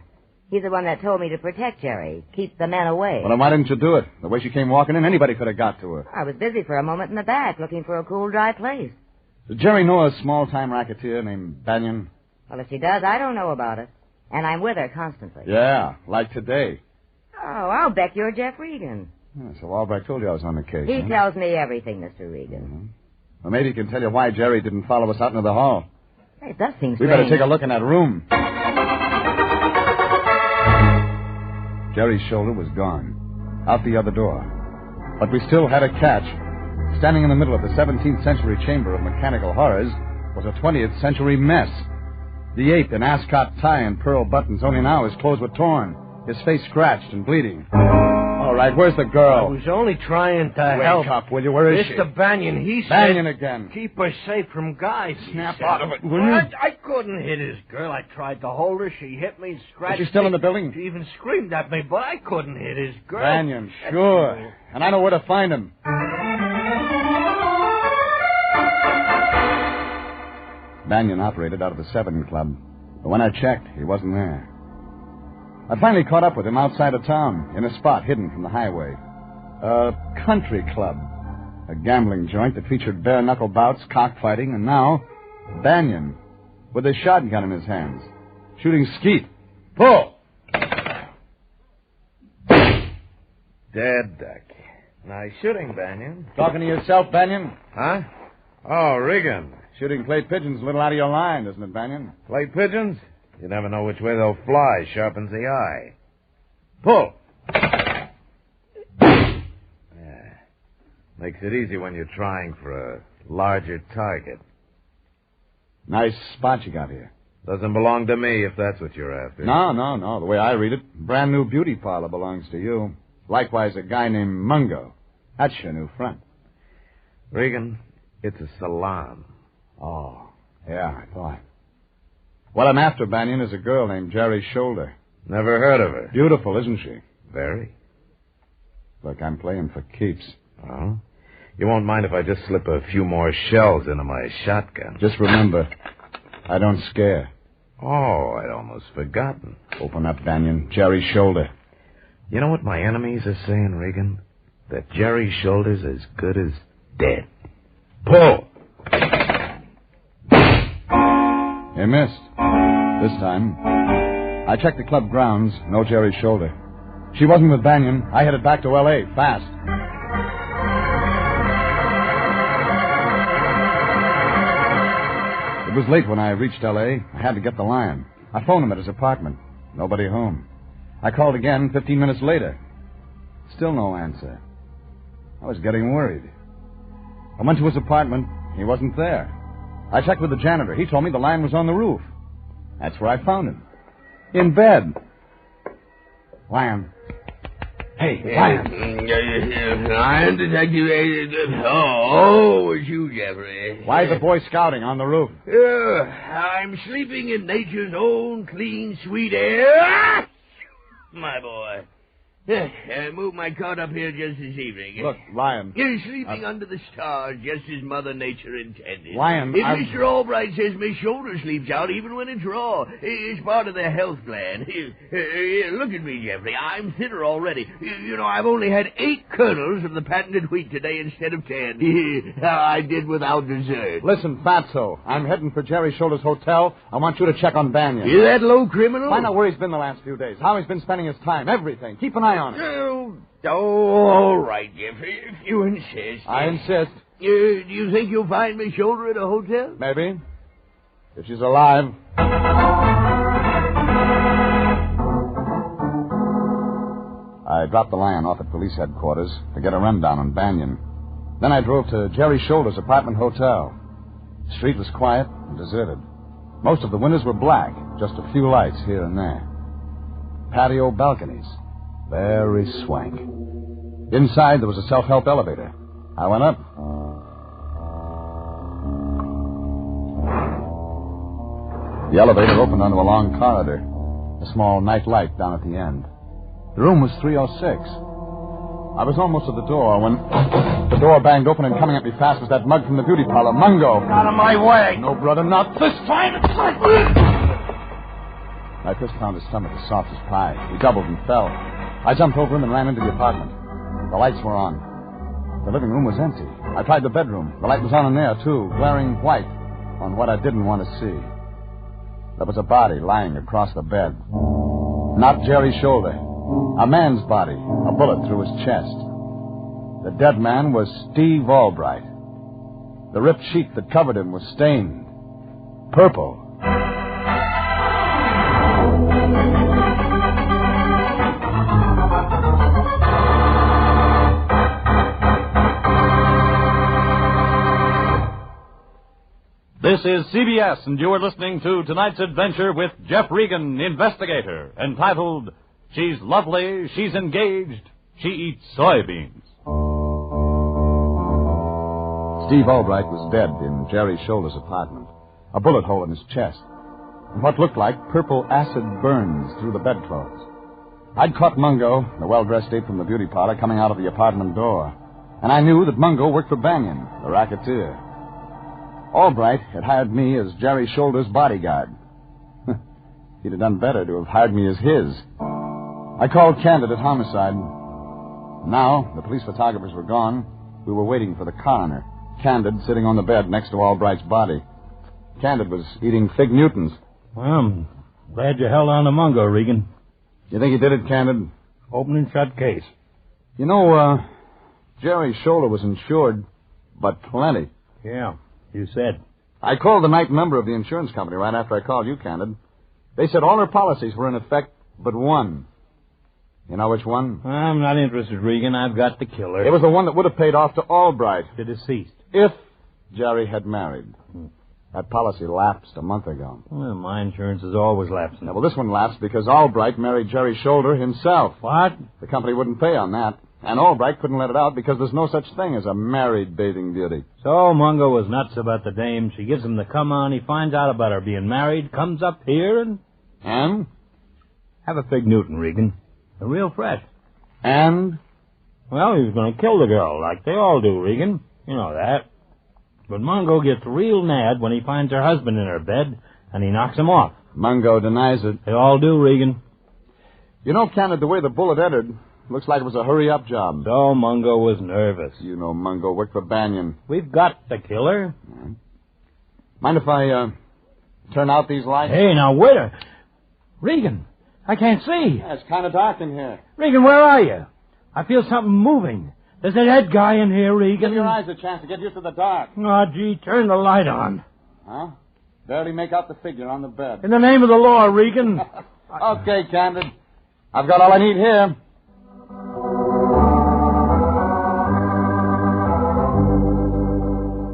He's the one that told me to protect Jerry, keep the men away. Well, then why didn't you do it? The way she came walking in, anybody could have got to her. I was busy for a moment in the back looking for a cool, dry place. Does Jerry know a small-time racketeer named Banyan? Well, if she does, I don't know about it. And I'm with her constantly. Yeah, like today. Oh, I'll bet you're Jeff Regan. Yeah, so Albright told you I was on the case. He huh? tells me everything, Mr. Regan. Mm-hmm. Well, maybe he can tell you why Jerry didn't follow us out into the hall. Hey, it does seem strange. We better take a look in that room. Jerry's shoulder was gone. Out the other door. But we still had a catch. Standing in the middle of the 17th century chamber of mechanical horrors was a 20th century mess. The ape in ascot tie and pearl buttons, only now his clothes were torn, his face scratched and bleeding. All right, where's the girl? I was only trying to help. Wake up, will you? Where is she? Mr. Banyan, he said... Banyan again. Keep her safe from guys. Snap out of it, will Well, you? I couldn't hit his girl. I tried to hold her. She hit me, scratched Is she still me. in the building? She even screamed at me, but I couldn't hit his girl. Banyan, sure. And I know where to find him. Banyan operated out of the 7 Club. But when I checked, he wasn't there. I finally caught up with him outside of town, in a spot hidden from the highway. A country club. A gambling joint that featured bare-knuckle bouts, cockfighting, and now, Banyan, with a shotgun in his hands, shooting skeet. Pull! Dead duck. Nice shooting, Banyan. Talking to yourself, Banyan? Huh? Oh, Regan. Shooting clay pigeons a little out of your line, isn't it, Banyan? Clay pigeons? You never know which way they'll fly. Sharpens the eye. Pull! Yeah. Makes it easy when you're trying for a larger target. Nice spot you got here. Doesn't belong to me if that's what you're after. No. The way I read it, brand new beauty parlor belongs to you. Likewise, a guy named Mungo. That's your new front. Regan, it's a salon. Oh, yeah, I thought. What I'm after, Banyan, is a girl named Jerry Shoulder. Never heard of her. Beautiful, isn't she? Very. Look, I'm playing for keeps. Oh? You won't mind if I just slip a few more shells into my shotgun. Just remember, I don't scare. Oh, I'd almost forgotten. Open up, Banyan. Jerry Shoulder. You know what my enemies are saying, Regan? That Jerry Shoulder's as good as dead. Pull! You missed. This time. I checked the club grounds. No Jerry Shoulder. She wasn't with Banyan. I headed back to L.A. fast. It was late when I reached L.A. I had to get the line. I phoned him at his apartment. Nobody home. I called again 15 minutes later. Still no answer. I was getting worried. I went to his apartment. He wasn't there. I checked with the janitor. He told me the line was on the roof. That's where I found him. In bed. Lion. Hey, Lion. I'm Detective... Oh, it's you, Jeffrey. Why is the boy scouting on the roof? I'm sleeping in nature's own clean, sweet air. My boy. I moved my cot up here just this evening. Look, Lion. You're sleeping under the stars, just as Mother Nature intended. Lion, If Mr. Albright says my shoulder sleeps out even when it's raw, it's part of their health plan. Look at me, Jeffrey. I'm thinner already. You know, I've only had 8 kernels of the patented wheat today instead of 10. I did without dessert. Listen, Fatso, I'm heading for Jerry Shoulder's hotel. I want you to check on Banyan. You that low criminal? Find out where he's been the last few days, how he's been spending his time, everything. Keep an eye on it. All right, Jeffrey, if you insist. I insist. Do you think you'll find Miss Shoulder at a hotel? Maybe. If she's alive. I dropped the Lion off at police headquarters to get a rundown on Banyan. Then I drove to Jerry Shoulder's apartment hotel. The street was quiet and deserted. Most of the windows were black, just a few lights here and there. Patio balconies. Very swank. Inside, there was a self-help elevator. I went up. The elevator opened onto a long corridor. A small night light down at the end. The room was 306. I was almost at the door when the door banged open, and coming at me fast was that mug from the beauty parlor. Mungo. Out of my way. No, brother, not this time. My fist found his stomach as soft as pie. He doubled and fell. I jumped over him and ran into the apartment. The lights were on. The living room was empty. I tried the bedroom. The light was on in there, too, glaring white on what I didn't want to see. There was a body lying across the bed. Not Jerry Shoulder. A man's body. A bullet through his chest. The dead man was Steve Albright. The ripped sheet that covered him was stained purple. This is CBS, and you are listening to tonight's adventure with Jeff Regan, Investigator, entitled, She's Lovely, She's Engaged, She Eats Soybeans. Steve Albright was dead in Jerry Shoulder's apartment. A bullet hole in his chest. And what looked like purple acid burns through the bedclothes. I'd caught Mungo, the well-dressed ape from the beauty parlor, coming out of the apartment door. And I knew that Mungo worked for Banyan, the racketeer. Albright had hired me as Jerry Shoulder's bodyguard. He'd have done better to have hired me as his. I called Candidate Homicide. Now, the police photographers were gone. We were waiting for the coroner. Candid sitting on the bed next to Albright's body. Candid was eating Fig Newtons. Well, I'm glad you held on to Mungo, Regan. You think he did it, Candid? Open and shut case. You know, Jerry Shoulder was insured, but plenty. Yeah, you said. I called the night number of the insurance company right after I called you, Candid. They said all her policies were in effect but one. You know which one? I'm not interested, Regan. I've got the killer. It was the one that would have paid off to Albright. The deceased. If Jerry had married. That policy lapsed a month ago. Well, my insurance is always lapsing. Yeah, well, this one lapsed because Albright married Jerry Shoulder himself. What? The company wouldn't pay on that. And Albright couldn't let it out because there's no such thing as a married bathing beauty. So Mungo was nuts about the dame. She gives him the come on. He finds out about her being married, comes up here and... And? Have a Fig Newton, Regan. They're real fresh. And? Well, he was going to kill the girl, like they all do, Regan. You know that. But Mungo gets real mad when he finds her husband in her bed, and he knocks him off. Mungo denies it. They all do, Regan. You know, Kenneth, the way the bullet entered, looks like it was a hurry-up job. So Mungo was nervous. You know Mungo worked for Banyan. We've got the killer. Mind if I, turn out these lights? Hey, now, wait a... Regan, I can't see. Yeah, it's kind of dark in here. Regan, where are you? I feel something moving. There's a dead guy in here, Regan. Give your eyes a chance to get used to the dark. Oh, gee, turn the light on. Huh? Barely make out the figure on the bed. In the name of the law, Regan. Okay, Candid. I've got all I need here.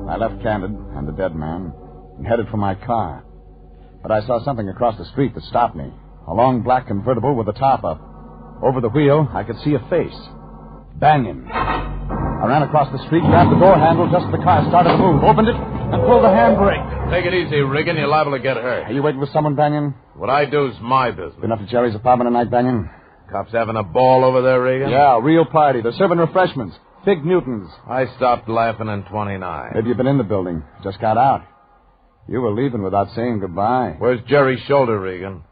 I left Candid and the dead man and headed for my car. But I saw something across the street that stopped me. A long black convertible with the top up. Over the wheel, I could see a face. Banyan. I ran across the street, grabbed the door handle just as the car started to move, opened it, and pulled the handbrake. Take it easy, Regan. You're liable to get hurt. Are you waiting for someone, Banyan? What I do is my business. Been up to Jerry's apartment tonight, Banyan? Cops having a ball over there, Regan? Yeah, a real party. They're serving refreshments. Fig Newtons. I stopped laughing in 29. Maybe you've been in the building. Just got out. You were leaving without saying goodbye. Where's Jerry's shoulder, Regan?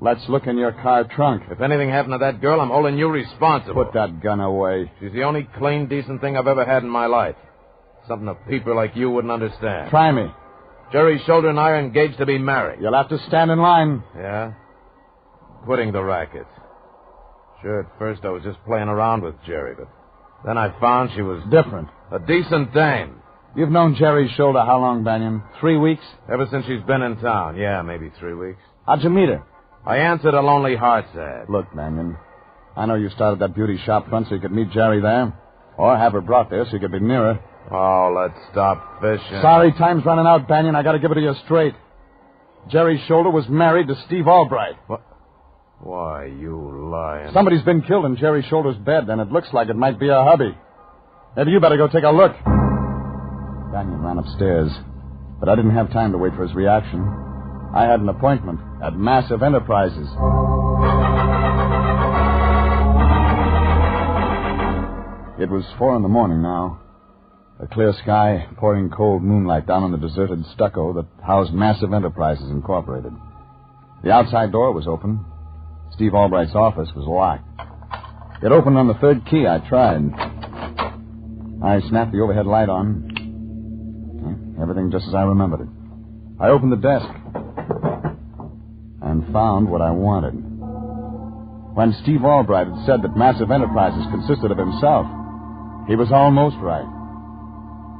Let's look in your car trunk. If anything happened to that girl, I'm holding you responsible. Put that gun away. She's the only clean, decent thing I've ever had in my life. Something a peeper like you wouldn't understand. Try me. Jerry's shoulder and I are engaged to be married. You'll have to stand in line. Yeah? Quitting the racket. Sure, at first I was just playing around with Jerry, but then I found she was... different. A decent dame. You've known Jerry's shoulder how long, Banyan? 3 weeks? Ever since she's been in town. Yeah, maybe 3 weeks. How'd you meet her? I answered a Lonely Hearts ad. Look, Banyan, I know you started that beauty shop front so you could meet Jerry there. Or have her brought there so you could be near her. Oh, let's stop fishing. Sorry, time's running out, Banyan. I gotta give it to you straight. Jerry's shoulder was married to Steve Albright. What? Why, you lying. Somebody's been killed in Jerry's shoulder's bed, and it looks like it might be a hubby. Maybe you better go take a look. Banyan ran upstairs, but I didn't have time to wait for his reaction. I had an appointment at Massive Enterprises. It was 4 a.m. now. A clear sky, pouring cold moonlight down on the deserted stucco that housed Massive Enterprises Incorporated. The outside door was open. Steve Albright's office was locked. It opened on the third key. I tried. I snapped the overhead light on. Everything just as I remembered it. I opened the desk and found what I wanted. When Steve Albright had said that Massive Enterprises consisted of himself, he was almost right.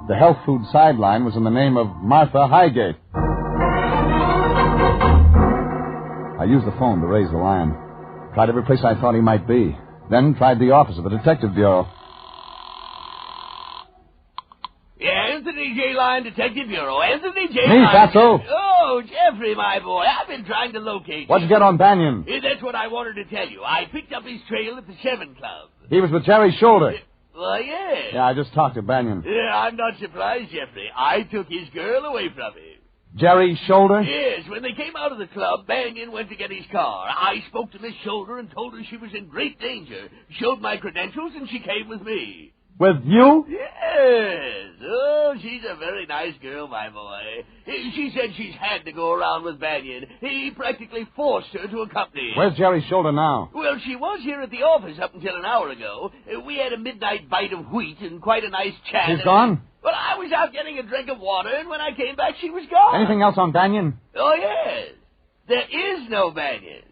The health food sideline was in the name of Martha Highgate. I used the phone to raise the line. Tried every place I thought he might be. Then tried the office of the Detective Bureau. Yeah, Anthony J. Line, Detective Bureau. Anthony J. Me, Line. Fatso. Oh, Jeffrey, my boy. I've been trying to locate What'd you get on Banyan? That's what I wanted to tell you. I picked up his trail at the Seven Club. He was with Jerry's shoulder. Well, yeah. Yeah, I just talked to Banyan. Yeah, I'm not surprised, Jeffrey. I took his girl away from him. Jerry's shoulder? Yes, when they came out of the club, Banyan went to get his car. I spoke to Miss Shoulder and told her she was in great danger. Showed my credentials, and she came with me. With you? Yes. Oh, she's a very nice girl, my boy. She said she's had to go around with Banyan. He practically forced her to accompany him. Where's Jerry's shoulder now? Well, she was here at the office up until an hour ago. We had a midnight bite of wheat and quite a nice chat. She's gone? Well, I was out getting a drink of water, and when I came back, she was gone. Anything else on Banyan? Oh, yes. There is no Banyan.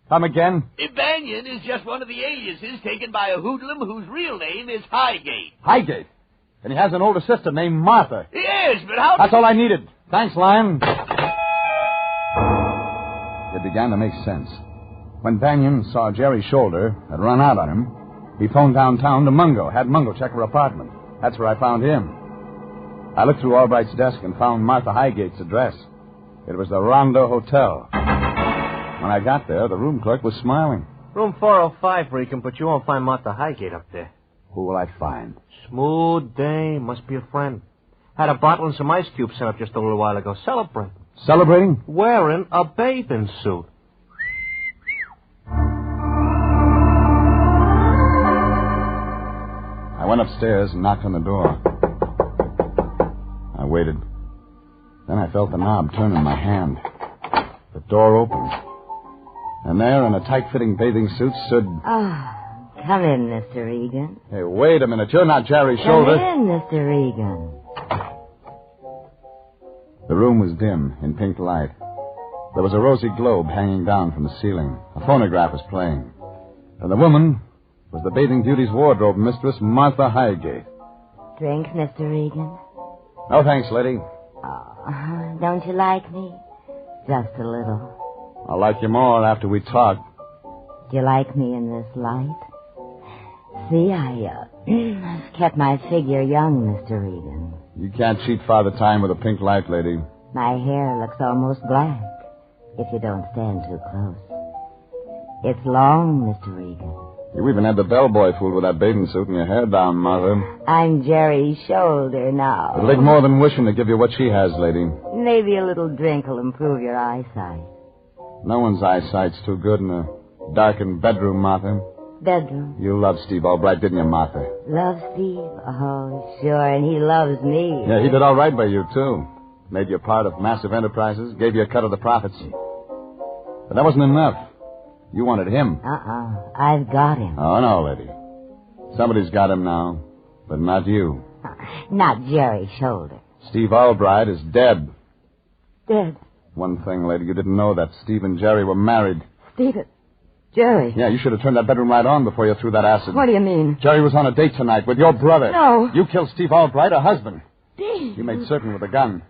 Come again? Banyan is just one of the aliases taken by a hoodlum whose real name is Highgate. Highgate. And he has an older sister named Martha. Yes, but how... That's all I needed. Thanks, Lion. It began to make sense. When Banyan saw Jerry's shoulder had run out on him, he phoned downtown to Mungo, had Mungo check her apartment. That's where I found him. I looked through Albright's desk and found Martha Highgate's address. It was the Rondo Hotel. When I got there, the room clerk was smiling. Room 405, Regan, but you won't find Martha Highgate up there. Who will I find? Smooth dame. Must be a friend. Had a bottle and some ice cubes sent up just a little while ago. Celebrating. Celebrating? Wearing a bathing suit. I went upstairs and knocked on the door. I waited. Then I felt the knob turn in my hand. The door opened. And there, in a tight-fitting bathing suit, stood... Come in, Mr. Regan. Hey, wait a minute. You're not Jerry's shoulder. Come in, Mr. Regan. The room was dim, in pink light. There was a rosy globe hanging down from the ceiling. A phonograph was playing. And the woman was the bathing beauty's wardrobe mistress, Martha Highgate. Drink, Mr. Regan? No, thanks, lady. Oh, don't you like me? Just a little. I'll like you more after we talk. Do you like me in this light? See, I kept my figure young, Mr. Regan. You can't cheat Father Time with a pink light, lady. My hair looks almost black, if you don't stand too close. It's long, Mr. Regan. You even had the bellboy fooled with that bathing suit and your hair down, Martha. I'm Jerry's shoulder now. It'll take more than wishing to give you what she has, lady. Maybe a little drink will improve your eyesight. No one's eyesight's too good in a darkened bedroom, Martha. Bedroom? You loved Steve Albright, didn't you, Martha? Love Steve? Oh, sure, and he loves me. Yeah, he did all right by you, too. Made you part of massive enterprises, gave you a cut of the profits. But that wasn't enough. You wanted him. I've got him. Oh, no, lady. Somebody's got him now, but not you. Not Jerry's shoulder. Steve Albright is dead. Dead? One thing, lady, you didn't know that Steve and Jerry were married. Steve? Jerry? Yeah, you should have turned that bedroom light on before you threw that acid. What do you mean? Jerry was on a date tonight with your brother. No. You killed Steve Albright, her husband. Steve? You made certain with a gun.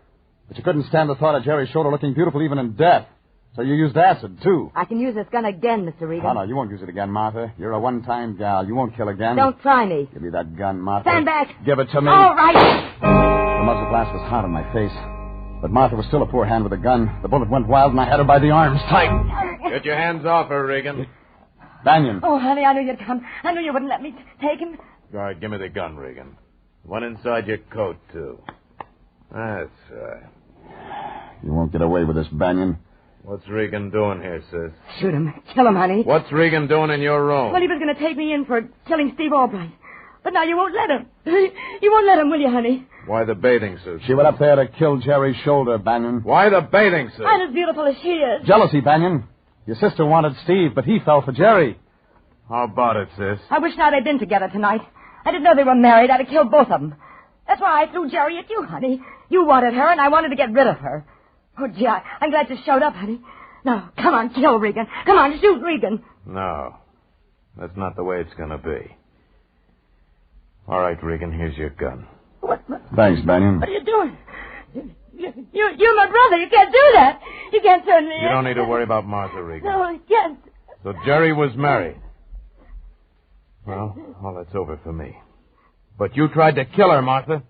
But you couldn't stand the thought of Jerry's shoulder looking beautiful even in death. So you used acid, too. I can use this gun again, Mr. Regan. Oh, no, you won't use it again, Martha. You're a one-time gal. You won't kill again. Don't try me. Give me that gun, Martha. Stand back. Give it to me. All right. The muzzle blast was hot on my face. But Martha was still a poor hand with a gun. The bullet went wild, and I had her by the arms, tight. Get your hands off her, Regan. Banyan. Oh, honey, I knew you'd come. I knew you wouldn't let me take him. All right, give me the gun, Regan. One inside your coat, too. That's right. You won't get away with this, Banyan. What's Regan doing here, sis? Shoot him. Kill him, honey. What's Regan doing in your room? Well, he was going to take me in for killing Steve Albright. But now you won't let him. You won't let him, will you, honey? Why the bathing suit? She went up there to kill Jerry's shoulder, Banyan. Why the bathing suit? I'm as beautiful as she is. Jealousy, Banyan. Your sister wanted Steve, but he fell for Jerry. How about it, sis? I wish now they'd been together tonight. I didn't know they were married. I'd have killed both of them. That's why I threw Jerry at you, honey. You wanted her, and I wanted to get rid of her. Oh, gee, I'm glad you showed up, honey. Now, come on, kill Regan. Come on, shoot Regan. No. That's not the way it's going to be. All right, Regan, here's your gun. What? Thanks, Banyan. What are you doing? You're my brother. You can't do that. You can't turn me in. You don't need to worry about Martha, Regan. No, I can't. So Jerry was married. Well, all that's over for me. But you tried to kill her, Martha.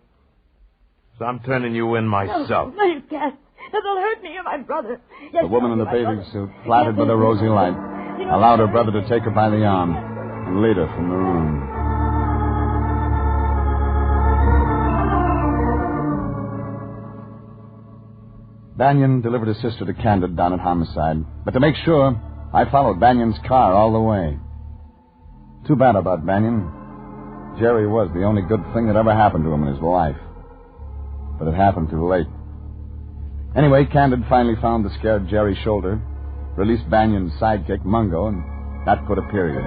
So I'm turning you in myself. No, you can't. That'll hurt me. You're my brother. Yes, The woman in the you're my bathing brother. suit, flattered with a rosy light, allowed her brother to take her by the arm and lead her from the room. Banyan delivered his sister to Candid down at Homicide. But to make sure, I followed Banyan's car all the way. Too bad about Banyan. Jerry was the only good thing that ever happened to him in his life. But it happened too late. Anyway, Candid finally found the scared Jerry's shoulder, released Banion's sidekick, Mungo, and that put a period.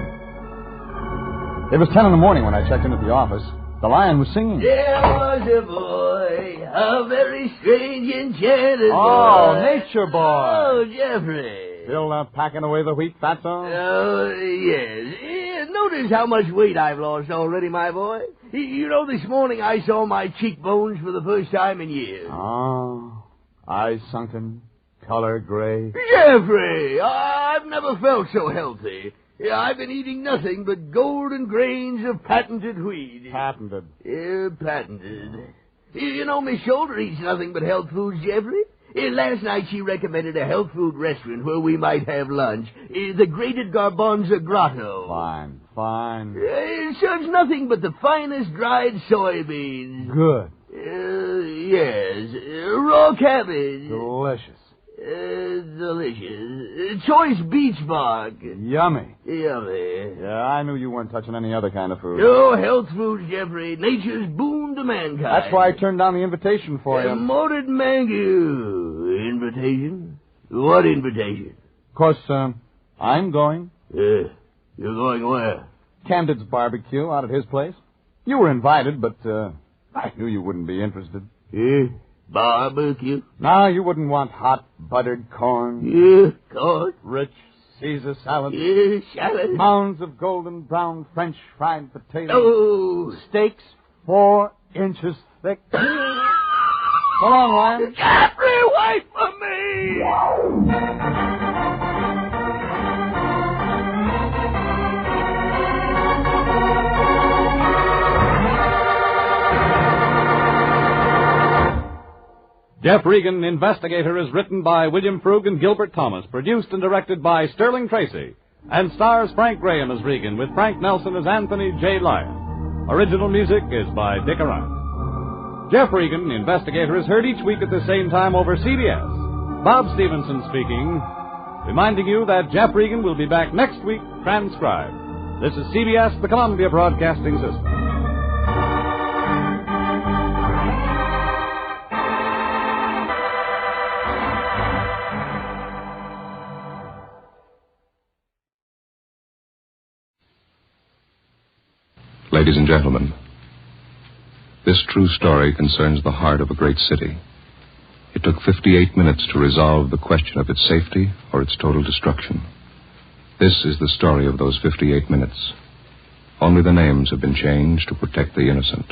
It was 10 in the morning when I checked in at the office. The lion was singing. There was a boy, a very strange, enchanted boy. Oh, nature boy. Oh, Jeffrey. Still packing away the wheat, that's all? Oh, yes. Notice how much weight I've lost already, my boy. You know, this morning I saw my cheekbones for the first time in years. Oh, eyes sunken, color gray. Jeffrey, I've never felt so healthy. I've been eating nothing but golden grains of patented wheat. Patented? Patented. You know, Miss Shoulder eats nothing but health foods, Jeffrey. Last night she recommended a health food restaurant where we might have lunch. The Grated Garbanzo Grotto. Fine. It serves nothing but the finest dried soybeans. Good. Yes. Raw cabbage. Delicious. Delicious. Choice beech bark. Yummy. Yummy. Yeah, I knew you weren't touching any other kind of food. No, health foods, Jeffrey. Nature's boon to mankind. That's why I turned down the invitation for you. Moated mango. Invitation? What invitation? Of course, I'm going. You're going where? Candid's barbecue out at his place. You were invited, but I knew you wouldn't be interested. Barbecue? No, you wouldn't want hot buttered corn. Corn? Rich Caesar salad. Salad. Mounds of golden brown French fried potatoes. Oh. Steaks 4 inches thick. So long, Lion. Jeffrey, wait for me! Jeff Regan, Investigator, is written by William Frug and Gilbert Thomas, produced and directed by Sterling Tracy, and stars Frank Graham as Regan, with Frank Nelson as Anthony J. Lyon. Original music is by Dick Arant. Jeff Regan, Investigator, is heard each week at the same time over CBS. Bob Stevenson speaking, reminding you that Jeff Regan will be back next week, transcribed. This is CBS, the Columbia Broadcasting System. Ladies and gentlemen, this true story concerns the heart of a great city. It took 58 minutes to resolve the question of its safety or its total destruction. This is the story of those 58 minutes. Only the names have been changed to protect the innocent.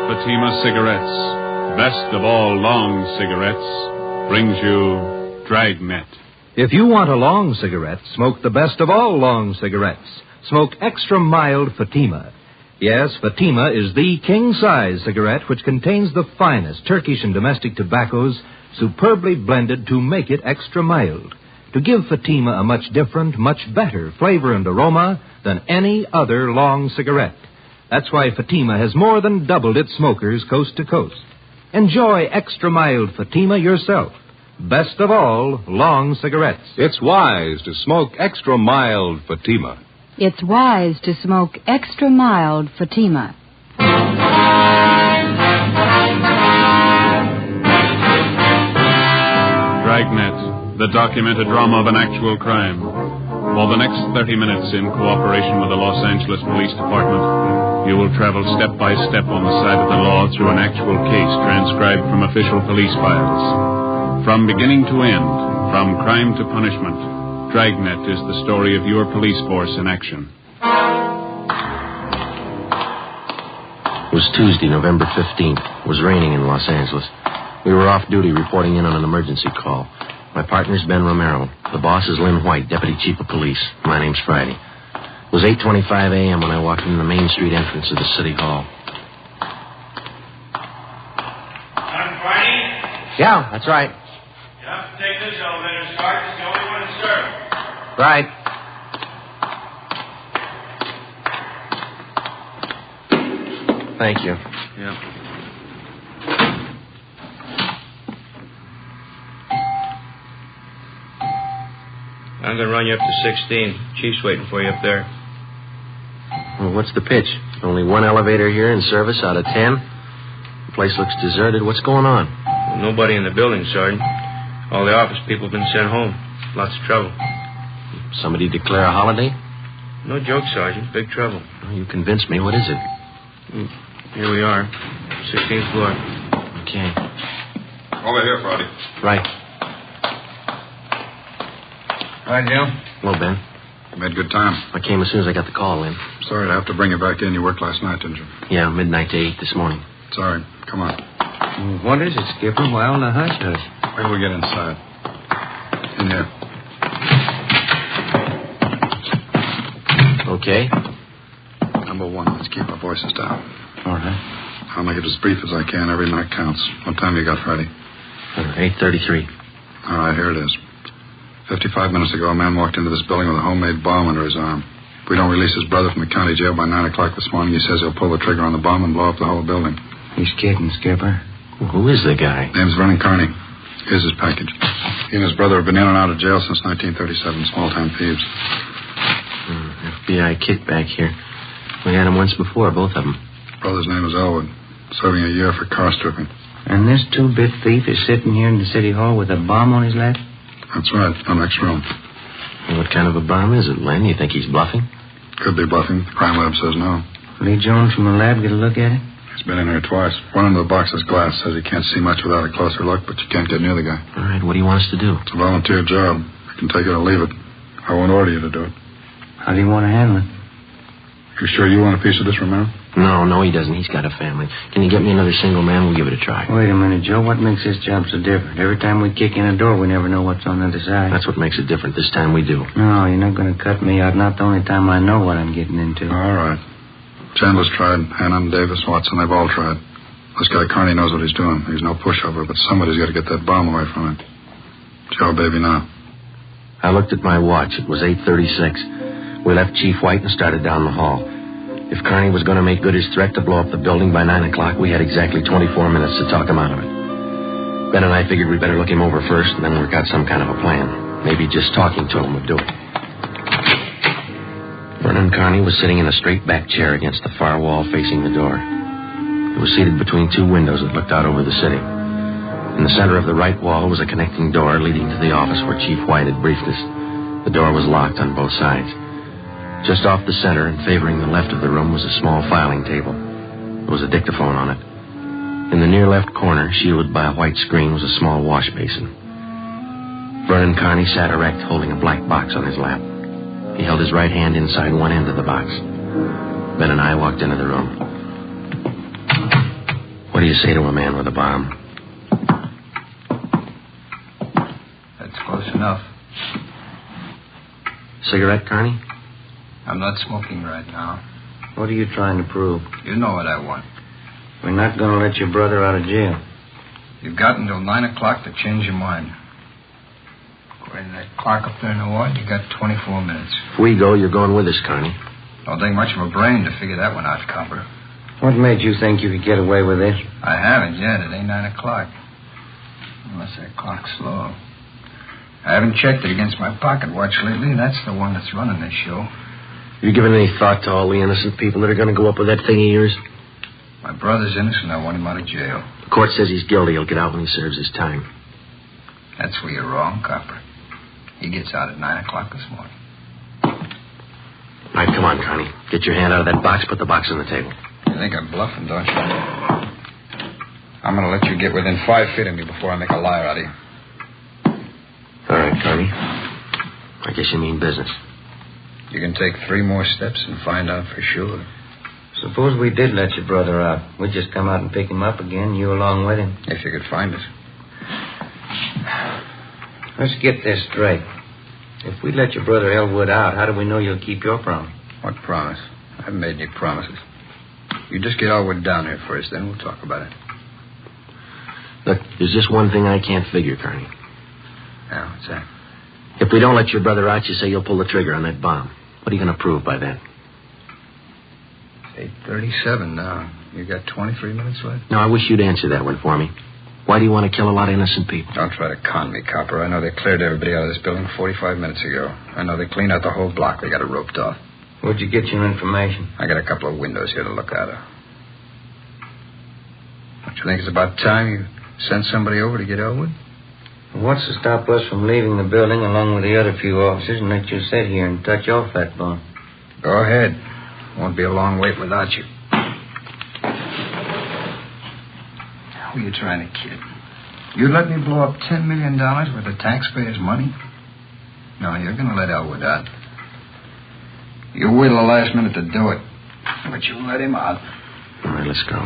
Fatima Cigarettes, best of all long cigarettes, brings you Dragnet. If you want a long cigarette, smoke the best of all long cigarettes. Smoke extra mild Fatima. Yes, Fatima is the king-size cigarette which contains the finest Turkish and domestic tobaccos superbly blended to make it extra mild, to give Fatima a much different, much better flavor and aroma than any other long cigarette. That's why Fatima has more than doubled its smokers coast to coast. Enjoy extra mild Fatima yourself. Best of all, long cigarettes. It's wise to smoke extra mild Fatima. It's wise to smoke extra mild Fatima. Dragnet, the documented drama of an actual crime. For the next 30 minutes, in cooperation with the Los Angeles Police Department, you will travel step by step on the side of the law through an actual case transcribed from official police files. From beginning to end, from crime to punishment, Dragnet is the story of your police force in action. It was Tuesday, November 15th. It was raining in Los Angeles. We were off duty reporting in on an emergency call. My partner's Ben Romero. The boss is Lynn White, Deputy Chief of Police. My name's Friday. It was 8:25 a.m. when I walked into the Main Street entrance of the City Hall. I'm Friday. Yeah, that's right. You have to take this elevator, Sarge. It's the only one in service. Right. Thank you. Yeah. I'm going to run you up to 16. Chief's waiting for you up there. Well, what's the pitch? Only one elevator here in service out of 10? The place looks deserted. What's going on? Well, nobody in the building, Sergeant. All the office people have been sent home. Lots of trouble. Somebody declare a holiday? No joke, Sergeant. Big trouble. Well, you convinced me. What is it? Here we are. 16th floor. Okay. Over here, Friday. Right. Hi, Jim. Hello, Ben. Made good time. I came as soon as I got the call in. Sorry to have to bring you back in. You worked last night, didn't you? Yeah, midnight to 8 this morning. Sorry. Come on. What is it, Skipper? Why all the hush-hush? Wait till we get inside. In here. Okay. Number one, let's keep our voices down. All right. I'll make it as brief as I can. Every night counts. What time you got, Friday? 8:33. All right, here it is. 55 minutes ago, a man walked into this building with a homemade bomb under his arm. If we don't release his brother from the county jail by 9 o'clock this morning, he says he'll pull the trigger on the bomb and blow up the whole building. He's kidding, Skipper. Well, who is the guy? Name's Vernon Carney. Here's his package. He and his brother have been in and out of jail since 1937, small-time thieves. FBI kickback here. We had him once before, both of them. Brother's name is Elwood, serving a year for car stripping. And this two-bit thief is sitting here in the city hall with a bomb on his lap? That's right, the next room. Well, what kind of a bomb is it, Len? You think he's bluffing? Could be bluffing. The crime lab says no. Lee Jones from the lab get a look at it? He's been in here twice. One end of the box is glass. Says he can't see much without a closer look, but you can't get near the guy. All right, what do you want us to do? It's a volunteer job. You can take it or leave it. I won't order you to do it. How do you want to handle it? You sure you want a piece of this, Romero? No, he doesn't. He's got a family. Can you get me another single man? We'll give it a try. Wait a minute, Joe. What makes this job so different? Every time we kick in a door, we never know what's on the other side. That's what makes it different. This time we do. No, you're not going to cut me out. Not the only time I know what I'm getting into. All right. Chandler's tried. Hannon, Davis, Watson, they've all tried. This guy Carney knows what he's doing. He's no pushover, but somebody's got to get that bomb away from him. Joe, baby, now. I looked at my watch. It was 8:36. We left Chief White and started down the hall. If Carney was going to make good his threat to blow up the building by 9 o'clock, we had exactly 24 minutes to talk him out of it. Ben and I figured we'd better look him over first and then work out some kind of a plan. Maybe just talking to him would do it. Vernon Carney was sitting in a straight-back chair against the far wall facing the door. He was seated between two windows that looked out over the city. In the center of the right wall was a connecting door leading to the office where Chief White had briefed us. The door was locked on both sides. Just off the center and favoring the left of the room was a small filing table. There was a dictaphone on it. In the near left corner, shielded by a white screen, was a small wash basin. Vernon Carney sat erect, holding a black box on his lap. He held his right hand inside one end of the box. Ben and I walked into the room. What do you say to a man with a bomb? That's close enough. Cigarette, Carney? I'm not smoking right now. What are you trying to prove? You know what I want. We're not going to let your brother out of jail. You've got until 9 o'clock to change your mind. According to that clock up there in the ward, you got 24 minutes. If we go, you're going with us, Carney. Don't take much of a brain to figure that one out, copper. What made you think you could get away with this? I haven't yet. It ain't 9 o'clock. Unless that clock's slow. I haven't checked it against my pocket watch lately. That's the one that's running this show. You given any thought to all the innocent people that are going to go up with that thing of yours? My brother's innocent. I want him out of jail. The court says he's guilty. He'll get out when he serves his time. That's where you're wrong, copper. He gets out at 9 o'clock this morning. All right, come on, Carney. Get your hand out of that box. Put the box on the table. You think I'm bluffing, don't you? I'm going to let you get within 5 feet of me before I make a liar out of you. All right, Carney. I guess you mean business. You can take 3 more steps and find out for sure. Suppose we did let your brother out. We'd just come out and pick him up again, you along with him. If you could find us. Let's get this straight. If we let your brother Elwood out, how do we know you'll keep your promise? What promise? I haven't made any promises. You just get Elwood down here first, then we'll talk about it. Look, there's just one thing I can't figure, Carney. Yeah, what's that? If we don't let your brother out, you say you'll pull the trigger on that bomb. What are you going to prove by then? 8:37 now. You got 23 minutes left? No, I wish you'd answer that one for me. Why do you want to kill a lot of innocent people? Don't try to con me, copper. I know they cleared everybody out of this building 45 minutes ago. I know they cleaned out the whole block. They got it roped off. Where'd you get your information? I got a couple of windows here to look out of. Don't you think it's about time you sent somebody over to get Elwood? What's to stop us from leaving the building along with the other few officers and let you sit here and touch your fat bone? Go ahead. Won't be a long wait without you. Who are you trying to kid? You'd let me blow up $10 million worth of taxpayers' money? No, you're going to let Elwood out. You wait till the last minute to do it. But you let him out. All right, let's go.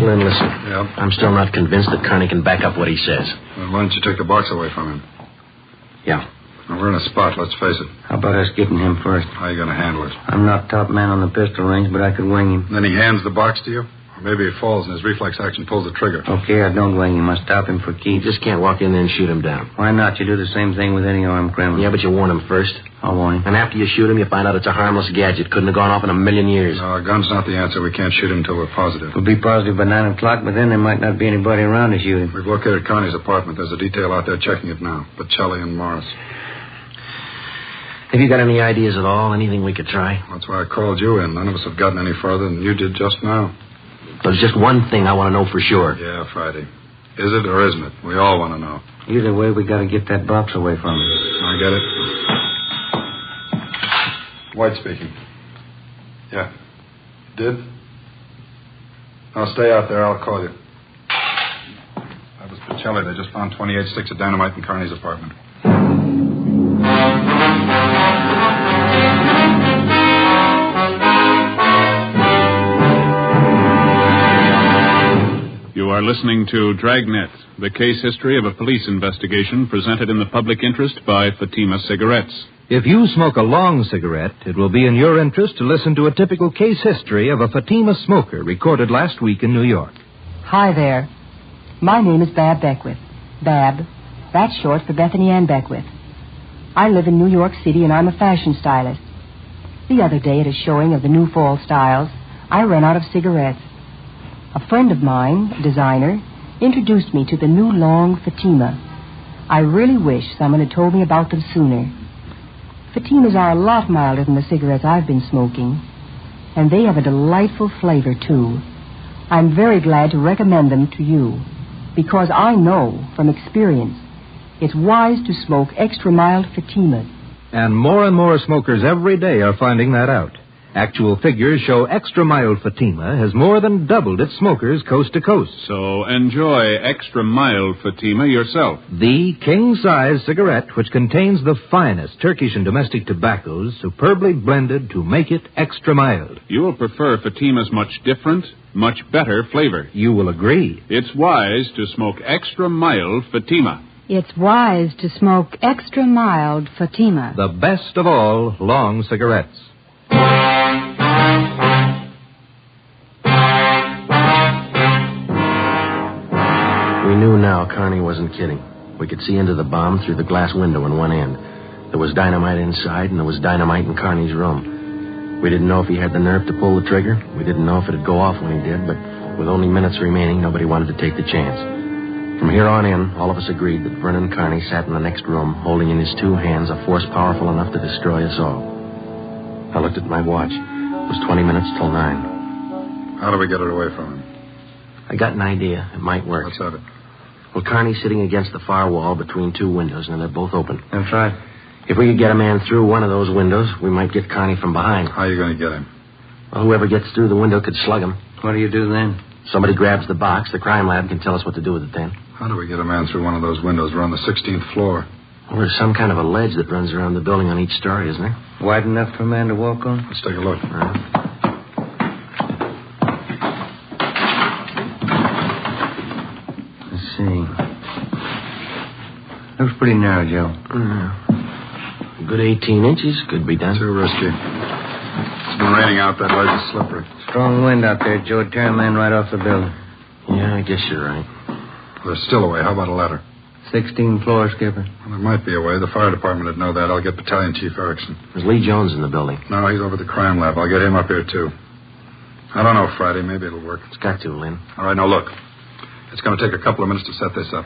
Lynn, listen. Yep. I'm still not convinced that Kearney can back up what he says. Well, why don't you take the box away from him? Yeah. Well, we're in a spot, let's face it. How about us getting him first? How are you going to handle it? I'm not top man on the pistol range, but I could wing him. Then he hands the box to you? Or maybe he falls and his reflex action pulls the trigger. Okay, I don't wing him. I stop him for keeps. You just can't walk in there and shoot him down. Why not? You do the same thing with any armed criminal. Yeah, but you warn him first. I'll warn him. And after you shoot him, you find out it's a harmless gadget. Couldn't have gone off in a million years. No, a gun's not the answer. We can't shoot him until we're positive. We'll be positive by 9 o'clock, but then there might not be anybody around to shoot him. We've located Kearney's apartment. There's a detail out there checking it now. Bocelli and Morris. Have you got any ideas at all? Anything we could try? That's why I called you in. None of us have gotten any further than you did just now. There's just one thing I want to know for sure. Yeah, Friday. Is it or isn't it? We all want to know. Either way, we got to get that box away from him. I get it. White speaking. Yeah. Did? Now stay out there. I'll call you. That was Bocelli. They just found 28 sticks of dynamite in Kearney's apartment. You are listening to Dragnet, the case history of a police investigation presented in the public interest by Fatima Cigarettes. If you smoke a long cigarette, it will be in your interest to listen to a typical case history of a Fatima smoker recorded last week in New York. Hi there. My name is Bab Beckwith. Bab, that's short for Bethany Ann Beckwith. I live in New York City and I'm a fashion stylist. The other day at a showing of the new fall styles, I ran out of cigarettes. A friend of mine, a designer, introduced me to the new long Fatima. I really wish someone had told me about them sooner. Fatimas are a lot milder than the cigarettes I've been smoking, and they have a delightful flavor, too. I'm very glad to recommend them to you, because I know from experience it's wise to smoke extra mild Fatimas. And more smokers every day are finding that out. Actual figures show extra mild Fatima has more than doubled its smokers coast to coast. So enjoy extra mild Fatima yourself. The king-size cigarette, which contains the finest Turkish and domestic tobaccos, superbly blended to make it extra mild. You will prefer Fatima's much different, much better flavor. You will agree. It's wise to smoke extra mild Fatima. It's wise to smoke extra mild Fatima. The best of all long cigarettes. We knew now Kearney wasn't kidding. We could see into the bomb through the glass window in one end. There was dynamite inside, and there was dynamite in Kearney's room. We didn't know if he had the nerve to pull the trigger. We didn't know if it'd go off when he did, but with only minutes remaining, nobody wanted to take the chance. From here on in, all of us agreed that Vernon Kearney sat in the next room, holding in his two hands a force powerful enough to destroy us all. I looked at my watch. It was 20 minutes till 9. How do we get it away from him? I got an idea. It might work. What's that? Well, Kearney's sitting against the far wall between two windows, and they're both open. That's right. If we could get a man through one of those windows, we might get Kearney from behind. How are you going to get him? Well, whoever gets through the window could slug him. What do you do then? Somebody grabs the box. The crime lab can tell us what to do with it then. How do we get a man through one of those windows? We're on the 16th floor. Well, there's some kind of a ledge that runs around the building on each story, isn't there? Wide enough for a man to walk on? Let's take a look. All right. Let's see. Looks pretty narrow, Joe. A good 18 inches could be done. Too risky. It's been raining out. That ledge is slippery. Strong wind out there, Joe. Tear a man right off the building. Yeah, I guess you're right. There's still a way. How about a ladder? 16 floor, Skipper. Well, there might be a way. The fire department would know that. I'll get Battalion Chief Erickson. There's Lee Jones in the building. No, he's over at the crime lab. I'll get him up here, too. I don't know, Friday. Maybe it'll work. It's got to, Lynn. All right, now look. It's going to take a couple of minutes to set this up.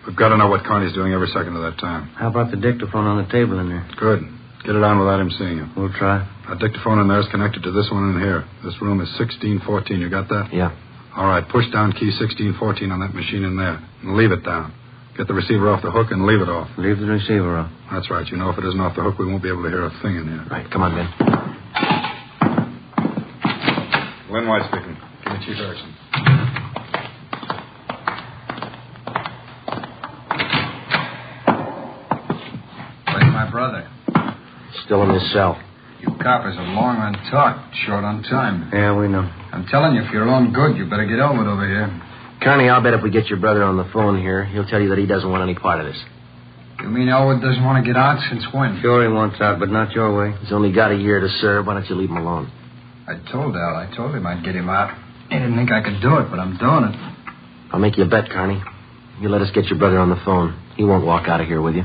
We've got to know what Carney's doing every second of that time. How about the dictaphone on the table in there? Good. Get it on without him seeing you. We'll try. That dictaphone in there is connected to this one in here. This room is 1614. You got that? Yeah. All right, push down key 1614 on that machine in there. And leave it down. Get the receiver off the hook and leave it off. Leave the receiver off. That's right. You know, if it isn't off the hook, we won't be able to hear a thing in here. Right, come on, Ben. Lynn White speaking. Give me Chief Erickson. Where's my brother? Still in his cell. You coppers are long on talk, short on time. Yeah, we know. I'm telling you, if you're on good, you better get Elwood over here. Carney, I'll bet if we get your brother on the phone here, he'll tell you that he doesn't want any part of this. You mean Elwood doesn't want to get out? Since when? Sure he wants out, but not your way. He's only got a year to serve. Why don't you leave him alone? I told Al. I told him I'd get him out. He didn't think I could do it, but I'm doing it. I'll make you a bet, Carney. You let us get your brother on the phone. He won't walk out of here with you.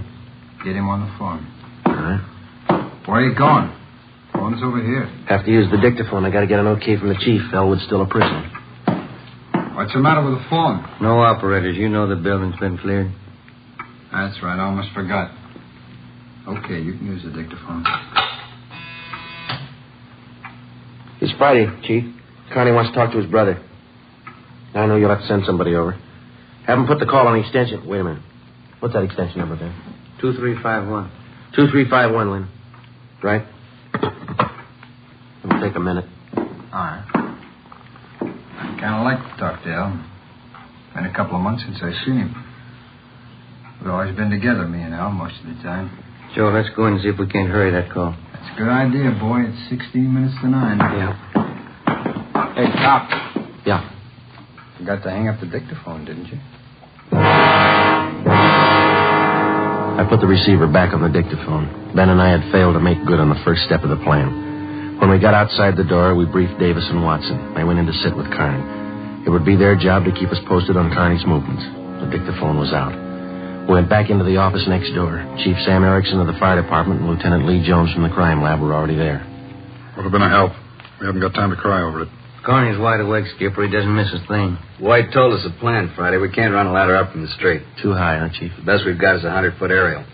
Get him on the phone. All right. Where are you going? Phone's over here. Have to use the dictaphone. I got to get an okay from the chief. Elwood's still a prisoner. What's the matter with the phone? No operators. You know the building's been cleared. That's right. I almost forgot. Okay, you can use the dictaphone. It's Friday, Chief. Carney wants to talk to his brother. I know you'll have to send somebody over. Have him put the call on the extension. Wait a minute. What's that extension number there? 2351. 2351, Lynn. Right? It'll take a minute. All right. I kind of like to talk to Al. Been a couple of months since I've seen him. We've always been together, me and Al, most of the time. Joe, let's go in and see if we can't hurry that call. That's a good idea, boy. It's 16 minutes to 9. Yeah. Hey, cop. Yeah. Forgot to hang up the dictaphone, didn't you? I put the receiver back on the dictaphone. Ben and I had failed to make good on the first step of the plan. When we got outside the door, we briefed Davis and Watson. I went in to sit with Carney. It would be their job to keep us posted on Carney's movements. The dictaphone was out. We went back into the office next door. Chief Sam Erickson of the fire department and Lieutenant Lee Jones from the crime lab were already there. Would have been a help. We haven't got time to cry over it. Carney's wide awake, Skipper. He doesn't miss a thing. White told us a plan Friday. We can't run a ladder up from the street. Too high, huh, Chief? The best we've got is a 100-foot aerial.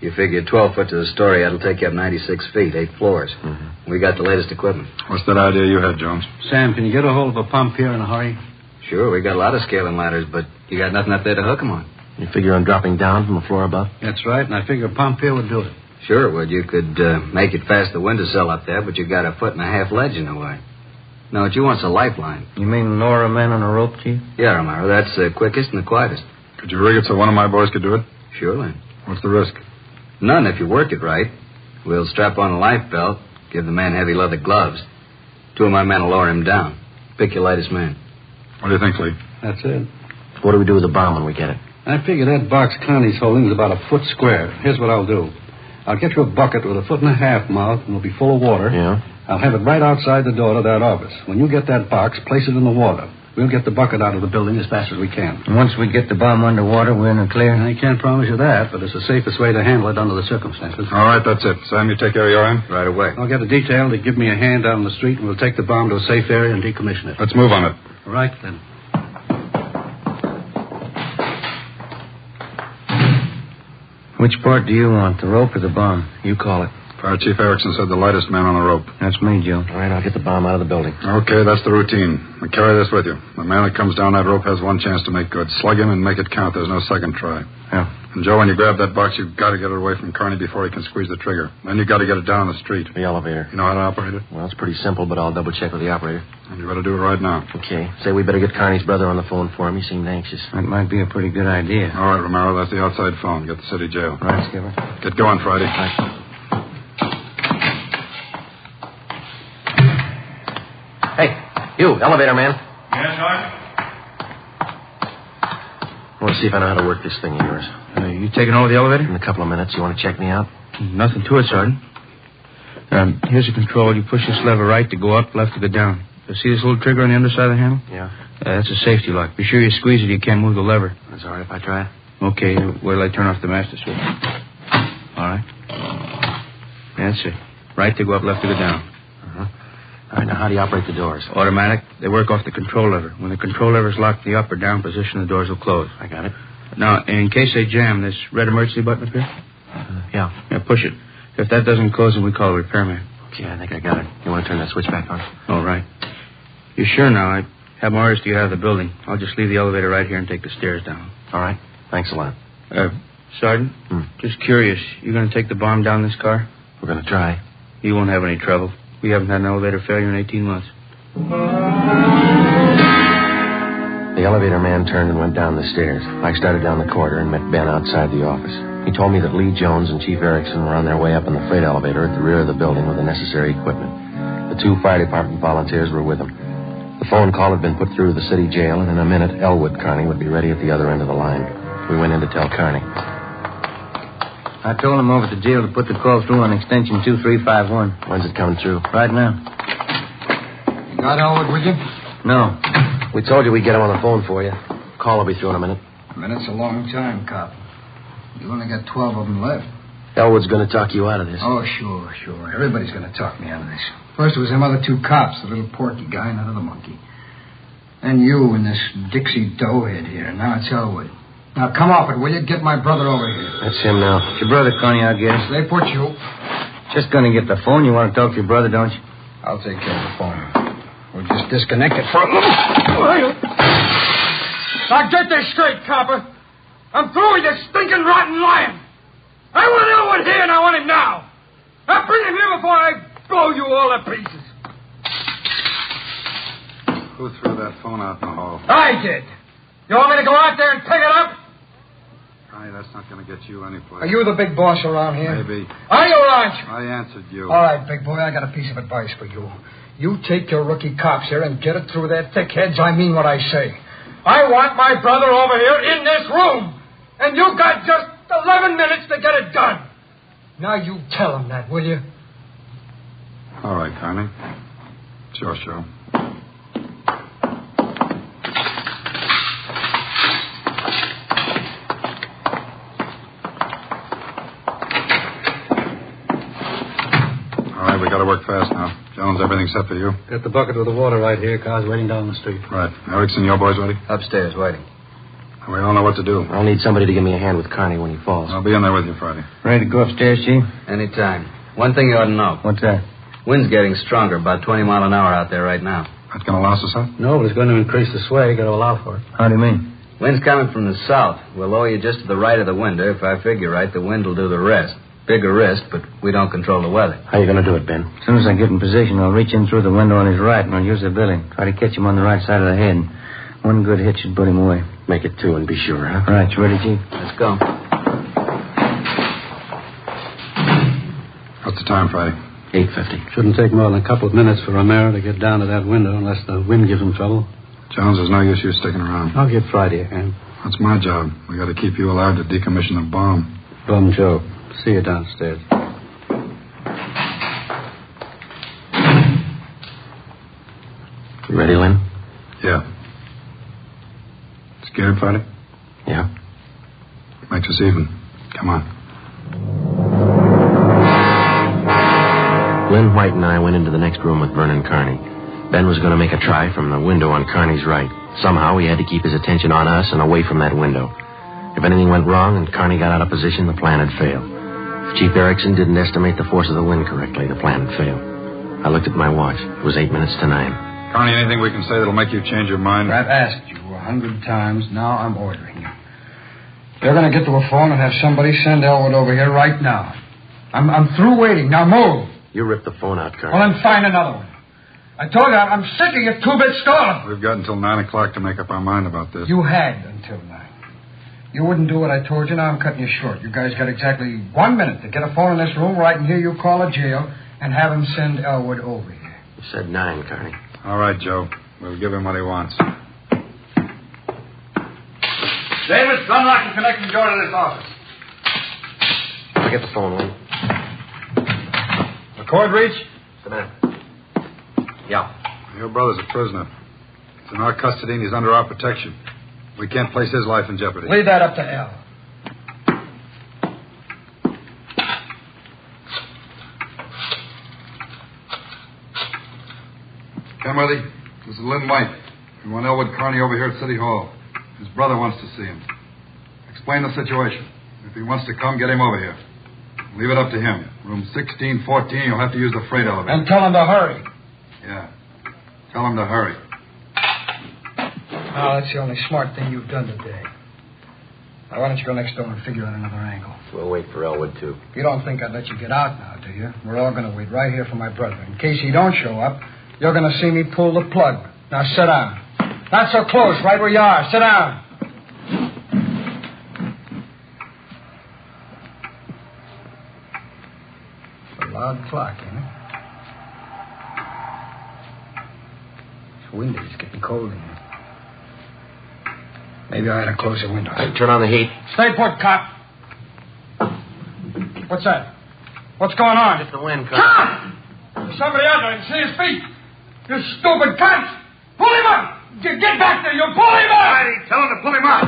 You figure 12 foot to the story, that'll take you up 96 feet, 8 floors. Mm-hmm. We got the latest equipment. What's that idea you had, Jones? Sam, can you get a hold of a pump here in a hurry? Sure, we got a lot of scaling ladders, but you got nothing up there to hook them on. You figure on dropping down from the floor above? That's right, and I figure a pump here would do it. Sure it would. You could make it past the windowsill up there, but you've got a 1.5 foot ledge in the way. No, what you want's a lifeline. You mean lower a man on a rope, Chief? Yeah, Romero. That's the quickest and the quietest. Could you rig it so one of my boys could do it? Surely. What's the risk? None if you work it right. We'll strap on a life belt, give the man heavy leather gloves. 2 of my men will lower him down. Pick your lightest man. What do you think, Lee? That's it. What do we do with the bomb when we get it? I figure that box Connie's holding is about a foot square. Here's what I'll do. I'll get you a bucket with a 1.5 foot mouth, and it'll be full of water. Yeah? I'll have it right outside the door to that office. When you get that box, place it in the water. We'll get the bucket out of the building as fast as we can. And once we get the bomb underwater, we're in the clear? I can't promise you that, but it's the safest way to handle it under the circumstances. All right, that's it. Sam, you take care of your end? Right away. I'll get a detail to give me a hand down the street, and we'll take the bomb to a safe area and decommission it. Let's move on it. All right, then. Which part do you want, the rope or the bomb? You call it. Fire Chief Erickson said the lightest man on the rope. That's me, Joe. All right, I'll get the bomb out of the building. Okay, that's the routine. Now carry this with you. The man that comes down that rope has one chance to make good. Slug him and make it count. There's no second try. Yeah. And, Joe, when you grab that box, you've got to get it away from Carney before he can squeeze the trigger. Then you've got to get it down the street. The elevator. You know how to operate it? Well, it's pretty simple, but I'll double-check with the operator. And you better do it right now. Okay. Say we better get Carney's brother on the phone for him. He seemed anxious. That might be a pretty good idea. All right, Romero, that's the outside phone. Get the city jail. Right, Skipper. Get going, Friday. Right. Hey, you, elevator man. Yes, Sergeant? I want to see if I know how to work this thing of yours. You taking over the elevator? In a couple of minutes. You want to check me out? Nothing to it, Sergeant. Here's the control. You push this lever right to go up, left to go down. You see this little trigger on the underside of the handle? Yeah. That's a safety lock. Be sure you squeeze it. You can't move the lever. That's all right if I try it. Okay, where will I turn off the master switch? All right. That's it. Right to go up, left to go down. Uh-huh. All right, now how do you operate the doors? Automatic. They work off the control lever. When the control lever's locked in the up or down position, the doors will close. I got it. Now, in case they jam, this red emergency button up here? Yeah. Yeah, push it. If that doesn't close, then we call a repairman. Okay, I think I got it. You want to turn that switch back on? All right. You sure now? I have my orders to get out of the building. I'll just leave the elevator right here and take the stairs down. All right. Thanks a lot. Sergeant, just curious. You going to take the bomb down this car? We're going to try. You won't have any trouble. We haven't had an elevator failure in 18 months. The elevator man turned and went down the stairs. I started down the corridor and met Ben outside the office. He told me that Lee Jones and Chief Erickson were on their way up in the freight elevator at the rear of the building with the necessary equipment. The 2 fire department volunteers were with them. The phone call had been put through to the city jail, and in a minute, Elwood Kearney would be ready at the other end of the line. We went in to tell Kearney. I told him over at the jail to put the call through on extension 2351. When's it coming through? Right now. You got Elwood with you? No. We told you we'd get him on the phone for you. Call will be through in a minute. A minute's a long time, cop. You've only got 12 of them left. Elwood's going to talk you out of this. Oh, sure. Everybody's going to talk me out of this. First, it was them other 2 cops, the little porky guy and that other monkey. Then you and this Dixie doughhead here. Now it's Elwood. Now, come off it, will you? Get my brother over here. That's him now. It's your brother, Connie, I guess. They put you. Just gonna get the phone. You want to talk to your brother, don't you? I'll take care of the phone. We'll just disconnect it for a little. Now, get this straight, copper. I'm through with this stinking rotten lying. I want Elwood here, and I want him now. Now, bring him here before I blow you all to pieces. Who threw that phone out in the hall? I did. You want me to go out there and pick it up? Connie, that's not going to get you anyplace. Are you the big boss around here? Maybe. Are you, aren't you? I answered you. All right, big boy, I got a piece of advice for you. You take your rookie cops here and get it through their thick heads. I mean what I say. I want my brother over here in this room. And you've got just 11 minutes to get it done. Now you tell him that, will you? All right, Connie. Sure. We got to work fast now. Jones, everything set for you? Got the bucket with the water right here. Car's waiting down the street. Right. Erickson, your boys ready? Upstairs, waiting. We don't know what to do. I'll need somebody to give me a hand with Kearney when he falls. I'll be in there with you Friday. Ready to go upstairs, Chief? Anytime. One thing you ought to know. What's that? Wind's getting stronger, about 20 mile an hour out there right now. That's going to last us up? No, but it's going to increase the sway. Got to allow for it. How do you mean? Wind's coming from the south. We'll lower you just to the right of the window. If I figure right, the wind will do the rest. Bigger risk, but we don't control the weather. How are you going to do it, Ben? As soon as I get in position, I'll reach in through the window on his right, and I'll use the billy. Try to catch him on the right side of the head. One good hit should put him away. Make it 2 and be sure, huh? All right, you ready, Chief? Let's go. What's the time, Friday? 8:50. Shouldn't take more than a couple of minutes for Romero to get down to that window unless the wind gives him trouble. Jones, there's no use you sticking around. I'll get Friday again. That's my job. We got to keep you alive to decommission the bomb. Bum Joe. See you downstairs. You ready, Lynn? Yeah. Scared, Friday? Yeah. Makes us even. Come on. Lynn White and I went into the next room with Vernon Kearney. Ben was going to make a try from the window on Kearney's right. Somehow he had to keep his attention on us and away from that window. If anything went wrong and Kearney got out of position, the plan had failed. If Chief Erickson didn't estimate the force of the wind correctly, the plan had failed. I looked at my watch. It was 8 minutes to 9. Connie, anything we can say that'll make you change your mind? I've asked you 100 times. Now I'm ordering you. You're going to get to a phone and have somebody send Elwood over here right now. I'm through waiting. Now move. You ripped the phone out, Kearney. Well, then find another one. I told you, I'm sick of your two-bit stalling. We've got until 9 o'clock to make up our mind about this. You had until 9. You wouldn't do what I told you. Now I'm cutting you short. You guys got exactly 1 minute to get a phone in this room where I can hear you call a jail and have him send Elwood over here. You said 9, Kearney. All right, Joe. We'll give him what he wants. Davis, unlock the connecting door to this office. I'll get the phone, Lynn. The cord reach? Sit down. Yeah. Your brother's a prisoner. He's in our custody and he's under our protection. We can't place his life in jeopardy. Leave that up to Al. Kenworthy, this is Lynn White. We want Elwood Carney over here at City Hall. His brother wants to see him. Explain the situation. If he wants to come, get him over here. Leave it up to him. Room 1614, you'll have to use the freight elevator. And tell him to hurry. Yeah. Tell him to hurry. Oh, that's the only smart thing you've done today. Now, why don't you go next door and figure out another angle? We'll wait for Elwood, too. You don't think I'd let you get out now, do you? We're all going to wait right here for my brother. In case he don't show up, you're going to see me pull the plug. Now, sit down. Not so close, right where you are. Sit down. It's a loud clock, ain't it? It's windy. It's getting cold in here. Maybe I ought to close the windows. Turn on the heat. Stay put, cop. What's that? What's going on? Just the wind, cop. Cop! There's somebody out there. I can see his feet. You stupid cunts! Pull him up! Get back there! You pull him up! Righty, tell him to pull him up.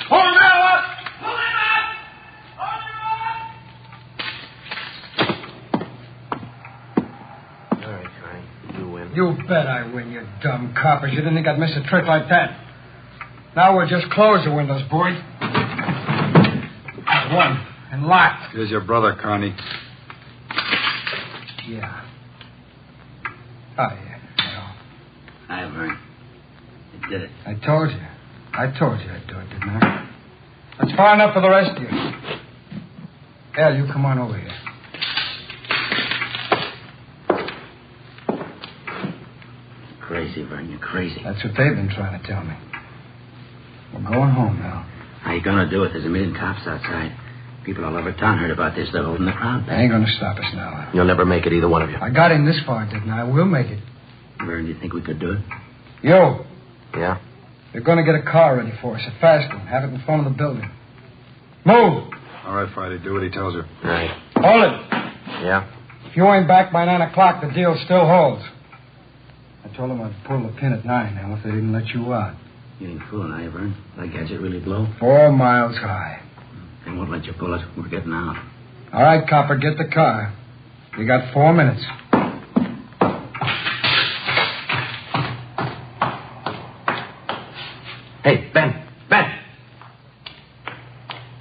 Pull him up! Pull him up! All right, Carney. You win. You bet I win, you dumb coppers. You didn't think I'd miss a trick like that. Now we'll just close the windows, boys. There's one. And locked. Here's your brother, Carney. Yeah. Oh, yeah. Hi, Vern. You did it. I told you. I'd do it, didn't I? That's far enough for the rest of you. Al, you come on over here. Crazy, Vern. You're crazy. That's what they've been trying to tell me. We're going home now. How you gonna do it? There's a million cops outside. People all over town heard about this. They're holding the crowd They back. ain't gonna stop us now. You'll never make it, either one of you. I got him this far, didn't I? We'll make it. Vern, do you think we could do it? You. Yeah? You're gonna get a car ready for us, a fast one. Have it in front of the building. Move! All right, Friday, do what he tells you. Right. Hold it. Yeah? If you ain't back by 9 o'clock, the deal still holds. I told them I'd pull the pin at 9 now if they didn't let you out. You ain't fooling, are you, Vern? That gadget really blow? 4 miles high. They won't let you pull it. We're getting out. All right, copper, get the car. You got 4 minutes. Hey, Ben!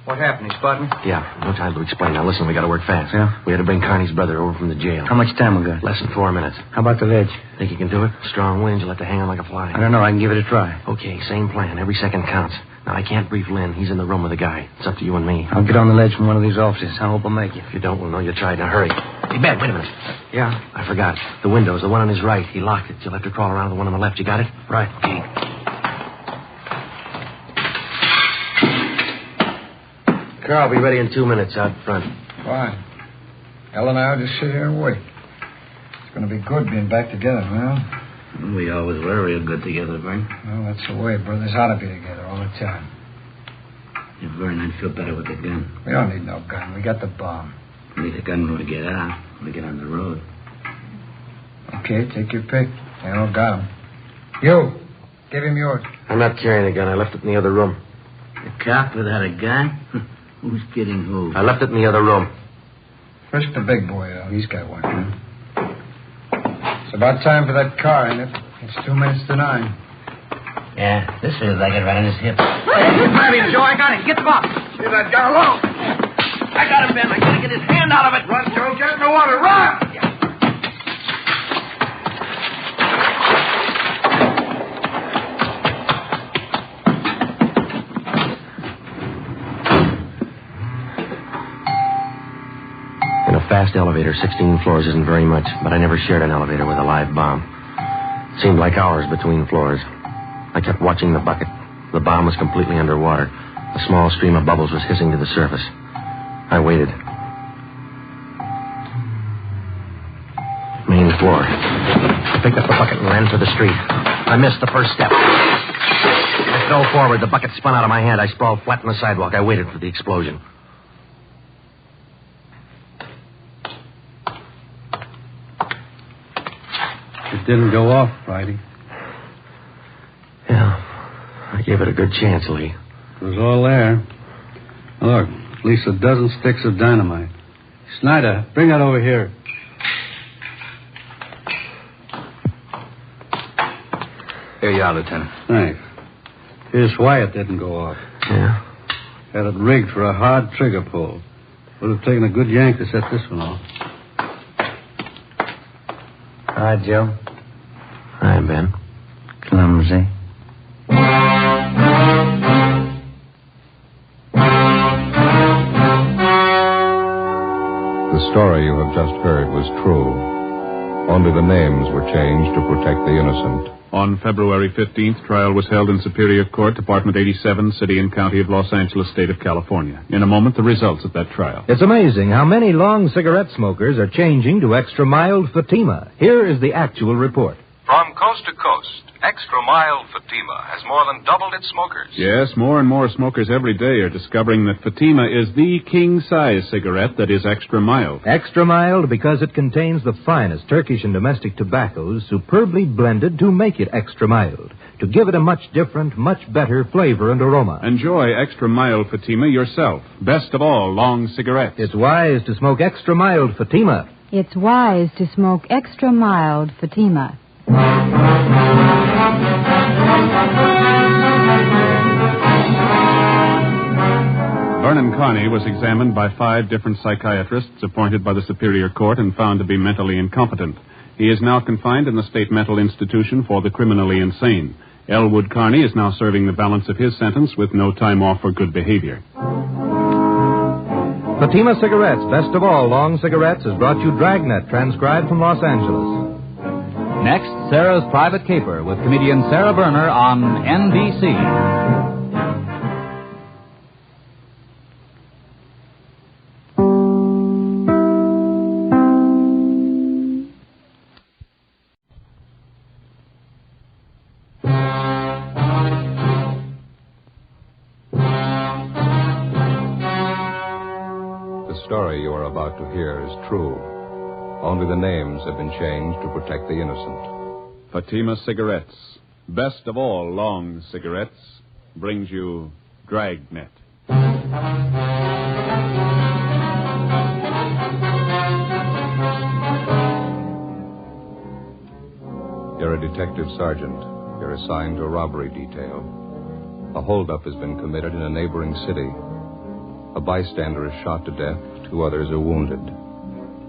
What happened? He spotted me? Yeah, no time to explain. Now, listen, we got to work fast. Yeah? We had to bring Carney's brother over from the jail. How much time we got? Less than 4 minutes. How about the ledge? Think you can do it? Strong winds, you'll have to hang on like a fly. I don't know. I can give it a try. Okay, same plan. Every second counts. Now, I can't brief Lynn. He's in the room with the guy. It's up to you and me. I'll get on the ledge from one of these offices. I hope I'll make it. If you don't, we'll know you tried. Now, hurry. Hey, Ben, wait a minute. Yeah? I forgot. The window's the one on his right. He locked it. You'll have to crawl around the one on the left. You got it? Right. Okay. Carl, be ready in 2 minutes out front. Fine. Ellen and I will just sit here and wait. It's going to be good being back together, well. We always were real good together, Vern. Well, that's the way. Brothers ought to be together all the time. Yeah, Vern, I'd feel better with the gun. We don't need no gun. We got the bomb. We need a gun when we get out. When we get on the road. Okay, take your pick. They all got him. You, give him yours. I'm not carrying a gun. I left it in the other room. A cop without a gun? Who's kidding who? I left it in the other room. Frisk the big boy, though. He's got one. It's about time for that car, ain't it? It's 2 minutes to 9. Yeah, this feels like it right on his hip. Grab him, Joe. I got him. Get the box. Leave that guy alone. I got him, Ben. I gotta get his hand out of it. Run, Joe. Get in the water. Run! Fast elevator, 16 floors isn't very much, but I never shared an elevator with a live bomb. It seemed like hours between floors. I kept watching the bucket. The bomb was completely underwater. A small stream of bubbles was hissing to the surface. I waited. Main floor. I picked up the bucket and ran for the street. I missed the first step. I fell forward. The bucket spun out of my hand. I sprawled flat on the sidewalk. I waited for the explosion. It didn't go off, Friday. Yeah. I gave it a good chance, Lee. It was all there. Look, at least a dozen sticks of dynamite. Snyder, bring that over here. you out, Lieutenant. Thanks. His Wyatt didn't go off. Yeah? Had it rigged for a hard trigger pull. Would have taken a good yank to set this one off. Hi, Joe. Hi, Ben. Clumsy. The story you have just heard was true. Only the names were changed to protect the innocent. On February 15th, trial was held in Superior Court, Department 87, City and County of Los Angeles, State of California. In a moment, the results of that trial. It's amazing how many long cigarette smokers are changing to extra mild Fatima. Here is the actual report. From coast to coast, extra mild Fatima has more than doubled its smokers. Yes, more and more smokers every day are discovering that Fatima is the king-size cigarette that is extra mild. Extra mild because it contains the finest Turkish and domestic tobaccos superbly blended to make it extra mild, to give it a much different, much better flavor and aroma. Enjoy extra mild Fatima yourself. Best of all, long cigarettes. It's wise to smoke extra mild Fatima. It's wise to smoke extra mild Fatima. Vernon Carney was examined by 5 different psychiatrists appointed by the Superior Court and found to be mentally incompetent. He is now confined in the State Mental Institution for the criminally insane. Elwood Carney is now serving the balance of his sentence with no time off for good behavior. Fatima Cigarettes, best of all long cigarettes, has brought you Dragnet, transcribed from Los Angeles. Next, Sarah's Private Caper with comedian Sarah Berner on NBC. The story you are about to hear is true. Only the names have been changed to protect the innocent. Fatima Cigarettes, best of all long cigarettes, brings you Dragnet. You're a detective sergeant. You're assigned to a robbery detail. A holdup has been committed in a neighboring city. A bystander is shot to death. 2 others are wounded.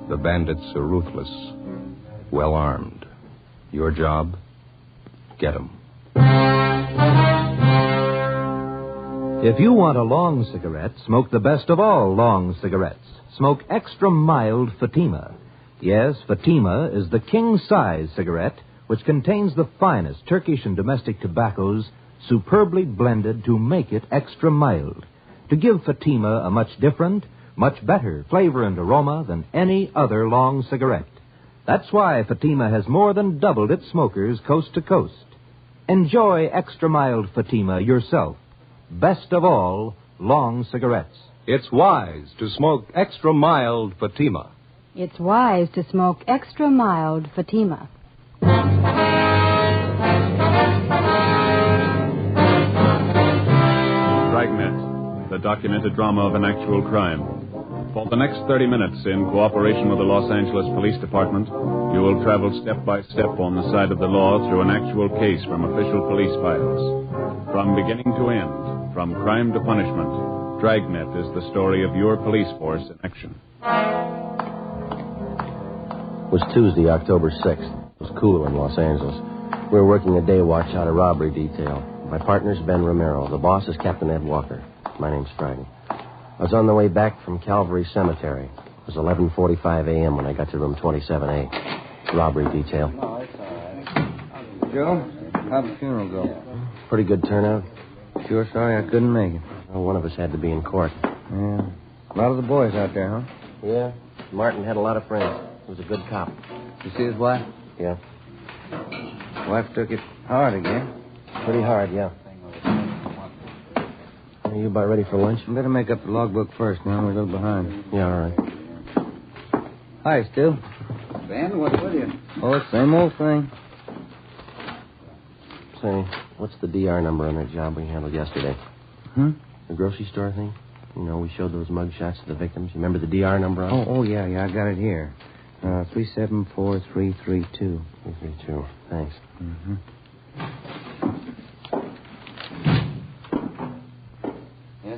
The bandits are ruthless, well armed. Your job? Get 'em. If you want a long cigarette, smoke the best of all long cigarettes. Smoke extra mild Fatima. Yes, Fatima is the king-size cigarette which contains the finest Turkish and domestic tobaccos superbly blended to make it extra mild, to give Fatima a much different, much better flavor and aroma than any other long cigarette. That's why Fatima has more than doubled its smokers coast to coast. Enjoy extra mild Fatima yourself. Best of all, long cigarettes. It's wise to smoke extra mild Fatima. It's wise to smoke extra mild Fatima. Dragnet, the documented drama of an actual crime. For the next 30 minutes, in cooperation with the Los Angeles Police Department, you will travel step by step on the side of the law through an actual case from official police files. From beginning to end, from crime to punishment, Dragnet is the story of your police force in action. It was Tuesday, October 6th. It was cooler in Los Angeles. We were working a day watch out of robbery detail. My partner's Ben Romero. The boss is Captain Ed Walker. My name's Friday. I was on the way back from Calvary Cemetery. It was 11:45 a.m. when I got to room 27A. Robbery detail. No, it's all right. Joe, how'd the funeral go? Pretty good turnout. Sure sorry I couldn't make it. Well, one of us had to be in court. Yeah. A lot of the boys out there, huh? Yeah. Martin had a lot of friends. He was a good cop. You see his wife? Yeah. Wife took it hard again. Pretty hard, yeah. Are you about ready for lunch? I better make up the logbook first. Now we're a little behind. Yeah, all right. Hi, Stu. Ben, what's with you? Oh, same old thing. Say, what's the DR number on that job we handled yesterday? Hmm? The grocery store thing? You know, we showed those mug shots to the victims. You remember the DR number on it? Oh, yeah, I got it here. 374332. 332. Thanks. Mm-hmm.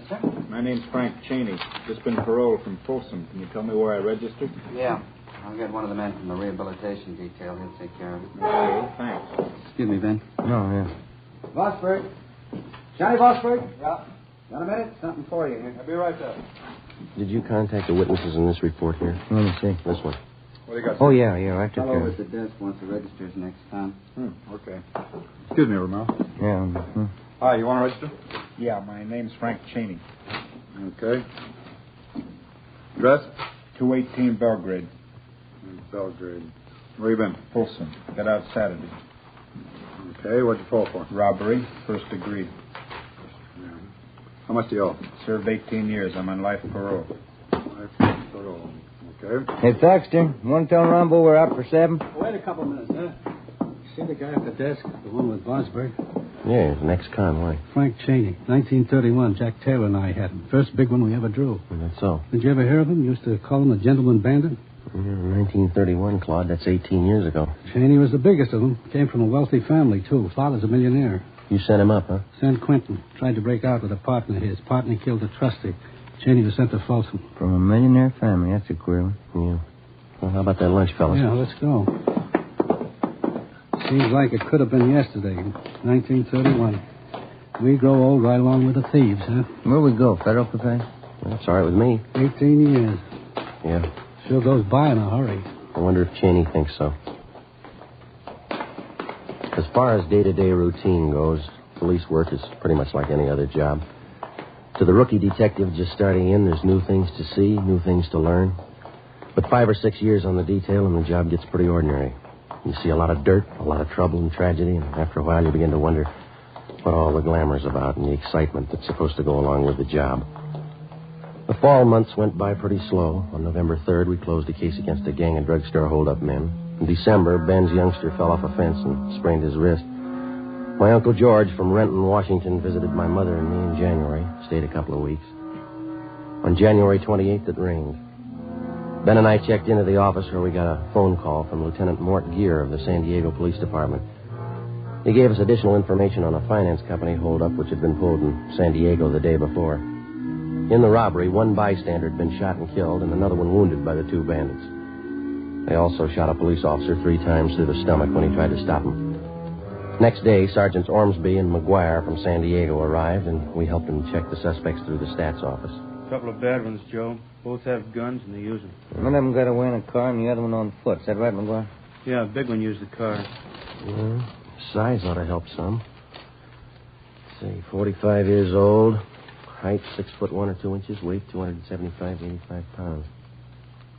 sir. My name's Frank Cheney. Just been paroled from Folsom. Can you tell me where I registered? Yeah. I'll get one of the men from the rehabilitation detail. He'll take care of it. Okay, thanks. Excuse me, Ben. Oh, yeah. Bossberg. Johnny Bossberg? Yeah. Got a minute? Something for you here. I'll be right there. Did you contact the witnesses in this report here? Let me see. This one. What do you got? Oh, yeah, I took Fellow care of at the desk wants the registers next time. Okay. Excuse me, Romero. Yeah. Hi, you want to register? Yeah, my name's Frank Cheney. Okay. Address? 218 Belgrade. Belgrade. Where you been? Folsom. Got out Saturday. Okay, what'd you fall for? Robbery, first degree. How much do you owe? Served 18 years. I'm on life parole. Life parole. Okay. Hey, Thaxter, want to tell Rambo we're out for 7? Wait a couple minutes, huh? See the guy at the desk? The one with Bosberg? Yeah, he's an ex-con. Why? Frank Cheney, 1931. Jack Taylor and I had him. First big one we ever drew. That's so. Did you ever hear of him? Used to call him a gentleman bandit. 1931, Claude. That's 18 years ago. Cheney was the biggest of them. Came from a wealthy family, too. Father's a millionaire. You sent him up, huh? San Quentin. Tried to break out with a partner of his. Partner killed a trustee. Cheney was sent to Folsom. From a millionaire family. That's a queer one. Yeah. Well, how about that lunch, fellas? Yeah, let's go. Seems like it could have been yesterday, 1931. We grow old right along with the thieves, huh? Where we go? Federal buffet? That's all right with me. 18 years. Yeah. Sure goes by in a hurry. I wonder if Cheney thinks so. As far as day-to-day routine goes, police work is pretty much like any other job. To the rookie detective just starting in, there's new things to see, new things to learn. But 5 or 6 years on the detail and the job gets pretty ordinary. You see a lot of dirt, a lot of trouble and tragedy, and after a while you begin to wonder what all the glamour's about and the excitement that's supposed to go along with the job. The fall months went by pretty slow. On November 3rd, we closed a case against a gang of drugstore holdup men. In December, Ben's youngster fell off a fence and sprained his wrist. My Uncle George from Renton, Washington, visited my mother and me in January. Stayed a couple of weeks. On January 28th, it rained. Ben and I checked into the office where we got a phone call from Lieutenant Mort Gear of the San Diego Police Department. He gave us additional information on a finance company holdup which had been pulled in San Diego the day before. In the robbery, one bystander had been shot and killed and another one wounded by the 2 bandits. They also shot a police officer 3 times through the stomach when he tried to stop him. Next day, Sergeants Ormsby and McGuire from San Diego arrived, and we helped them check the suspects through the stats office. A couple of bad ones, Joe. Both have guns, and they use them. One of them got away in a car and the other one on foot. Is that right, McGuire? Yeah, a big one used the car. Yeah, size ought to help some. Let's see, 45 years old, height 6'1" or 2 inches, weight 275 to 85 pounds.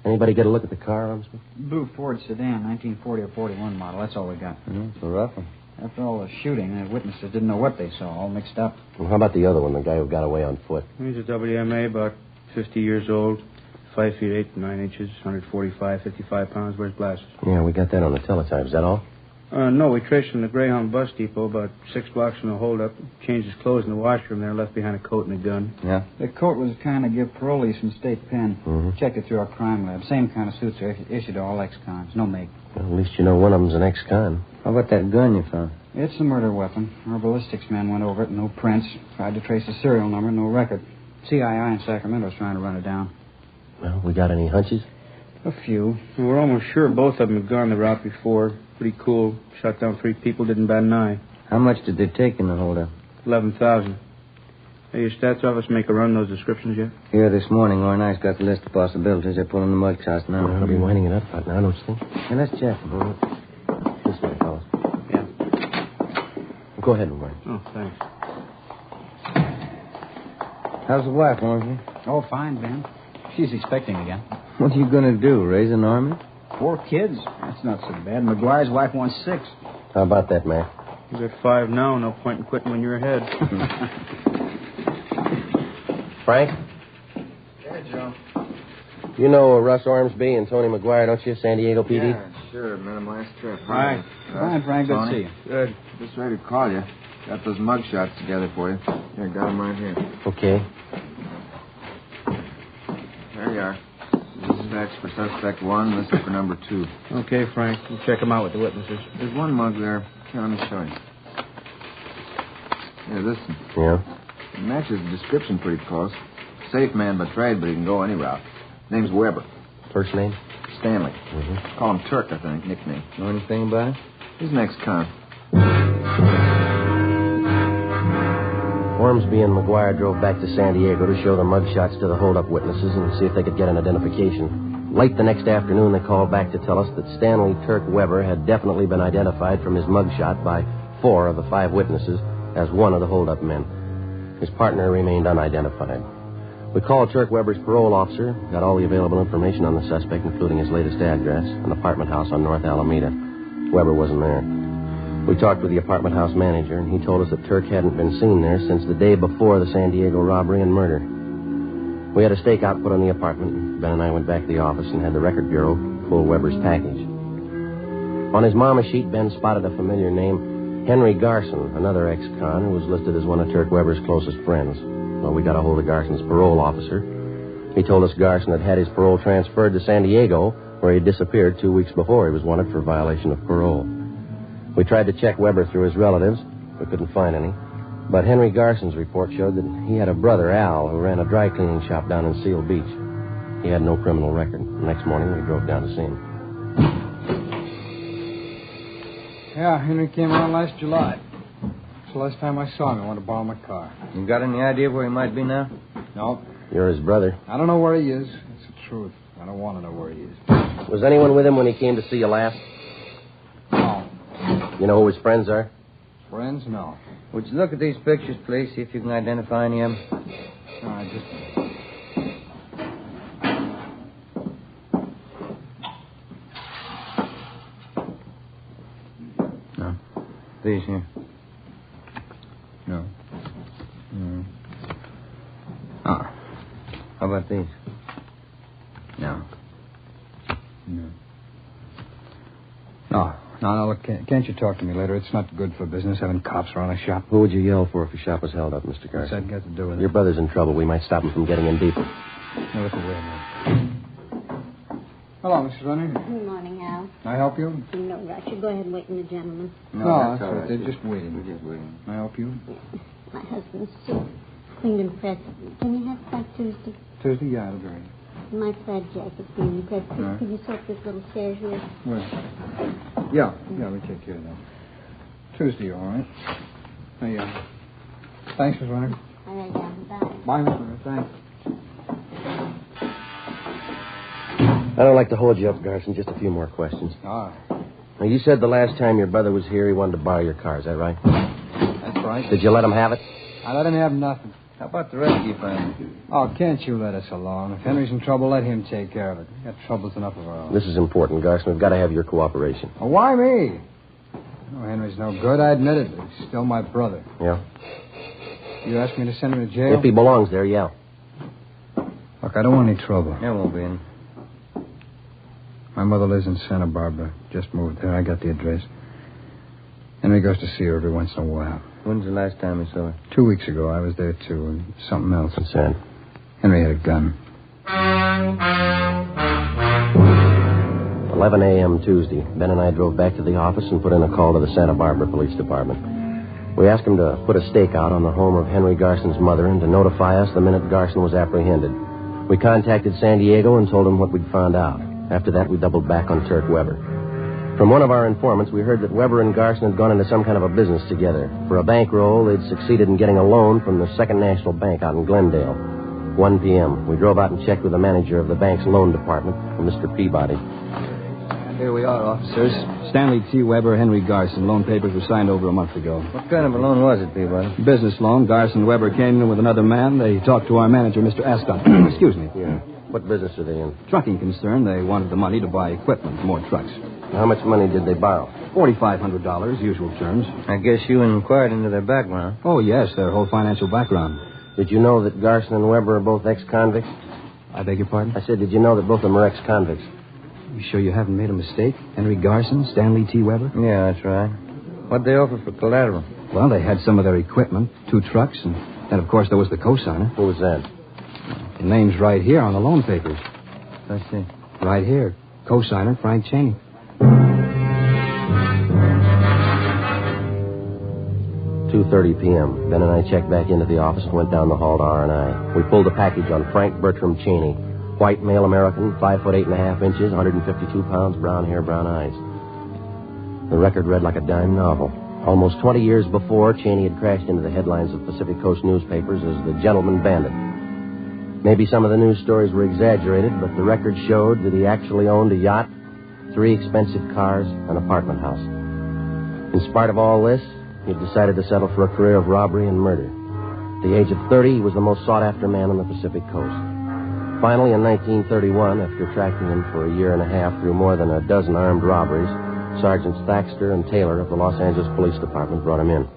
Anybody get a look at the car, Ormsby? Blue Ford sedan, 1940 or 41 model. That's all we got. It's a rough one. After all the shooting, the witnesses didn't know what they saw, all mixed up. Well, how about the other one, the guy who got away on foot? He's a WMA, about 50 years old, 5 feet 8 9 inches, 145, 55 pounds, wears glasses. Yeah, we got that on the teletype. Is that all? No, we traced him to the Greyhound bus depot about 6 blocks from the holdup. Changed his clothes in the washroom there, left behind a coat and a gun. Yeah. The coat was the kind of give parolees from State Pen. Mm-hmm. Checked it through our crime lab. Same kind of suits are issued to all ex-cons. No make. Well, at least you know one of them's an ex-con. How about that gun you found? It's a murder weapon. Our ballistics man went over it, no prints. Tried to trace the serial number, no record. CII in Sacramento's trying to run it down. Well, we got any hunches? A few. We're almost sure both of them had gone the route before. Pretty cool. Shot down 3 people, didn't bat an eye. How much did they take in the holdup? 11,000. Hey, your stats office make a run those descriptions yet? Here this morning, Orr and I's got the list of possibilities. They're pulling the mud shots now. I'll be winding it up right now, don't you think? Hey, let's check. This way, fellas. Yeah. Go ahead, McGuire. Oh, thanks. How's the wife, Ormsby? Oh, fine, Ben. She's expecting again. What are you going to do, raise an army? 4 kids. That's not so bad. McGuire's wife wants 6. How about that, Mac? You got 5 now. No point in quitting when you're ahead. Frank? Yeah, Joe. You know Russ Ormsby and Tony McGuire, don't you? San Diego PD? Yeah, sure. Met him last trip. Hi. Hi, Frank. Good to see you. Good. Just ready to call you. Got those mug shots together for you. Here, got them right here. Okay. There you are. Dispatch for suspect 1, listed for number 2. Okay, Frank. We'll check them out with the witnesses. There's one mug there. Here, let me show you. Yeah, this one. Yeah? It matches the description pretty close. Safe man by trade, but he can go any route. Name's Weber. First name? Stanley. Mm-hmm. Call him Turk, I think, nickname. Know anything about it? He's an ex-con. Ormsby and McGuire drove back to San Diego to show the mugshots to the hold-up witnesses and see if they could get an identification. Late the next afternoon, they called back to tell us that Stanley Turk Weber had definitely been identified from his mugshot by 4 of the 5 witnesses as one of the hold-up men. His partner remained unidentified. We called Turk Weber's parole officer, got all the available information on the suspect, including his latest address, an apartment house on North Alameda. Weber wasn't there. We talked with the apartment house manager, and he told us that Turk hadn't been seen there since the day before the San Diego robbery and murder. We had a stakeout put on the apartment. Ben and I went back to the office and had the record bureau pull Weber's package. On his mama sheet, Ben spotted a familiar name, Henry Garson, another ex-con who was listed as one of Turk Weber's closest friends. Well, we got a hold of Garson's parole officer. He told us Garson had had his parole transferred to San Diego, where he disappeared 2 weeks before he was wanted for violation of parole. We tried to check Weber through his relatives. We couldn't find any. But Henry Garson's report showed that he had a brother, Al, who ran a dry cleaning shop down in Seal Beach. He had no criminal record. The next morning, we drove down to see him. Yeah, Henry came around last July. It's the last time I saw him. I wanted to borrow my car. You got any idea where he might be now? No. You're his brother. I don't know where he is. That's the truth. I don't want to know where he is. Was anyone with him when he came to see you last? No. You know who his friends are? Friends? No. Would you look at these pictures, please, see if you can identify any of them? All right, just... No. These here. No. No. Oh. How about these? No. No. No, look, can't you talk to me later? It's not good for business having cops around a shop. Who would you yell for if your shop was held up, Mr. Garson? What's that got to do with it? Your brother's in trouble. We might stop him from getting in deeper. Now, look away a minute. Hello, Mrs. Runner. Good morning, Al. Can I help you? No rush. You go ahead and wait in the gentleman. No, that's all right. They're just waiting. We're just waiting. Can I help you? My husband's soup. Cleaned and pressed. Can you have it by Tuesday? Tuesday? Yeah, it'll be ready. My plaid jacket cleaned and pressed. Right. Could you soak this little stairs here? Where? Yeah, we take care of that. Tuesday, all right. Hey, thanks, Miss Runner. All right, Al. Bye. Bye, Miss Runner. Thanks. I don't like to hold you up, Garson. Just a few more questions. All right. Now, you said the last time your brother was here, he wanted to borrow your car. Is that right? That's right. Did you let him have it? I let him have nothing. How about the rest of your family? Oh, can't you let us alone? If Henry's in trouble, let him take care of it. We've got troubles enough of our own. This is important, Garson. We've got to have your cooperation. Oh, why me? Oh, Henry's no good. I admit it. But he's still my brother. Yeah? You asked me to send him to jail? If he belongs there, yeah. Look, I don't want any trouble. There won't be any. My mother lives in Santa Barbara. Just moved there. I got the address. Henry goes to see her every once in a while. When's the last time you saw her? 2 weeks ago. I was there, too, and something else. What's that? Henry had a gun. 11 a.m. Tuesday. Ben and I drove back to the office and put in a call to the Santa Barbara Police Department. We asked them to put a stakeout on the home of Henry Garson's mother and to notify us the minute Garson was apprehended. We contacted San Diego and told them what we'd found out. After that, we doubled back on Turk Weber. From one of our informants, we heard that Weber and Garson had gone into some kind of a business together. For a bankroll, they'd succeeded in getting a loan from the Second National Bank out in Glendale. 1 p.m. We drove out and checked with the manager of the bank's loan department, Mr. Peabody. Here we are, officers. Stanley T. Weber, Henry Garson. Loan papers were signed over a month ago. What kind of a loan was it, Peabody? Business loan. Garson Weber came in with another man. They talked to our manager, Mr. Ascot. Excuse me. Yeah. What business are they in? Trucking concern. They wanted the money to buy equipment, more trucks. How much money did they borrow? $4,500, usual terms. I guess you inquired into their background. Oh, yes, their whole financial background. Did you know that Garson and Weber are both ex-convicts? I beg your pardon? I said, did you know that both of them are ex-convicts? You sure you haven't made a mistake? Henry Garson, Stanley T. Weber? Yeah, that's right. What'd they offer for collateral? Well, they had some of their equipment, 2 trucks, and then, of course, there was the cosigner. Who was that? The name's right here on the loan papers. I see. Right here. Cosigner, Frank Cheney. 2:30 p.m. Ben and I checked back into the office and went down the hall to R&I. We pulled a package on Frank Bertram Cheney. White male American, 5 foot 8.5 inches, 152 pounds, brown hair, brown eyes. The record read like a dime novel. Almost 20 years before, Cheney had crashed into the headlines of Pacific Coast newspapers as the gentleman bandit. Maybe some of the news stories were exaggerated, but the record showed that he actually owned a yacht, 3 expensive cars, an apartment house. In spite of all this, he had decided to settle for a career of robbery and murder. At the age of 30, he was the most sought-after man on the Pacific Coast. Finally, in 1931, after tracking him for a year and a half through more than a dozen armed robberies, Sergeants Thaxter and Taylor of the Los Angeles Police Department brought him in.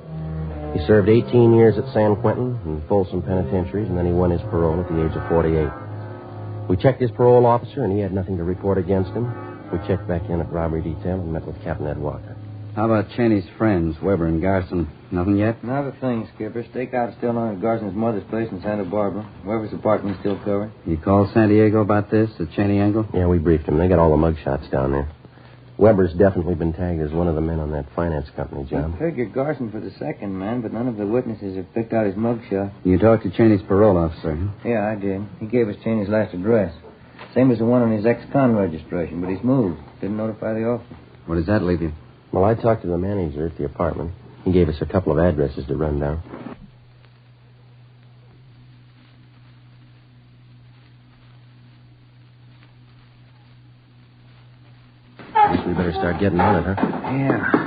He served 18 years at San Quentin and Folsom penitentiaries, and then he won his parole at the age of 48. We checked his parole officer, and he had nothing to report against him. We checked back in at robbery detail and met with Captain Ed Walker. How about Cheney's friends, Weber and Garson? Nothing yet? Not a thing, Skipper. Stakeout is still on at Garson's mother's place in Santa Barbara. Weber's apartment's still covered. You called San Diego about this, the Cheney angle? Yeah, we briefed him. They got all the mugshots down there. Weber's definitely been tagged as one of the men on that finance company job. I figured Garson for the second man, but none of the witnesses have picked out his mugshot. You talked to Cheney's parole officer, huh? Yeah, I did. He gave us Cheney's last address. Same as the one on his ex-con registration, but he's moved. Didn't notify the officer. Where does that leave you? Well, I talked to the manager at the apartment. He gave us a couple of addresses to run down. Guess we better start getting on it, huh?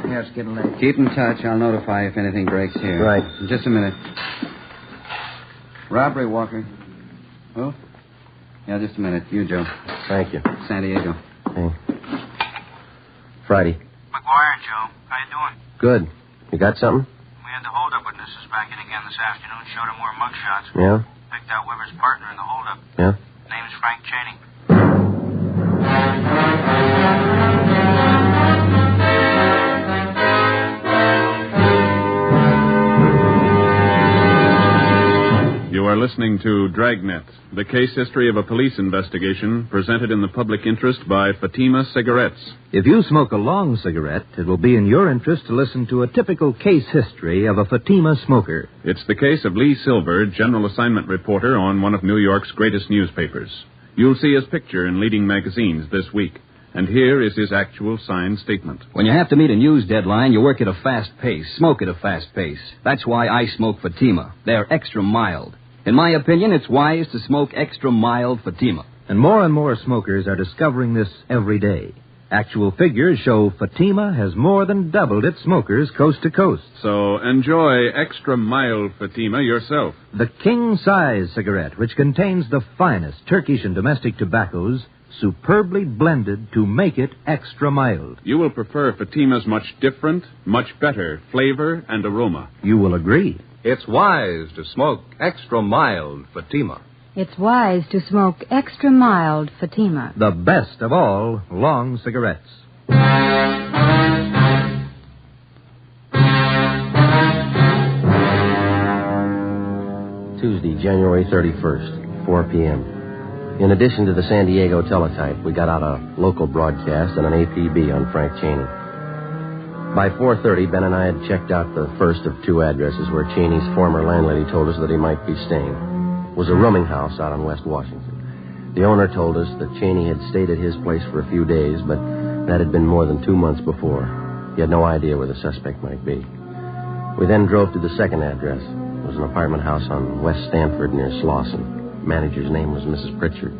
Yeah, it's getting late. Keep in touch. I'll notify if anything breaks here. Right. Just a minute. Robbery, Walker. Oh? Yeah, just a minute. You, Joe. Thank you. San Diego. Hey. Friday. McGuire, Joe. How you doing? Good. You got something? We had the holdup witnesses back in again this afternoon. Showed him more mugshots. Yeah? Picked out Weber's partner in the holdup. Yeah? Name's Frank Cheney. You are listening to Dragnet, the case history of a police investigation presented in the public interest by Fatima Cigarettes. If you smoke a long cigarette, it will be in your interest to listen to a typical case history of a Fatima smoker. It's the case of Lee Silver, general assignment reporter on one of New York's greatest newspapers. You'll see his picture in leading magazines this week. And here is his actual signed statement. When you have to meet a news deadline, you work at a fast pace, smoke at a fast pace. That's why I smoke Fatima. They're extra mild. In my opinion, it's wise to smoke extra mild Fatima. And more smokers are discovering this every day. Actual figures show Fatima has more than doubled its smokers coast to coast. So enjoy extra mild Fatima yourself. The king-size cigarette, which contains the finest Turkish and domestic tobaccos, superbly blended to make it extra mild. You will prefer Fatima's much different, much better flavor and aroma. You will agree. It's wise to smoke extra mild Fatima. It's wise to smoke extra mild Fatima. The best of all long cigarettes. Tuesday, January 31st, 4 p.m. In addition to the San Diego teletype, we got out a local broadcast and an APB on Frank Cheney. By 4:30, Ben and I had checked out the first of 2 addresses where Cheney's former landlady told us that he might be staying. It was a rooming house out on West Washington. The owner told us that Cheney had stayed at his place for a few days, but that had been more than 2 months before. He had no idea where the suspect might be. We then drove to the second address. It was an apartment house on West Stanford near Slauson. Manager's name was Mrs. Pritchard.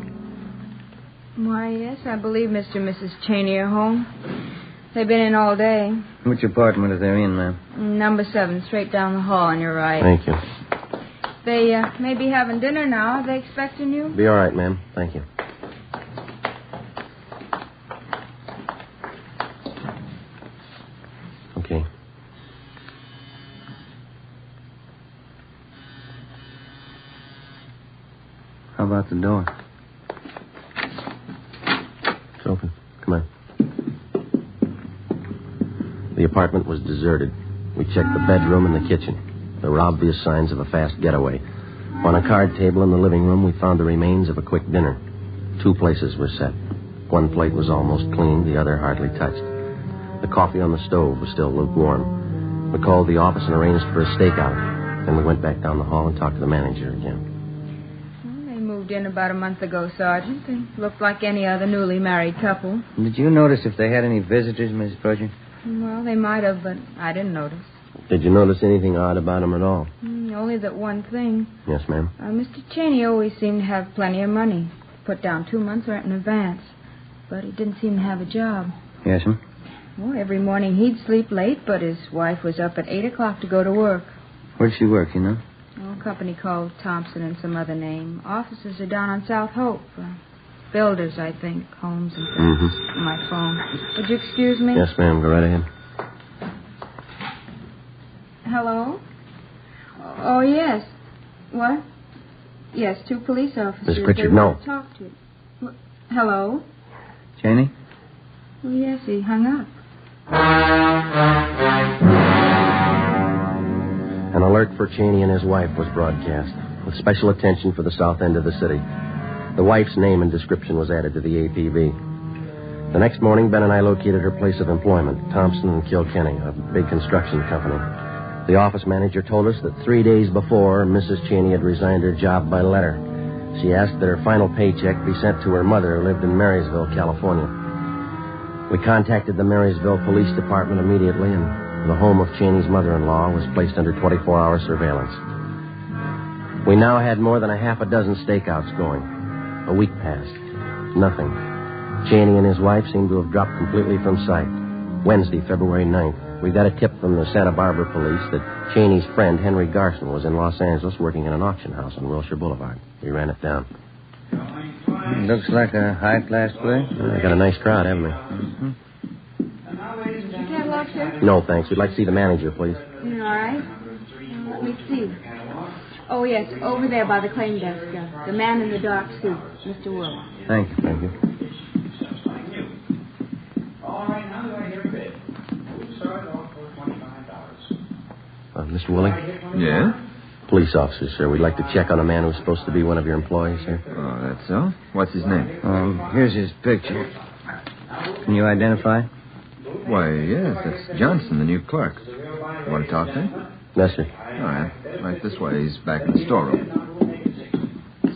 Why, yes, I believe Mr. and Mrs. Cheney are home. They've been in all day. Which apartment are they in, ma'am? Number 7, straight down the hall on your right. Thank you. They may be having dinner now. Are they expecting you? Be all right, ma'am. Thank you. Okay. How about the door? It's open. Come on. The apartment was deserted. We checked the bedroom and the kitchen. There were obvious signs of a fast getaway. On a card table in the living room, we found the remains of a quick dinner. 2 places were set. One plate was almost clean, the other hardly touched. The coffee on the stove was still lukewarm. We called the office and arranged for a stakeout. Then we went back down the hall and talked to the manager again. Well, they moved in about a month ago, Sergeant. They looked like any other newly married couple. Did you notice if they had any visitors, Mrs. Prodger? Well, they might have, but I didn't notice. Did you notice anything odd about them at all? Only that one thing. Yes, ma'am. Mr. Cheney always seemed to have plenty of money. Put down 2 months' rent in advance. But he didn't seem to have a job. Yes, ma'am. Well, every morning he'd sleep late, but his wife was up at 8 o'clock to go to work. Where'd she work, you know? A company called Thompson and some other name. Offices are down on South Hope. Builders, I think. Homes and things. My phone. Would you excuse me? Yes, ma'am. Go right ahead. Hello? Oh, yes. What? Yes, 2 police officers. Miss Pritchard, they no. want to talk to you. Hello? Cheney? Oh, yes, he hung up. An alert for Cheney and his wife was broadcast, with special attention for the south end of the city. The wife's name and description was added to the APB. The next morning, Ben and I located her place of employment, Thompson and Kilkenny, a big construction company. The office manager told us that 3 days before, Mrs. Cheney had resigned her job by letter. She asked that her final paycheck be sent to her mother, who lived in Marysville, California. We contacted the Marysville Police Department immediately, and the home of Cheney's mother-in-law was placed under 24-hour surveillance. We now had more than a half a dozen stakeouts going. A week passed. Nothing. Cheney and his wife seemed to have dropped completely from sight. Wednesday, February 9th, we got a tip from the Santa Barbara police that Cheney's friend, Henry Garson, was in Los Angeles working in an auction house on Wilshire Boulevard. We ran it down. Looks like a high-class place. They got a nice crowd, haven't they? Did you get locked here? No, thanks. We'd like to see the manager, please. All right. Let me see. Oh, yes, over there by the claim desk. The man in the dark suit, Mr. Willis. Thank you. Thank you. Mr. Willing? Yeah? Police officer, sir. We'd like to check on a man who's supposed to be one of your employees, sir. Oh, that's so? What's his name? Here's his picture. Can you identify? Why, yes, that's Johnson, the new clerk. You want to talk to him? Yes, sir. All right. Right this way. He's back in the storeroom.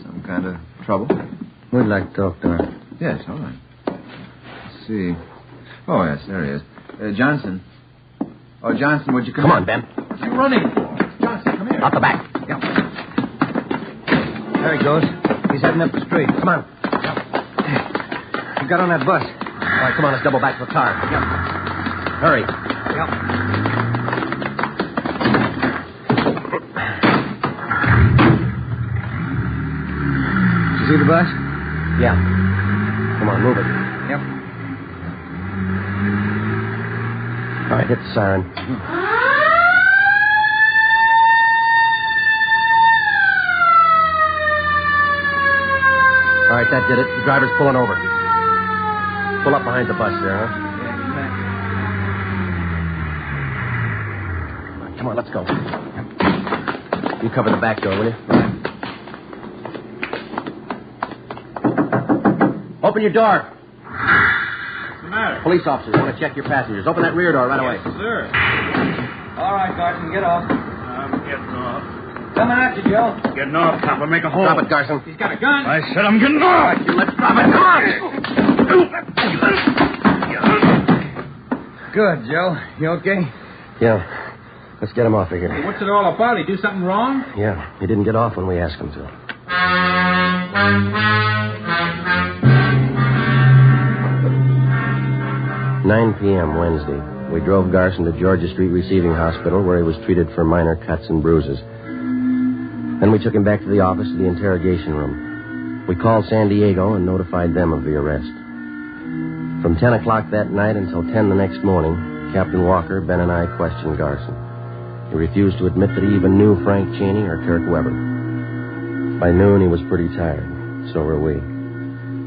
Some kind of trouble? We'd like to talk to him. Yes, all right. Let's see. Oh, yes, there he is. Johnson. Oh, Johnson, would you come on, Ben. What are you running for? Johnson, come here. Out the back. Yeah. There he goes. He's heading up the street. Come on. You got on that bus. All right, come on, let's double back to the car. Yep. Hurry. Yep. Did you see the bus? Yeah. Come on, move it. Yep. All right, hit the siren. All right, that did it. The driver's pulling over. Pull up behind the bus there, huh? Yeah, Come on, let's go. You cover the back door, will you? Open your door. What's the matter? Police officers want to check your passengers. Open that rear door right away. Yes, sir. All right, Garson, get off. I'm getting off. Coming at you, Joe. Getting off, copper. Make a hole. Drop it, Garson. He's got a gun. I said I'm getting off. Let's drop it. Come on. Good, Joe. You okay? Yeah. Let's get him off of here. Hey, what's it all about? He do something wrong? Yeah, he didn't get off when we asked him to. 9 p.m. Wednesday. We drove Garson to Georgia Street Receiving Hospital, where he was treated for minor cuts and bruises. Then we took him back to the office to the interrogation room. We called San Diego and notified them of the arrest. From 10 o'clock that night until 10 the next morning, Captain Walker, Ben, and I questioned Garson. He refused to admit that he even knew Frank Cheney or Kirk Webber. By noon, he was pretty tired. So were we.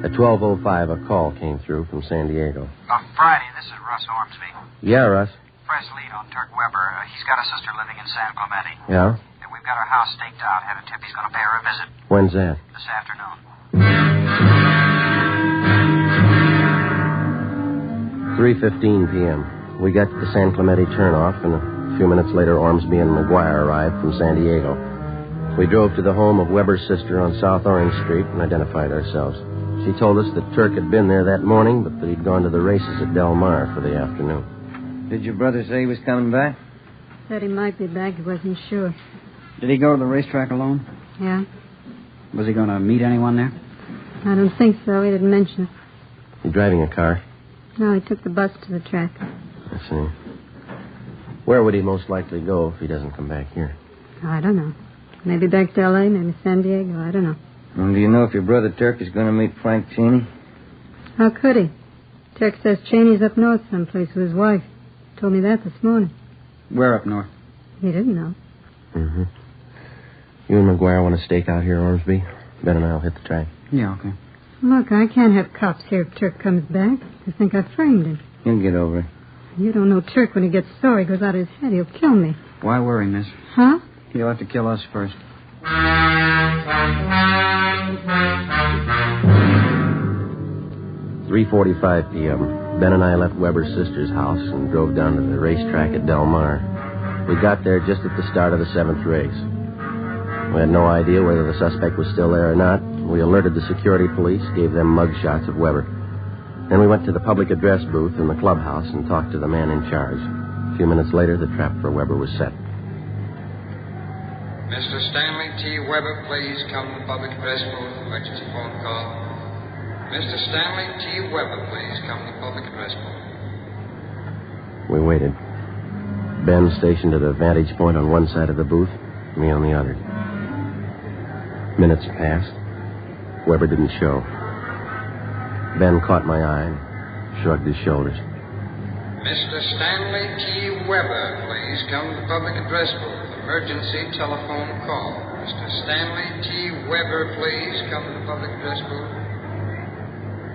At 12:05, a call came through from San Diego. Friday, this is Russ Ormsby. Yeah, Russ. Press lead on Turk Webber. He's got a sister living in San Clemente. Yeah? And we've got her house staked out. Had a tip he's going to pay her a visit. When's that? This afternoon. 3:15 p.m. We got to the San Clemente turnoff, and a few minutes later, Ormsby and McGuire arrived from San Diego. We drove to the home of Weber's sister on South Orange Street and identified ourselves. She told us that Turk had been there that morning, but that he'd gone to the races at Del Mar for the afternoon. Did your brother say he was coming back? Said he might be back. He wasn't sure. Did he go to the racetrack alone? Yeah? Was he going to meet anyone there? I don't think so. He didn't mention it. You driving a car? No, he took the bus to the track. I see. Where would he most likely go if he doesn't come back here? I don't know. Maybe back to L.A., maybe San Diego. I don't know. And do you know if your brother Turk is going to meet Frank Cheney? How could he? Turk says Cheney's up north someplace with his wife. Told me that this morning. Where up north? He didn't know. Mm-hmm. You and McGuire want to stake out here, Ormsby? Ben and I'll hit the track. Yeah, okay. Look, I can't have cops here if Turk comes back. They think I framed him. He'll get over it. You don't know Turk. When he gets sore, he goes out of his head. He'll kill me. Why worry, miss? Huh? He'll have to kill us first. 3:45 p.m. Ben and I left Weber's sister's house and drove down to the racetrack at Del Mar. We got there just at the start of the 7th race. We had no idea whether the suspect was still there or not. We alerted the security police, gave them mug shots of Weber. Then we went to the public address booth in the clubhouse and talked to the man in charge. A few minutes later, the trap for Weber was set. Mr. Stanley T. Weber, please come to the public address booth. Emergency phone call. Mr. Stanley T. Weber, please come to the public address booth. We waited. Ben stationed at a vantage point on one side of the booth, me on the other. Minutes passed. Weber didn't show. Ben caught my eye and shrugged his shoulders. Mr. Stanley T. Weber, please come to the public address booth. Emergency telephone call. Mr. Stanley T. Weber, please come to the public address booth.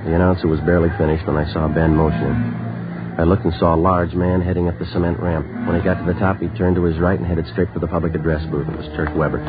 The announcer was barely finished when I saw Ben motioning. I looked and saw a large man heading up the cement ramp. When he got to the top, he turned to his right and headed straight for the public address booth. It was Turk Weber.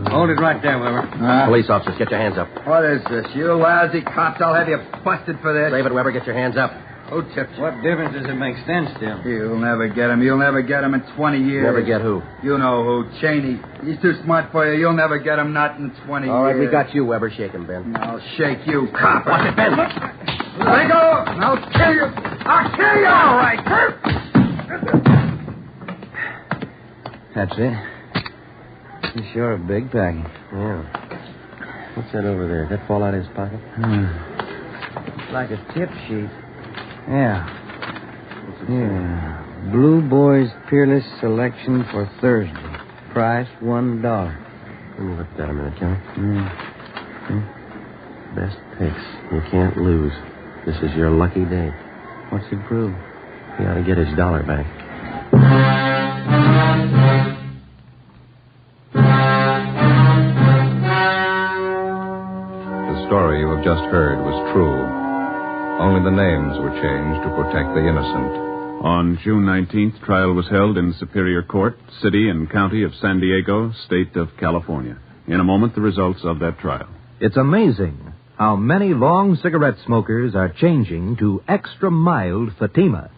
Hold it right there, Weber. Police officers, get your hands up. What is this? You lousy cops. I'll have you busted for this. Save it, Weber. Get your hands up. Who tipped you? What difference does it make? Stand still. You'll never get him. You'll never get him in 20 years. Never get who? You know who. Cheney. He's too smart for you. You'll never get him, not in 20 years. All right, we got you, Weber. Shake him, Ben. I'll shake you, cop. Watch it, Ben. Let go. I'll kill you. I'll kill you. All right. That's it. He's sure a big package. Yeah. What's that over there? Did that fall out of his pocket? It's like a tip sheet. Yeah. Yeah. Blue Boys Peerless Selection for Thursday. Price $1. Let me look at that a minute, Kelly. Best picks. You can't lose. This is your lucky day. What's it prove? He ought to get his $1 back. The story you have just heard was true. Only the names were changed to protect the innocent. On June 19th, trial was held in Superior Court, City and County of San Diego, State of California. In a moment, the results of that trial. It's amazing how many long cigarette smokers are changing to extra mild Fatima.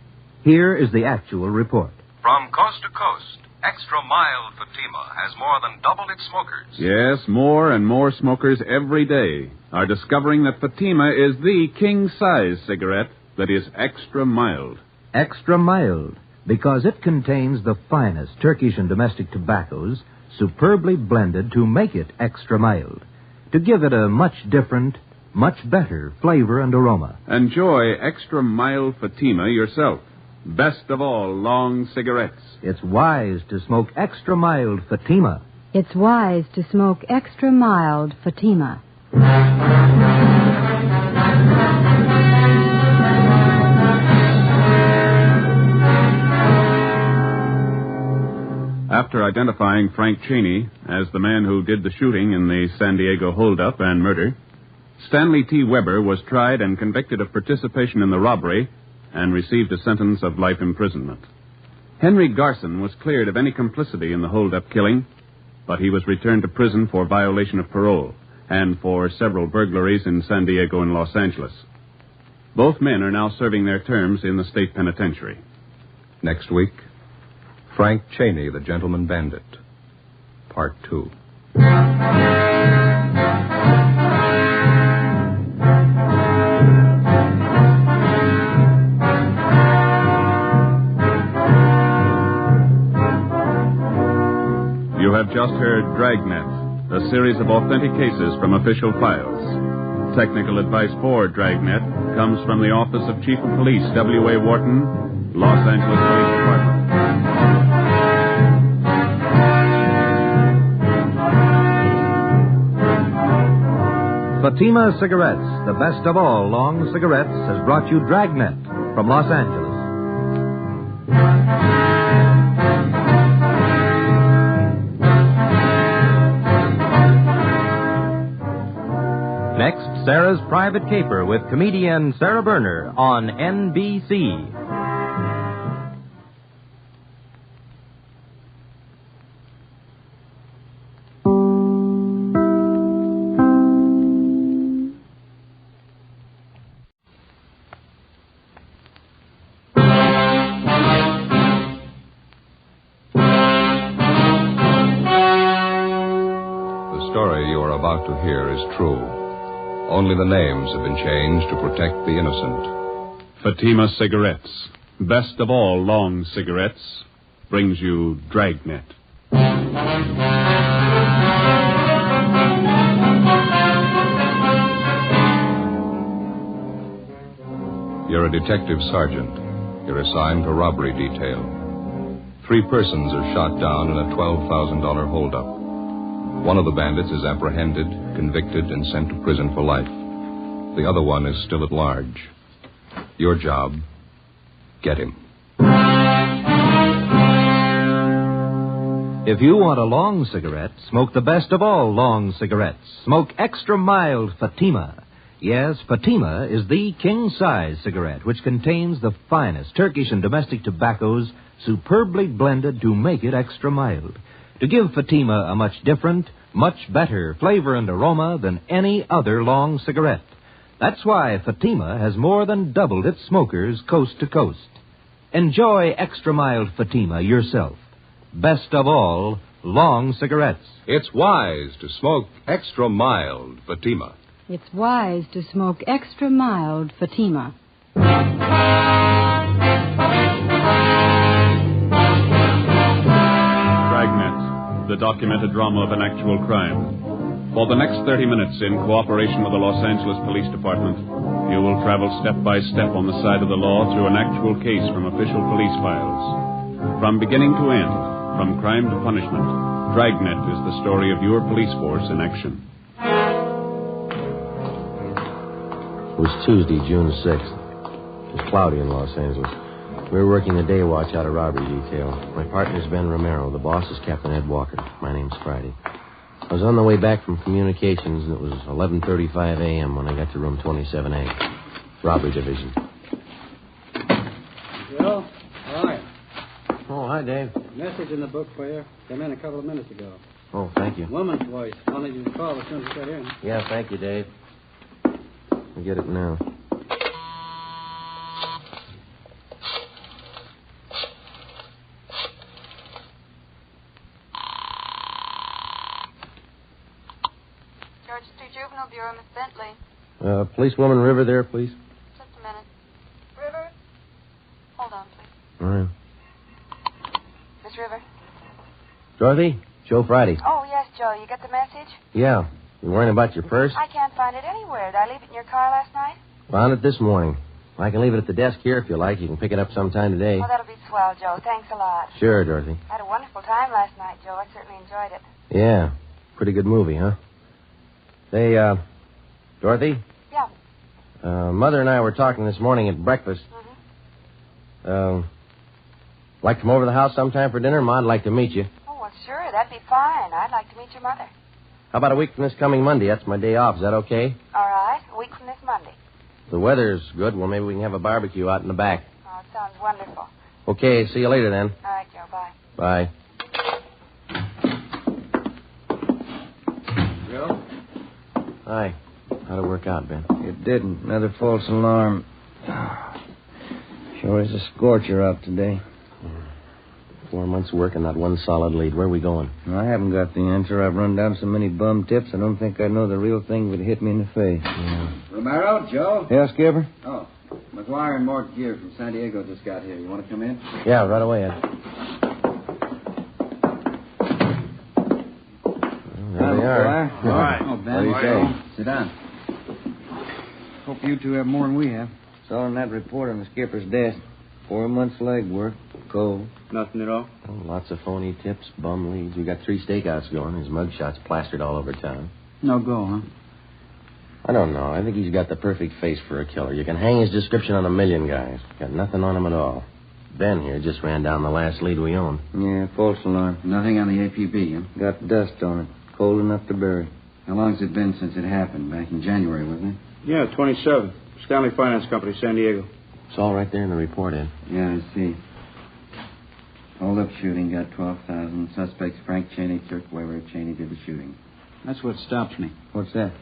Here is the actual report. From coast to coast, Extra Mild Fatima has more than doubled its smokers. Yes, more and more smokers every day are discovering that Fatima is the king-size cigarette that is extra mild. Extra mild, because it contains the finest Turkish and domestic tobaccos superbly blended to make it extra mild, to give it a much different, much better flavor and aroma. Enjoy extra mild Fatima yourself. Best of all long cigarettes. It's wise to smoke extra mild Fatima. It's wise to smoke extra mild Fatima. After identifying Frank Cheney as the man who did the shooting in the San Diego holdup and murder, Stanley T. Weber was tried and convicted of participation in the robbery and received a sentence of life imprisonment. Henry Garson was cleared of any complicity in the hold-up killing, but he was returned to prison for violation of parole and for several burglaries in San Diego and Los Angeles. Both men are now serving their terms in the state penitentiary. Next week, Frank Cheney, the Gentleman Bandit, Part 2. You have just heard Dragnet, a series of authentic cases from official files. Technical advice for Dragnet comes from the Office of Chief of Police W.A. Wharton, Los Angeles Police Department. Fatima Cigarettes, the best of all long cigarettes, has brought you Dragnet from Los Angeles. Next, Sarah's Private Caper with comedian Sarah Berner on NBC. The story you are about to hear is true. Only the names have been changed to protect the innocent. Fatima Cigarettes, best of all long cigarettes, brings you Dragnet. You're a detective sergeant. You're assigned to robbery detail. 3 persons are shot down in a $12,000 holdup. One of the bandits is apprehended, convicted, and sent to prison for life. The other one is still at large. Your job, get him. If you want a long cigarette, smoke the best of all long cigarettes. Smoke extra mild Fatima. Yes, Fatima is the king-size cigarette, which contains the finest Turkish and domestic tobaccos superbly blended to make it extra mild, to give Fatima a much different, much better flavor and aroma than any other long cigarette. That's why Fatima has more than doubled its smokers coast to coast. Enjoy extra mild Fatima yourself. Best of all, long cigarettes. It's wise to smoke extra mild Fatima. It's wise to smoke extra mild Fatima. Dragnet, the documented drama of an actual crime. For the next 30 minutes, in cooperation with the Los Angeles Police Department, you will travel step by step on the side of the law through an actual case from official police files. From beginning to end, from crime to punishment, Dragnet is the story of your police force in action. It was Tuesday, June 6th. It was cloudy in Los Angeles. We were working the day watch out of robbery detail. My partner's Ben Romero. The boss is Captain Ed Walker. My name's Friday. I was on the way back from communications, and it was 11:35 a.m. when I got to room 27A, robbery division. Joe? Hi. Oh, hi, Dave. Message in the book for you. Came in a couple of minutes ago. Oh, thank you. Woman's voice. Wanted you to call as soon as you got in. Yeah, thank you, Dave. I'll get it now. Georgia Street Juvenile Bureau, Miss Bentley. Policewoman River there, please. Just a minute. River? Hold on, please. All right. Miss River? Dorothy? Joe Friday. Oh, yes, Joe. You get the message? Yeah. You worrying about your purse? I can't find it anywhere. Did I leave it in your car last night? Found it this morning. I can leave it at the desk here if you like. You can pick it up sometime today. Oh, that'll be swell, Joe. Thanks a lot. Sure, Dorothy. I had a wonderful time last night, Joe. I certainly enjoyed it. Yeah. Pretty good movie, huh? Say, Dorothy? Yeah. Mother and I were talking this morning at breakfast. Mm-hmm. Like to come over to the house sometime for dinner? Ma'd like to meet you. Oh, well, sure. That'd be fine. I'd like to meet your mother. How about a week from this coming Monday? That's my day off. Is that okay? All right. A week from this Monday. The weather's good. Well, maybe we can have a barbecue out in the back. Oh, it sounds wonderful. Okay, see you later then. All right, Joe. Bye. Bye. Joe? Hi. How'd it work out, Ben? It didn't. Another false alarm. Sure is a scorcher out today. 4 months' work and not one solid lead. Where are we going? I haven't got the answer. I've run down so many bum tips, I don't think I know the real thing would hit me in the face. Yeah. Romero, Joe? Yeah, Skipper? Oh, McGuire and Mort Gear from San Diego just got here. You want to come in? Yeah, right away, Ed. There we are. All right. Oh, Ben. What do you say? Sit down. Hope you two have more than we have. It's all in that report on the skipper's desk. 4 months leg work. Cold. Nothing at all? Oh, lots of phony tips, bum leads. We got 3 stakeouts going. His mugshots plastered all over town. No go, huh? I don't know. I think he's got the perfect face for a killer. You can hang his description on 1,000,000 guys. Got nothing on him at all. Ben here just ran down the last lead we owned. Yeah, false alarm. Nothing on the APB, huh? Got dust on it. Cold enough to bury. How long's it been since it happened? Back in January, wasn't it? Yeah, 27. Stanley Finance Company, San Diego. It's all right there in the report, Ed. Yeah, I see. Hold-up shooting, got 12,000. Suspects Frank Cheney, Turk Weber. Cheney did the shooting. That's what stops me. What's that?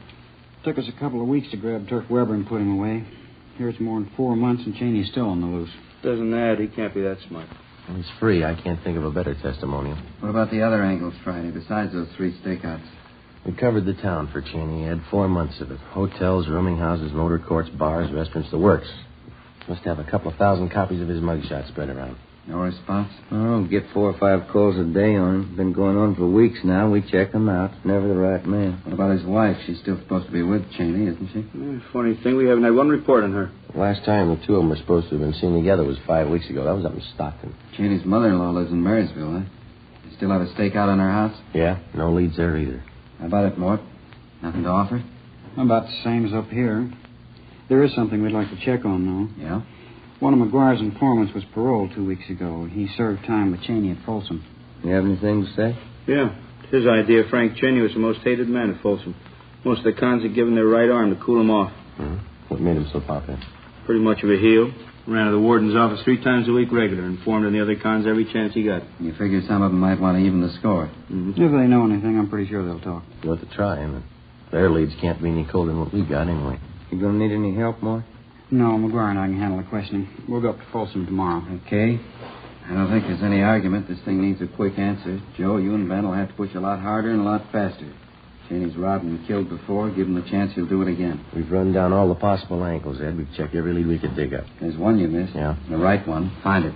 Took us a couple of weeks to grab Turk Weber and put him away. Here it's more than 4 months and Cheney's still on the loose. Doesn't add. He can't be that smart. Well, he's free. I can't think of a better testimonial. What about the other angles Friday, besides those 3 stakeouts? We covered the town for Cheney. He had 4 months of it. Hotels, rooming houses, motor courts, bars, restaurants, the works. Must have a couple of thousand copies of his mugshot spread around. No response? Oh, get 4 or 5 calls a day on him. Been going on for weeks now. We check him out. Never the right man. What about his wife? She's still supposed to be with Cheney, isn't she? Funny thing, we haven't had one report on her. Last time the two of them were supposed to have been seen together was 5 weeks ago. That was up in Stockton. Cheney's mother-in-law lives in Marysville, huh? You still have a stakeout on her house? Yeah, no leads there either. How about it, Mort? Nothing to offer? About the same as up here. There is something we'd like to check on, though. Yeah? One of McGuire's informants was paroled 2 weeks ago. He served time with Cheney at Folsom. You have anything to say? Yeah. It's his idea Frank Cheney was the most hated man at Folsom. Most of the cons had given their right arm to cool him off. Mm-hmm. What made him so popular? Pretty much of a heel. Ran to the warden's office 3 times a week regular. Informed on the other cons every chance he got. You figure some of them might want to even the score. Mm-hmm. If they know anything, I'm pretty sure they'll talk. Worth a try, and their leads can't be any colder than what we got anyway. You gonna need any help, Mort? No, McGuire and I can handle the questioning. We'll go up to Folsom tomorrow. Okay. I don't think there's any argument. This thing needs a quick answer. Joe, you and Ben will have to push a lot harder and a lot faster. Cheney's robbed and killed before. Give him the chance, he'll do it again. We've run down all the possible angles, Ed. We've checked every lead we could dig up. There's one you missed. Yeah? The right one. Find it.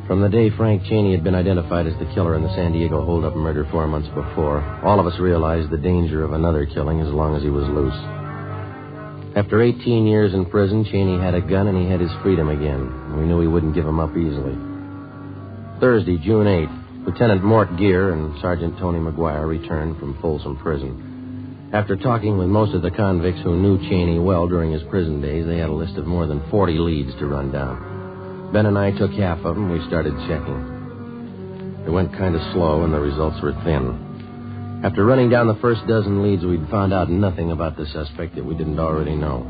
From the day Frank Cheney had been identified as the killer in the San Diego hold-up murder 4 months before, all of us realized the danger of another killing as long as he was loose. After 18 years in prison, Cheney had a gun and he had his freedom again. We knew he wouldn't give him up easily. Thursday, June 8th, Lieutenant Mort Gear and Sergeant Tony McGuire returned from Folsom Prison. After talking with most of the convicts who knew Cheney well during his prison days, they had a list of more than 40 leads to run down. Ben and I took half of them. We started checking. It went kind of slow, and the results were thin. After running down the first dozen leads, we'd found out nothing about the suspect that we didn't already know.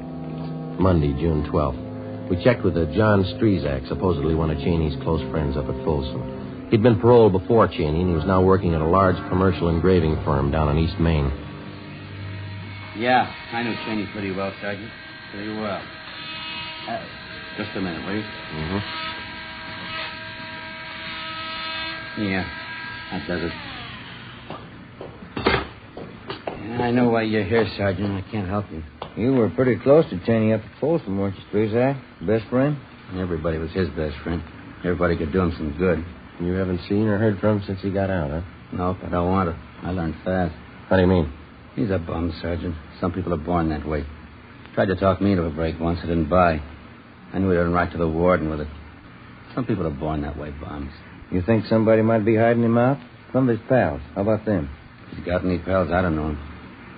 Monday, June 12th. We checked with a John Strezak, supposedly one of Cheney's close friends up at Folsom. He'd been paroled before Cheney, and he was now working at a large commercial engraving firm down on East Main. Yeah, I know Cheney pretty well, Sergeant. Pretty well. Just a minute, will you? Mm-hmm. Yeah, that does it. Yeah, I know why you're here, Sergeant. I can't help you. You were pretty close to Cheney up at Folsom, weren't you, Strezak? Best friend? Everybody was his best friend. Everybody could do him some good. You haven't seen or heard from him since he got out, huh? Nope, I don't want to. I learned fast. How do you mean? He's a bum, Sergeant. Some people are born that way. Tried to talk me into a break once. I didn't buy. I knew he'd run right to the warden with it. Some people are born that way, bums. You think somebody might be hiding him out? Some of his pals. How about them? If he's got any pals, I don't know him.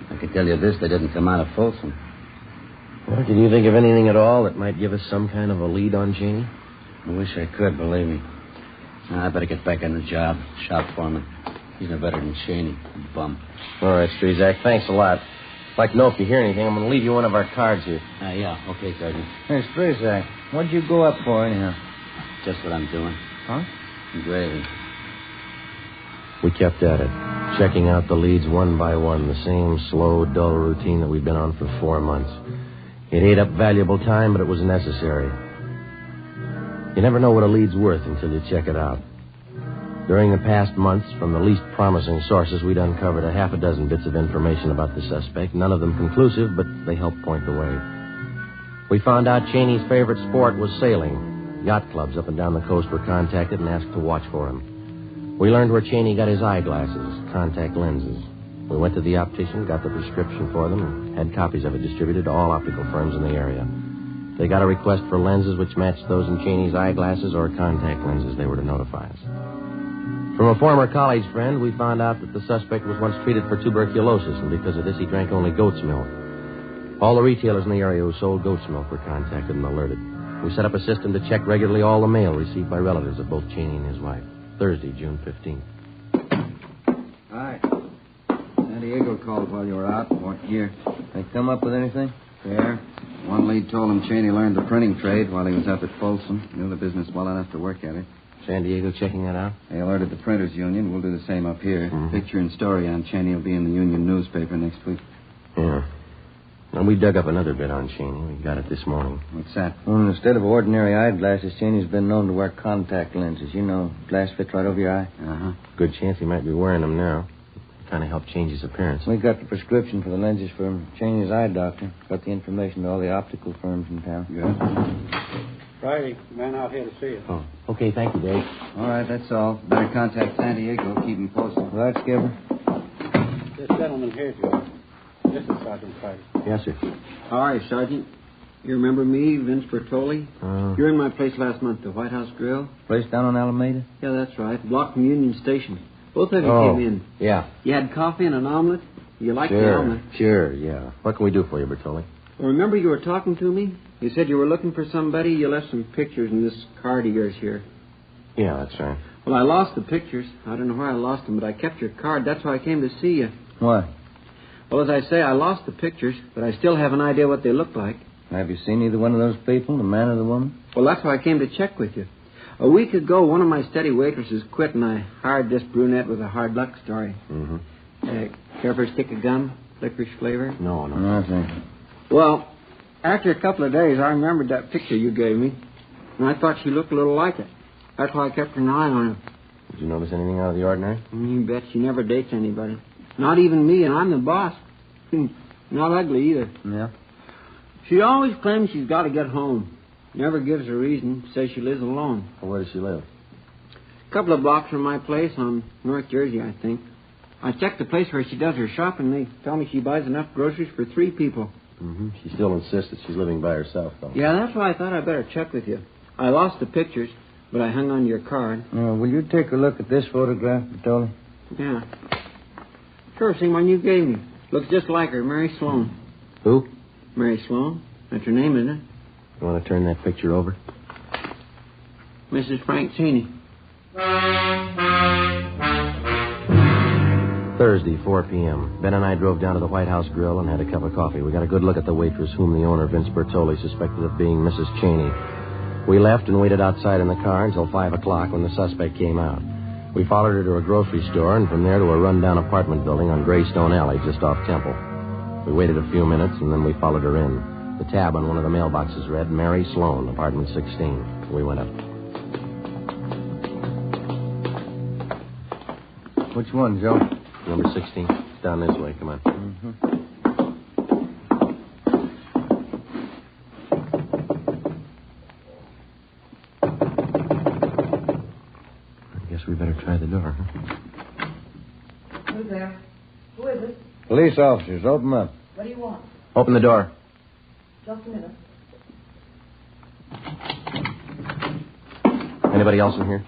I can tell you this, they didn't come out of Folsom. Well, can you think of anything at all that might give us some kind of a lead on Cheney? I wish I could, believe me. I better get back on the job. Shop foreman. He's no better than Cheney. Bum. All right, Strezak. Thanks a lot. I'd like to know if you hear anything. I'm going to leave you one of our cards here. Yeah. Okay, Sergeant. Hey, Strezak, what'd you go up for, anyhow? Just what I'm doing. Huh? Engraving. We kept at it. Checking out the leads one by one, the same slow, dull routine that we'd been on for 4 months. It ate up valuable time, but it was necessary. You never know what a lead's worth until you check it out. During the past months, from the least promising sources, we'd uncovered a half a dozen bits of information about the suspect, none of them conclusive, but they helped point the way. We found out Cheney's favorite sport was sailing. Yacht clubs up and down the coast were contacted and asked to watch for him. We learned where Cheney got his eyeglasses, contact lenses. We went to the optician, got the prescription for them, and had copies of it distributed to all optical firms in the area. They got a request for lenses which matched those in Cheney's eyeglasses or contact lenses. They were to notify us. From a former college friend, we found out that the suspect was once treated for tuberculosis, and because of this, he drank only goat's milk. All the retailers in the area who sold goat's milk were contacted and alerted. We set up a system to check regularly all the mail received by relatives of both Cheney and his wife. Thursday, June 15th. Hi. San Diego called while you were out. What year? They come up with anything? Fair. One lead told him Cheney learned the printing trade while he was up at Folsom. Knew the business well enough to work at it. San Diego checking that out? They alerted the Printers Union. We'll do the same up here. Mm-hmm. Picture and story on Cheney will be in the Union newspaper next week. Yeah. And we dug up another bit on Cheney. We got it this morning. What's that? Well, instead of ordinary eyeglasses, Cheney's been known to wear contact lenses. You know, glass fits right over your eye. Uh-huh. Good chance he might be wearing them now. Kind of helped change his appearance. We got the prescription for the lenses from Cheney's eye doctor. Got the information to all the optical firms in town. Good. Friday, man out here to see you. Oh, okay, thank you, Dave. All right, that's all. Better contact San Diego. Keep him posted. Right, Skipper? This gentleman here, Joe. This is Sergeant Friday. Yes, sir. How are you, Sergeant? You remember me, Vince Bertoli? You were in my place last month, the White House Grill. Place down on Alameda? Yeah, that's right. Block from Union Station. Both of you came in. Yeah. You had coffee and an omelet? You liked the omelet? Sure, yeah. What can we do for you, Bertoli? Well, remember you were talking to me? You said you were looking for somebody. You left some pictures in this card of yours here. Yeah, that's right. Well, I lost the pictures. I don't know where I lost them, but I kept your card. That's why I came to see you. Why? Well, as I say, I lost the pictures, but I still have an idea what they look like. Have you seen either one of those people, the man or the woman? Well, that's why I came to check with you. A week ago, one of my steady waitresses quit, and I hired this brunette with a hard luck story. Mm-hmm. Care for a stick of gum? Licorice flavor? No. Nothing. Well, after a couple of days, I remembered that picture you gave me, and I thought she looked a little like it. That's why I kept an eye on her. Did you notice anything out of the ordinary? You bet she never dates anybody. Not even me, and I'm the boss. Not ugly either. Yeah? She always claims she's got to get home. Never gives a reason. Says she lives alone. Well, where does she live? A couple of blocks from my place on North Jersey, I think. I checked the place where she does her shopping. They tell me she buys enough groceries for 3 people. Mm-hmm. She still insists that she's living by herself, though. Yeah, that's why I thought I'd better check with you. I lost the pictures, but I hung on your card. Will you take a look at this photograph, Bertoli? Yeah. Sure, same one you gave me. Looks just like her, Mary Sloan. Who? Mary Sloan. That's her name, isn't it? You want to turn that picture over? Mrs. Frank Cheney. Thursday, 4 p.m. Ben and I drove down to the White House Grill and had a cup of coffee. We got a good look at the waitress whom the owner, Vince Bertoli, suspected of being Mrs. Cheney. We left and waited outside in the car until 5 o'clock when the suspect came out. We followed her to a grocery store and from there to a rundown apartment building on Greystone Alley just off Temple. We waited a few minutes and then we followed her in. The tab on one of the mailboxes read, Mary Sloan, apartment 16. We went up. Which one, Joe? Number 16. It's down this way. Come on. Mm-hmm. I guess we better try the door, huh? Who's there? Who is it? Police officers, open up. What do you want? Open the door. Just a minute. Anybody else in here?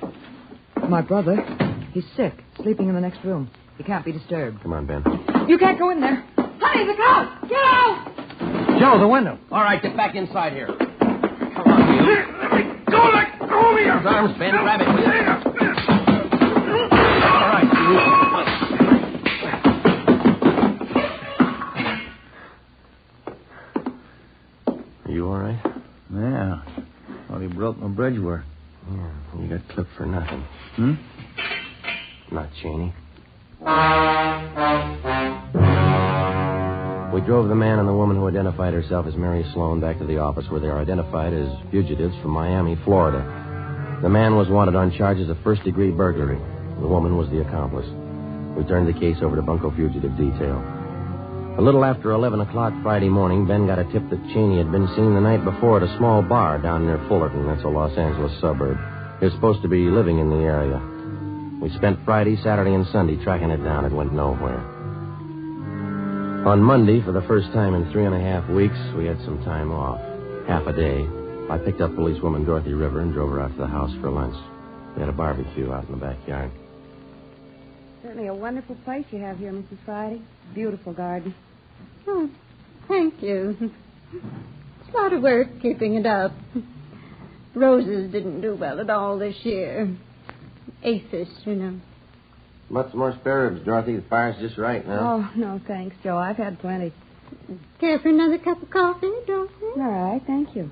My brother. He's sick, sleeping in the next room. He can't be disturbed. Come on, Ben. You can't go in there. Honey, the cow! Get out! Joe, the window. All right, get back inside here. Come on, you. Let me go! Let go of me! His arms, Ben. Grab it, will you? All right, you. Are you all right? Yeah. Thought he broke my bridge work. Yeah, you got clipped for nothing. Hmm? Not Cheney. We drove the man and the woman who identified herself as Mary Sloan back to the office where they are identified as fugitives from Miami, Florida. The man was wanted on charges of first-degree burglary. The woman was the accomplice. We turned the case over to Bunko Fugitive Detail. A little after 11 o'clock Friday morning, Ben got a tip that Cheney had been seen the night before at a small bar down near Fullerton. That's a Los Angeles suburb. He was supposed to be living in the area. We spent Friday, Saturday, and Sunday tracking it down. It went nowhere. On Monday, for the first time in 3.5 weeks, we had some time off. Half a day. I picked up policewoman Dorothy River and drove her out to the house for lunch. We had a barbecue out in the backyard. Certainly a wonderful place you have here, Mrs. Friday. Beautiful garden. Oh, thank you. It's a lot of work keeping it up. Roses didn't do well at all this year. Aphis, you know. Much more spare ribs, Dorothy. The fire's just right now. Oh, no, thanks, Joe. I've had plenty. Care for another cup of coffee, Dorothy? All right, thank you.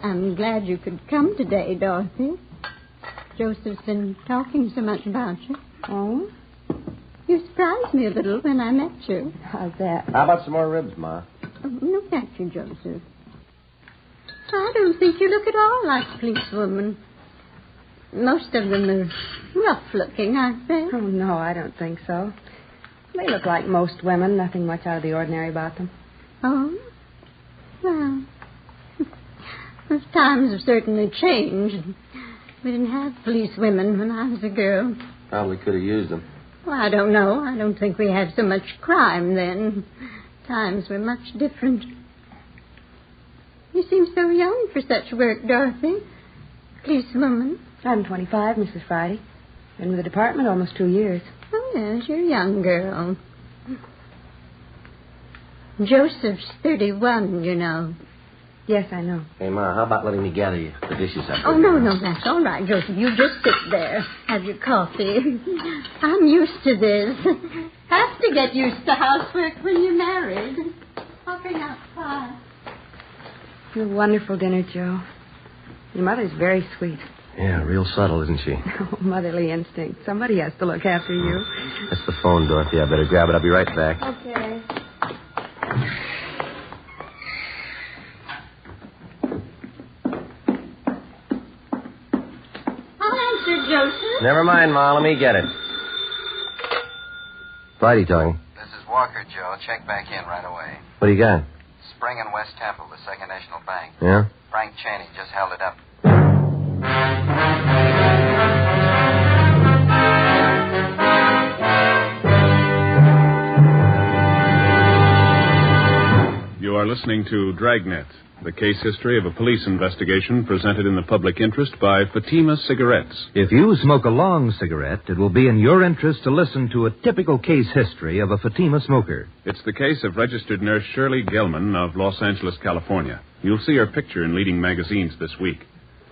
I'm glad you could come today, Dorothy. Joseph's been talking so much about you. Oh? You surprised me a little when I met you. How's that? How about some more ribs, Ma? No, thank you, Joseph. I don't think you look at all like a policewoman. Most of them are rough-looking, aren't they? Oh, no, I don't think so. They look like most women. Nothing much out of the ordinary about them. Oh? Well, those times have certainly changed. We didn't have police women when I was a girl. Probably could have used them. Well, I don't know. I don't think we had so much crime then. Times were much different. You seem so young for such work, Dorothy. Policewoman. I'm 25, Mrs. Friday. Been with the department almost 2 years. Oh, yes, you're a young girl. Joseph's 31, you know. Yes, I know. Hey, Ma, how about letting me gather you the dishes up? Oh, no, that's all right, Joseph. You just sit there. Have your coffee. I'm used to this. Have to get used to housework when you're married. I'll bring out pie. A wonderful dinner, Joe. Your mother's very sweet. Yeah, real subtle, isn't she? Oh, motherly instinct. Somebody has to look after you. That's the phone, Dorothy. I better grab it. I'll be right back. Okay. Joseph? Never mind, Ma. Let me get it. Friday talking. This is Walker, Joe. Check back in right away. What do you got? Spring and West Temple, the Second National Bank. Yeah? Frank Cheney just held it up. You are listening to Dragnet, the case history of a police investigation presented in the public interest by Fatima Cigarettes. If you smoke a long cigarette, it will be in your interest to listen to a typical case history of a Fatima smoker. It's the case of registered nurse Shirley Gelman of Los Angeles, California. You'll see her picture in leading magazines this week.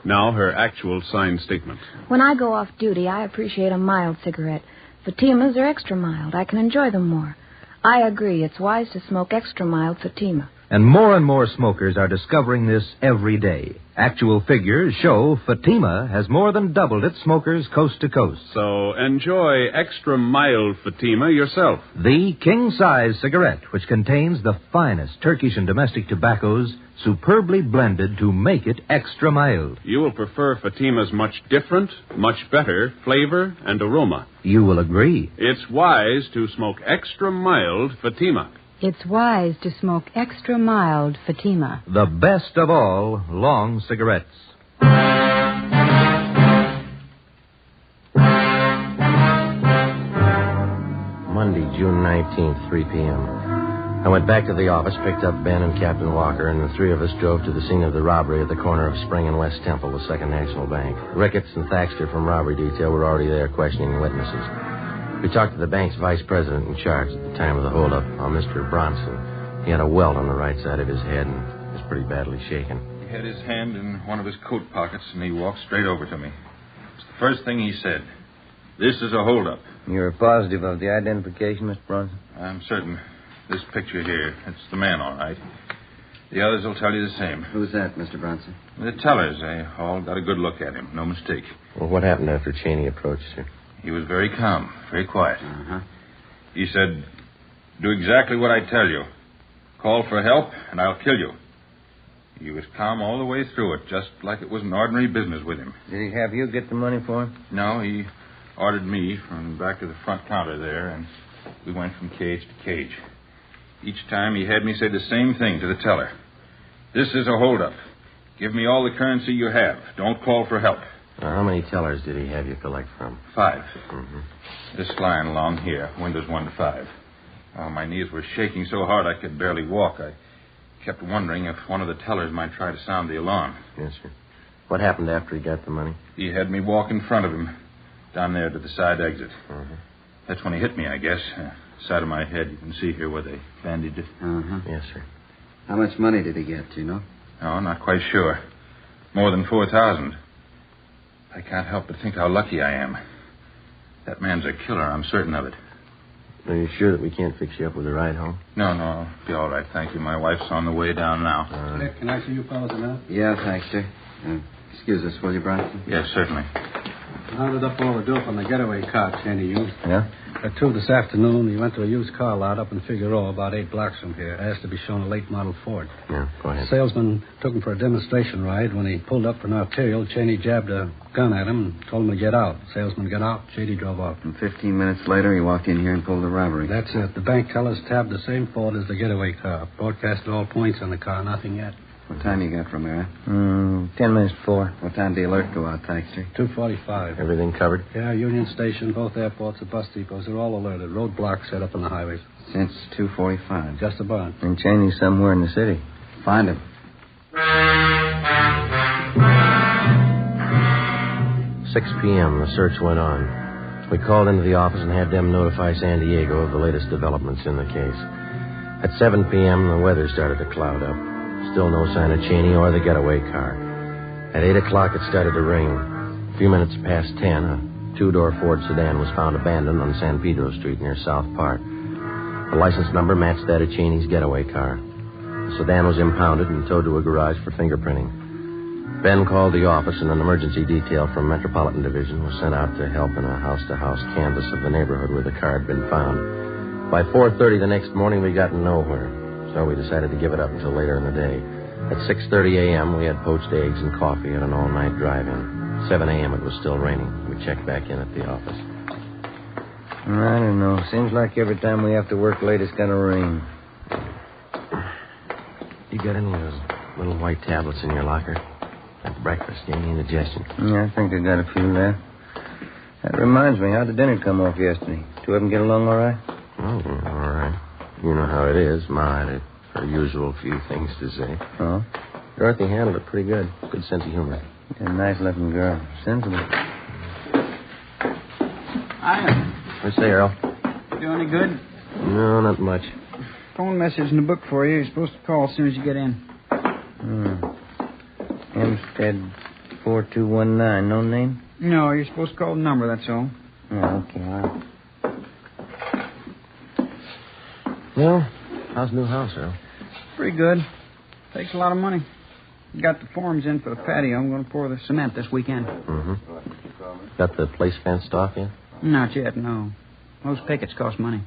Now, her actual signed statement. When I go off duty, I appreciate a mild cigarette. Fatimas are extra mild. I can enjoy them more. I agree. It's wise to smoke extra mild Fatima. And more smokers are discovering this every day. Actual figures show Fatima has more than doubled its smokers coast to coast. So enjoy extra mild Fatima yourself. The king-size cigarette, which contains the finest Turkish and domestic tobaccos, superbly blended to make it extra mild. You will prefer Fatima's much different, much better flavor and aroma. You will agree. It's wise to smoke extra mild Fatima. It's wise to smoke extra mild Fatima. The best of all long cigarettes. Monday, June 19th, 3 p.m. I went back to the office, picked up Ben and Captain Walker, and the three of us drove to the scene of the robbery at the corner of Spring and West Temple, the Second National Bank. Ricketts and Thaxter from robbery detail were already there questioning witnesses. We talked to the bank's vice president in charge at the time of the holdup, Mr. Bronson. He had a welt on the right side of his head and was pretty badly shaken. He had his hand in one of his coat pockets, and he walked straight over to me. It's the first thing he said. This is a holdup. You're positive of the identification, Mr. Bronson? I'm certain. This picture here, it's the man, all right. The others will tell you the same. Who's that, Mr. Bronson? The tellers, they all got a good look at him. No mistake. Well, what happened after Cheney approached you? He was very calm, very quiet. Uh-huh. He said, do exactly what I tell you. Call for help, and I'll kill you. He was calm all the way through it, just like it was an ordinary business with him. Did he have you get the money for him? No, he ordered me from back to the front counter there, and we went from cage to cage. Each time he had me say the same thing to the teller. This is a holdup. Give me all the currency you have. Don't call for help. Now, how many tellers did he have you collect from? 5. Mm-hmm. This line along here, windows 1 to 5. Oh, my knees were shaking so hard I could barely walk. I kept wondering if one of the tellers might try to sound the alarm. Yes, sir. What happened after he got the money? He had me walk in front of him, down there to the side exit. Mm-hmm. That's when he hit me, I guess. Side of my head, you can see here where they bandaged it. Uh-huh. Yes, sir. How much money did he get, do you know? No, not quite sure. More than 4,000. I can't help but think how lucky I am. That man's a killer, I'm certain of it. Are you sure that we can't fix you up with a ride home? No, I'll be all right, thank you. My wife's on the way down now. Can I see you fellas now? Yeah, thanks, sir. Excuse us, will you, Bronson? Yes, certainly. Rounded up all the dope on the getaway car Cheney used. Yeah? At 2 this afternoon, he went to a used car lot up in Figueroa, about 8 blocks from here. Asked to be shown a late model Ford. Yeah, go ahead. Salesman took him for a demonstration ride. When he pulled up for an arterial, Cheney jabbed a gun at him and told him to get out. Salesman got out. Cheney drove off. And 15 minutes later, he walked in here and pulled the robbery. That's it. The bank tellers tabbed the same Ford as the getaway car. Broadcasted all points on the car. Nothing yet. What time you got from there? 10 minutes before. What time did the alert go out, thanks, sir? 2:45. Everything covered? Yeah, Union Station, both airports, the bus depots, they're all alerted. Roadblocks set up on the highways. Since 2:45. Just about. And Cheney's somewhere in the city. Find him. 6 p.m., the search went on. We called into the office and had them notify San Diego of the latest developments in the case. At 7 p.m., the weather started to cloud up. Still no sign of Cheney or the getaway car. At 8 o'clock, it started to rain. A few minutes past 10, a 2-door Ford sedan was found abandoned on San Pedro Street near South Park. The license number matched that of Cheney's getaway car. The sedan was impounded and towed to a garage for fingerprinting. Ben called the office, and an emergency detail from Metropolitan Division was sent out to help in a house-to-house canvass of the neighborhood where the car had been found. By 4:30 the next morning, we got nowhere. So we decided to give it up until later in the day. At 6:30 a.m., we had poached eggs and coffee at an all-night drive-in. 7 a.m., it was still raining. We checked back in at the office. I don't know. Seems like every time we have to work late, it's going to rain. You got any of those little white tablets in your locker? At breakfast, any indigestion? Yeah, I think I got a few there. That reminds me, how'd the dinner come off yesterday? 2 of them get along all right? Oh, all right. You know how it is. Ma had her usual few things to say. Oh? Dorothy handled it pretty good. Good sense of humor. A nice-looking girl. Sensible. Hiya. What's say, Earl? Do any good? No, not much. Phone message in the book for you. You're supposed to call as soon as you get in. Hempstead 4219. No name? No, you're supposed to call the number, that's all. Oh, okay. All right. Well, how's the new house, Earl? Pretty good. Takes a lot of money. Got the forms in for the patio. I'm going to pour the cement this weekend. Mm-hmm. Got the place fenced off yet? Not yet, no. Those pickets cost money.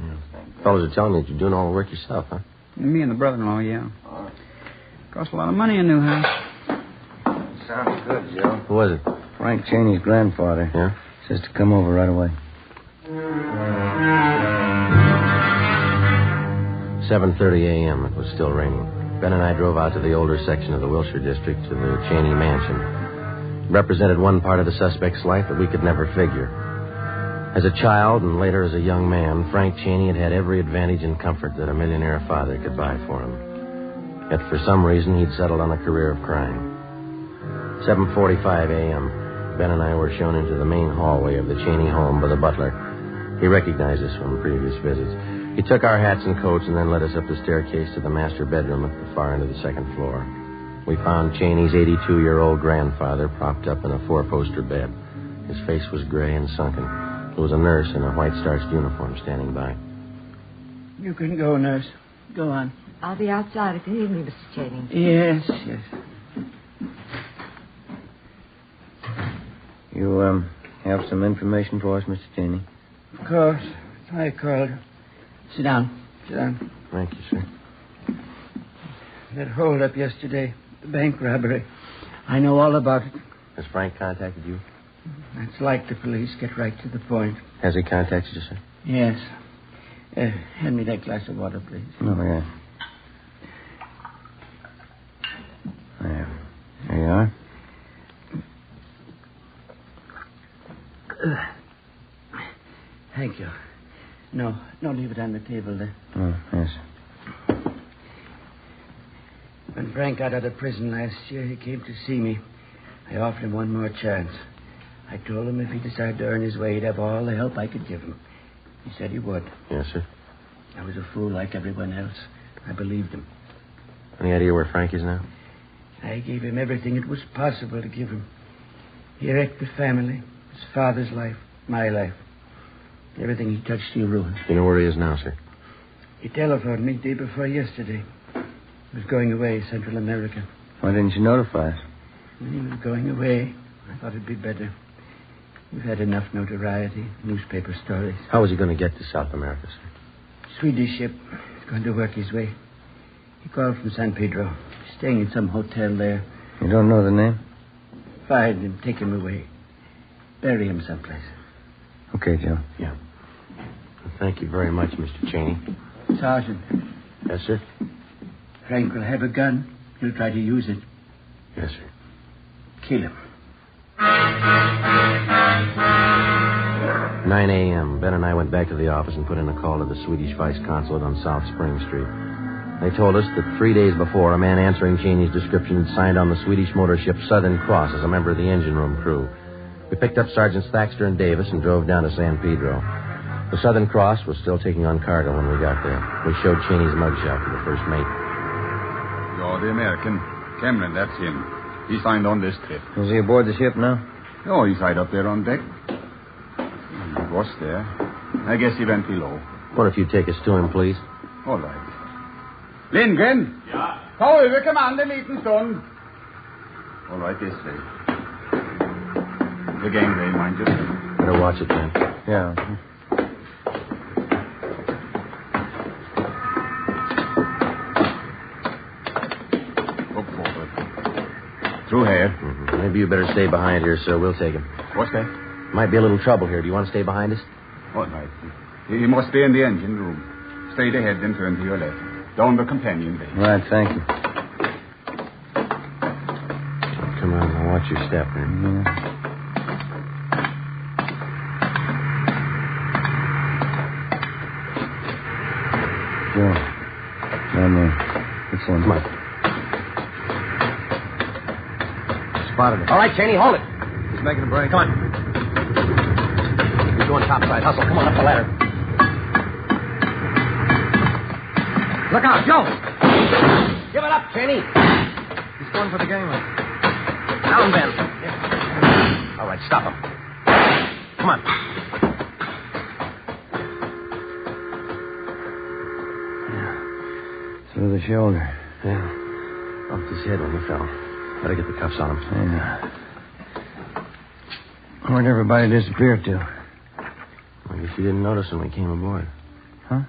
Yeah. Fellas are telling me that you're doing all the work yourself, huh? Me and the brother-in-law, yeah. Costs a lot of money, a new house. Sounds good, Joe. Who was it? Frank Cheney's grandfather. Yeah? Says to come over right away. 7:30 a.m. It was still raining. Ben and I drove out to the older section of the Wilshire district to the Cheney mansion. It represented one part of the suspect's life that we could never figure. As a child and later as a young man, Frank Cheney had had every advantage and comfort that a millionaire father could buy for him. Yet for some reason, he'd settled on a career of crime. 7:45 a.m., Ben and I were shown into the main hallway of the Cheney home by the butler. He recognized us from previous visits. He took our hats and coats and then led us up the staircase to the master bedroom at the far end of the second floor. We found Cheney's 82-year-old grandfather propped up in a 4-poster bed. His face was gray and sunken. There was a nurse in a white starched uniform standing by. You can go, nurse. Go on. I'll be outside if you need me, Mr. Cheney. Yes. You, have some information for us, Mr. Cheney? Of course. I called. Sit down. Thank you, sir. That hold-up yesterday, the bank robbery. I know all about it. Has Frank contacted you? That's like the police. Get right to the point. Has he contacted you, sir? Yes. Hand me that glass of water, please. Oh, yeah. There you are. Thank you. No, leave it on the table there. Oh, yes. When Frank got out of prison last year, he came to see me. I offered him one more chance. I told him if he decided to earn his way, he'd have all the help I could give him. He said he would. Yes, sir. I was a fool like everyone else. I believed him. Any idea where Frank is now? I gave him everything it was possible to give him. He wrecked the family, his father's life, my life. Everything he touched, he ruined. You know where he is now, sir? He telephoned me day before yesterday. He was going away, Central America. Why didn't you notify us? When he was going away, I thought it'd be better. We've had enough notoriety, newspaper stories. How was he going to get to South America, sir? Swedish ship. He's going to work his way. He called from San Pedro. Staying in some hotel there. You don't know the name? Find him, take him away. Bury him someplace. Okay, Joe. Yeah. Well, thank you very much, Mr. Cheney. Sergeant. Yes, sir? Frank will have a gun. He'll try to use it. Yes, sir. Kill him. 9 a.m. Ben and I went back to the office and put in a call to the Swedish Vice Consulate on South Spring Street. They told us that 3 days before, a man answering Cheney's description had signed on the Swedish motor ship Southern Cross as a member of the engine room crew. We picked up Sergeants Thaxter and Davis and drove down to San Pedro. The Southern Cross was still taking on cargo when we got there. We showed Cheney's mugshot to the first mate. You're the American. Cameron, that's him. He signed on this trip. Is he aboard the ship now? Oh, he's right up there on deck. He was there. I guess he went below. What if you take us to him, please? All right. Lindgren! Ja? Ta över kommando en liten stund. All right, this way. The gangway, mind you. Better watch it, Ben. Yeah. Look forward. Through here. Mm-hmm. Maybe you better stay behind here, sir. We'll take him. What's that? Might be a little trouble here. Do you want to stay behind us? All right. You must stay in the engine room. Straight ahead, then turn to your left. Down the companion way. Right, thank you. Come on, now watch your step, man. Sure. Down there. It's in. Come on. Spotted him. All right, Cheney, hold it. He's making a break. Come on. He's going topside. Hustle. Come on, up the ladder. Look out, Joe! Give it up, Cheney. He's going for the gangway. Down, Ben. Yeah. All right, stop him. Come on. Yeah. Through the shoulder. Yeah. Bumped his head when he fell. Better get the cuffs on him. Yeah. Where'd everybody disappear to? I guess you didn't notice when we came aboard. Huh?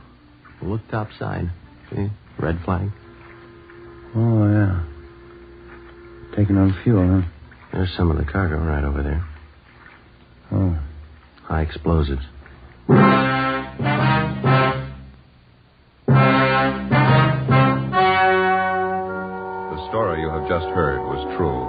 Well, look topside. See? Red flag. Oh, yeah. Taking on fuel, huh? There's some of the cargo right over there. Oh. High explosives. The story you have just heard was true.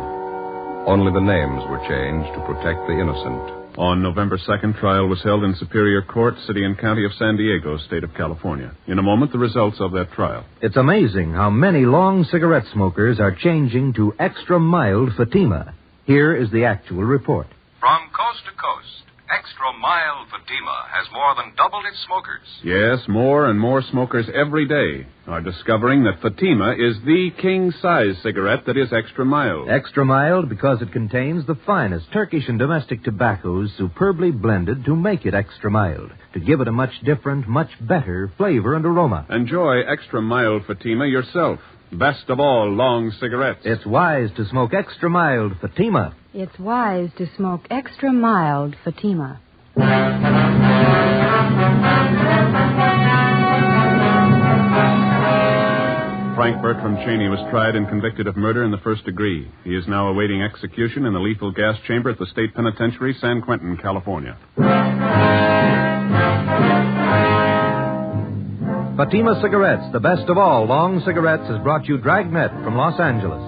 Only the names were changed to protect the innocent. On November 2nd, trial was held in Superior Court, City and County of San Diego, State of California. In a moment, the results of that trial. It's amazing how many long cigarette smokers are changing to extra mild Fatima. Here is the actual report. From coast to coast, Extra Mild Fatima has more than doubled its smokers. Yes, more and more smokers every day are discovering that Fatima is the king-size cigarette that is extra mild. Extra mild because it contains the finest Turkish and domestic tobaccos superbly blended to make it extra mild, to give it a much different, much better flavor and aroma. Enjoy extra mild Fatima yourself. Best of all long cigarettes. It's wise to smoke extra mild Fatima. It's wise to smoke extra mild Fatima. Frank Bertram Cheney was tried and convicted of murder in the first degree. He is now awaiting execution in the lethal gas chamber at the State Penitentiary, San Quentin, California. Fatima Cigarettes, the best of all long cigarettes, has brought you Dragnet from Los Angeles.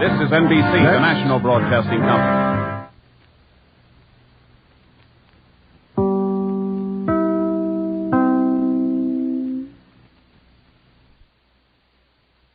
This is NBC, the national broadcasting company.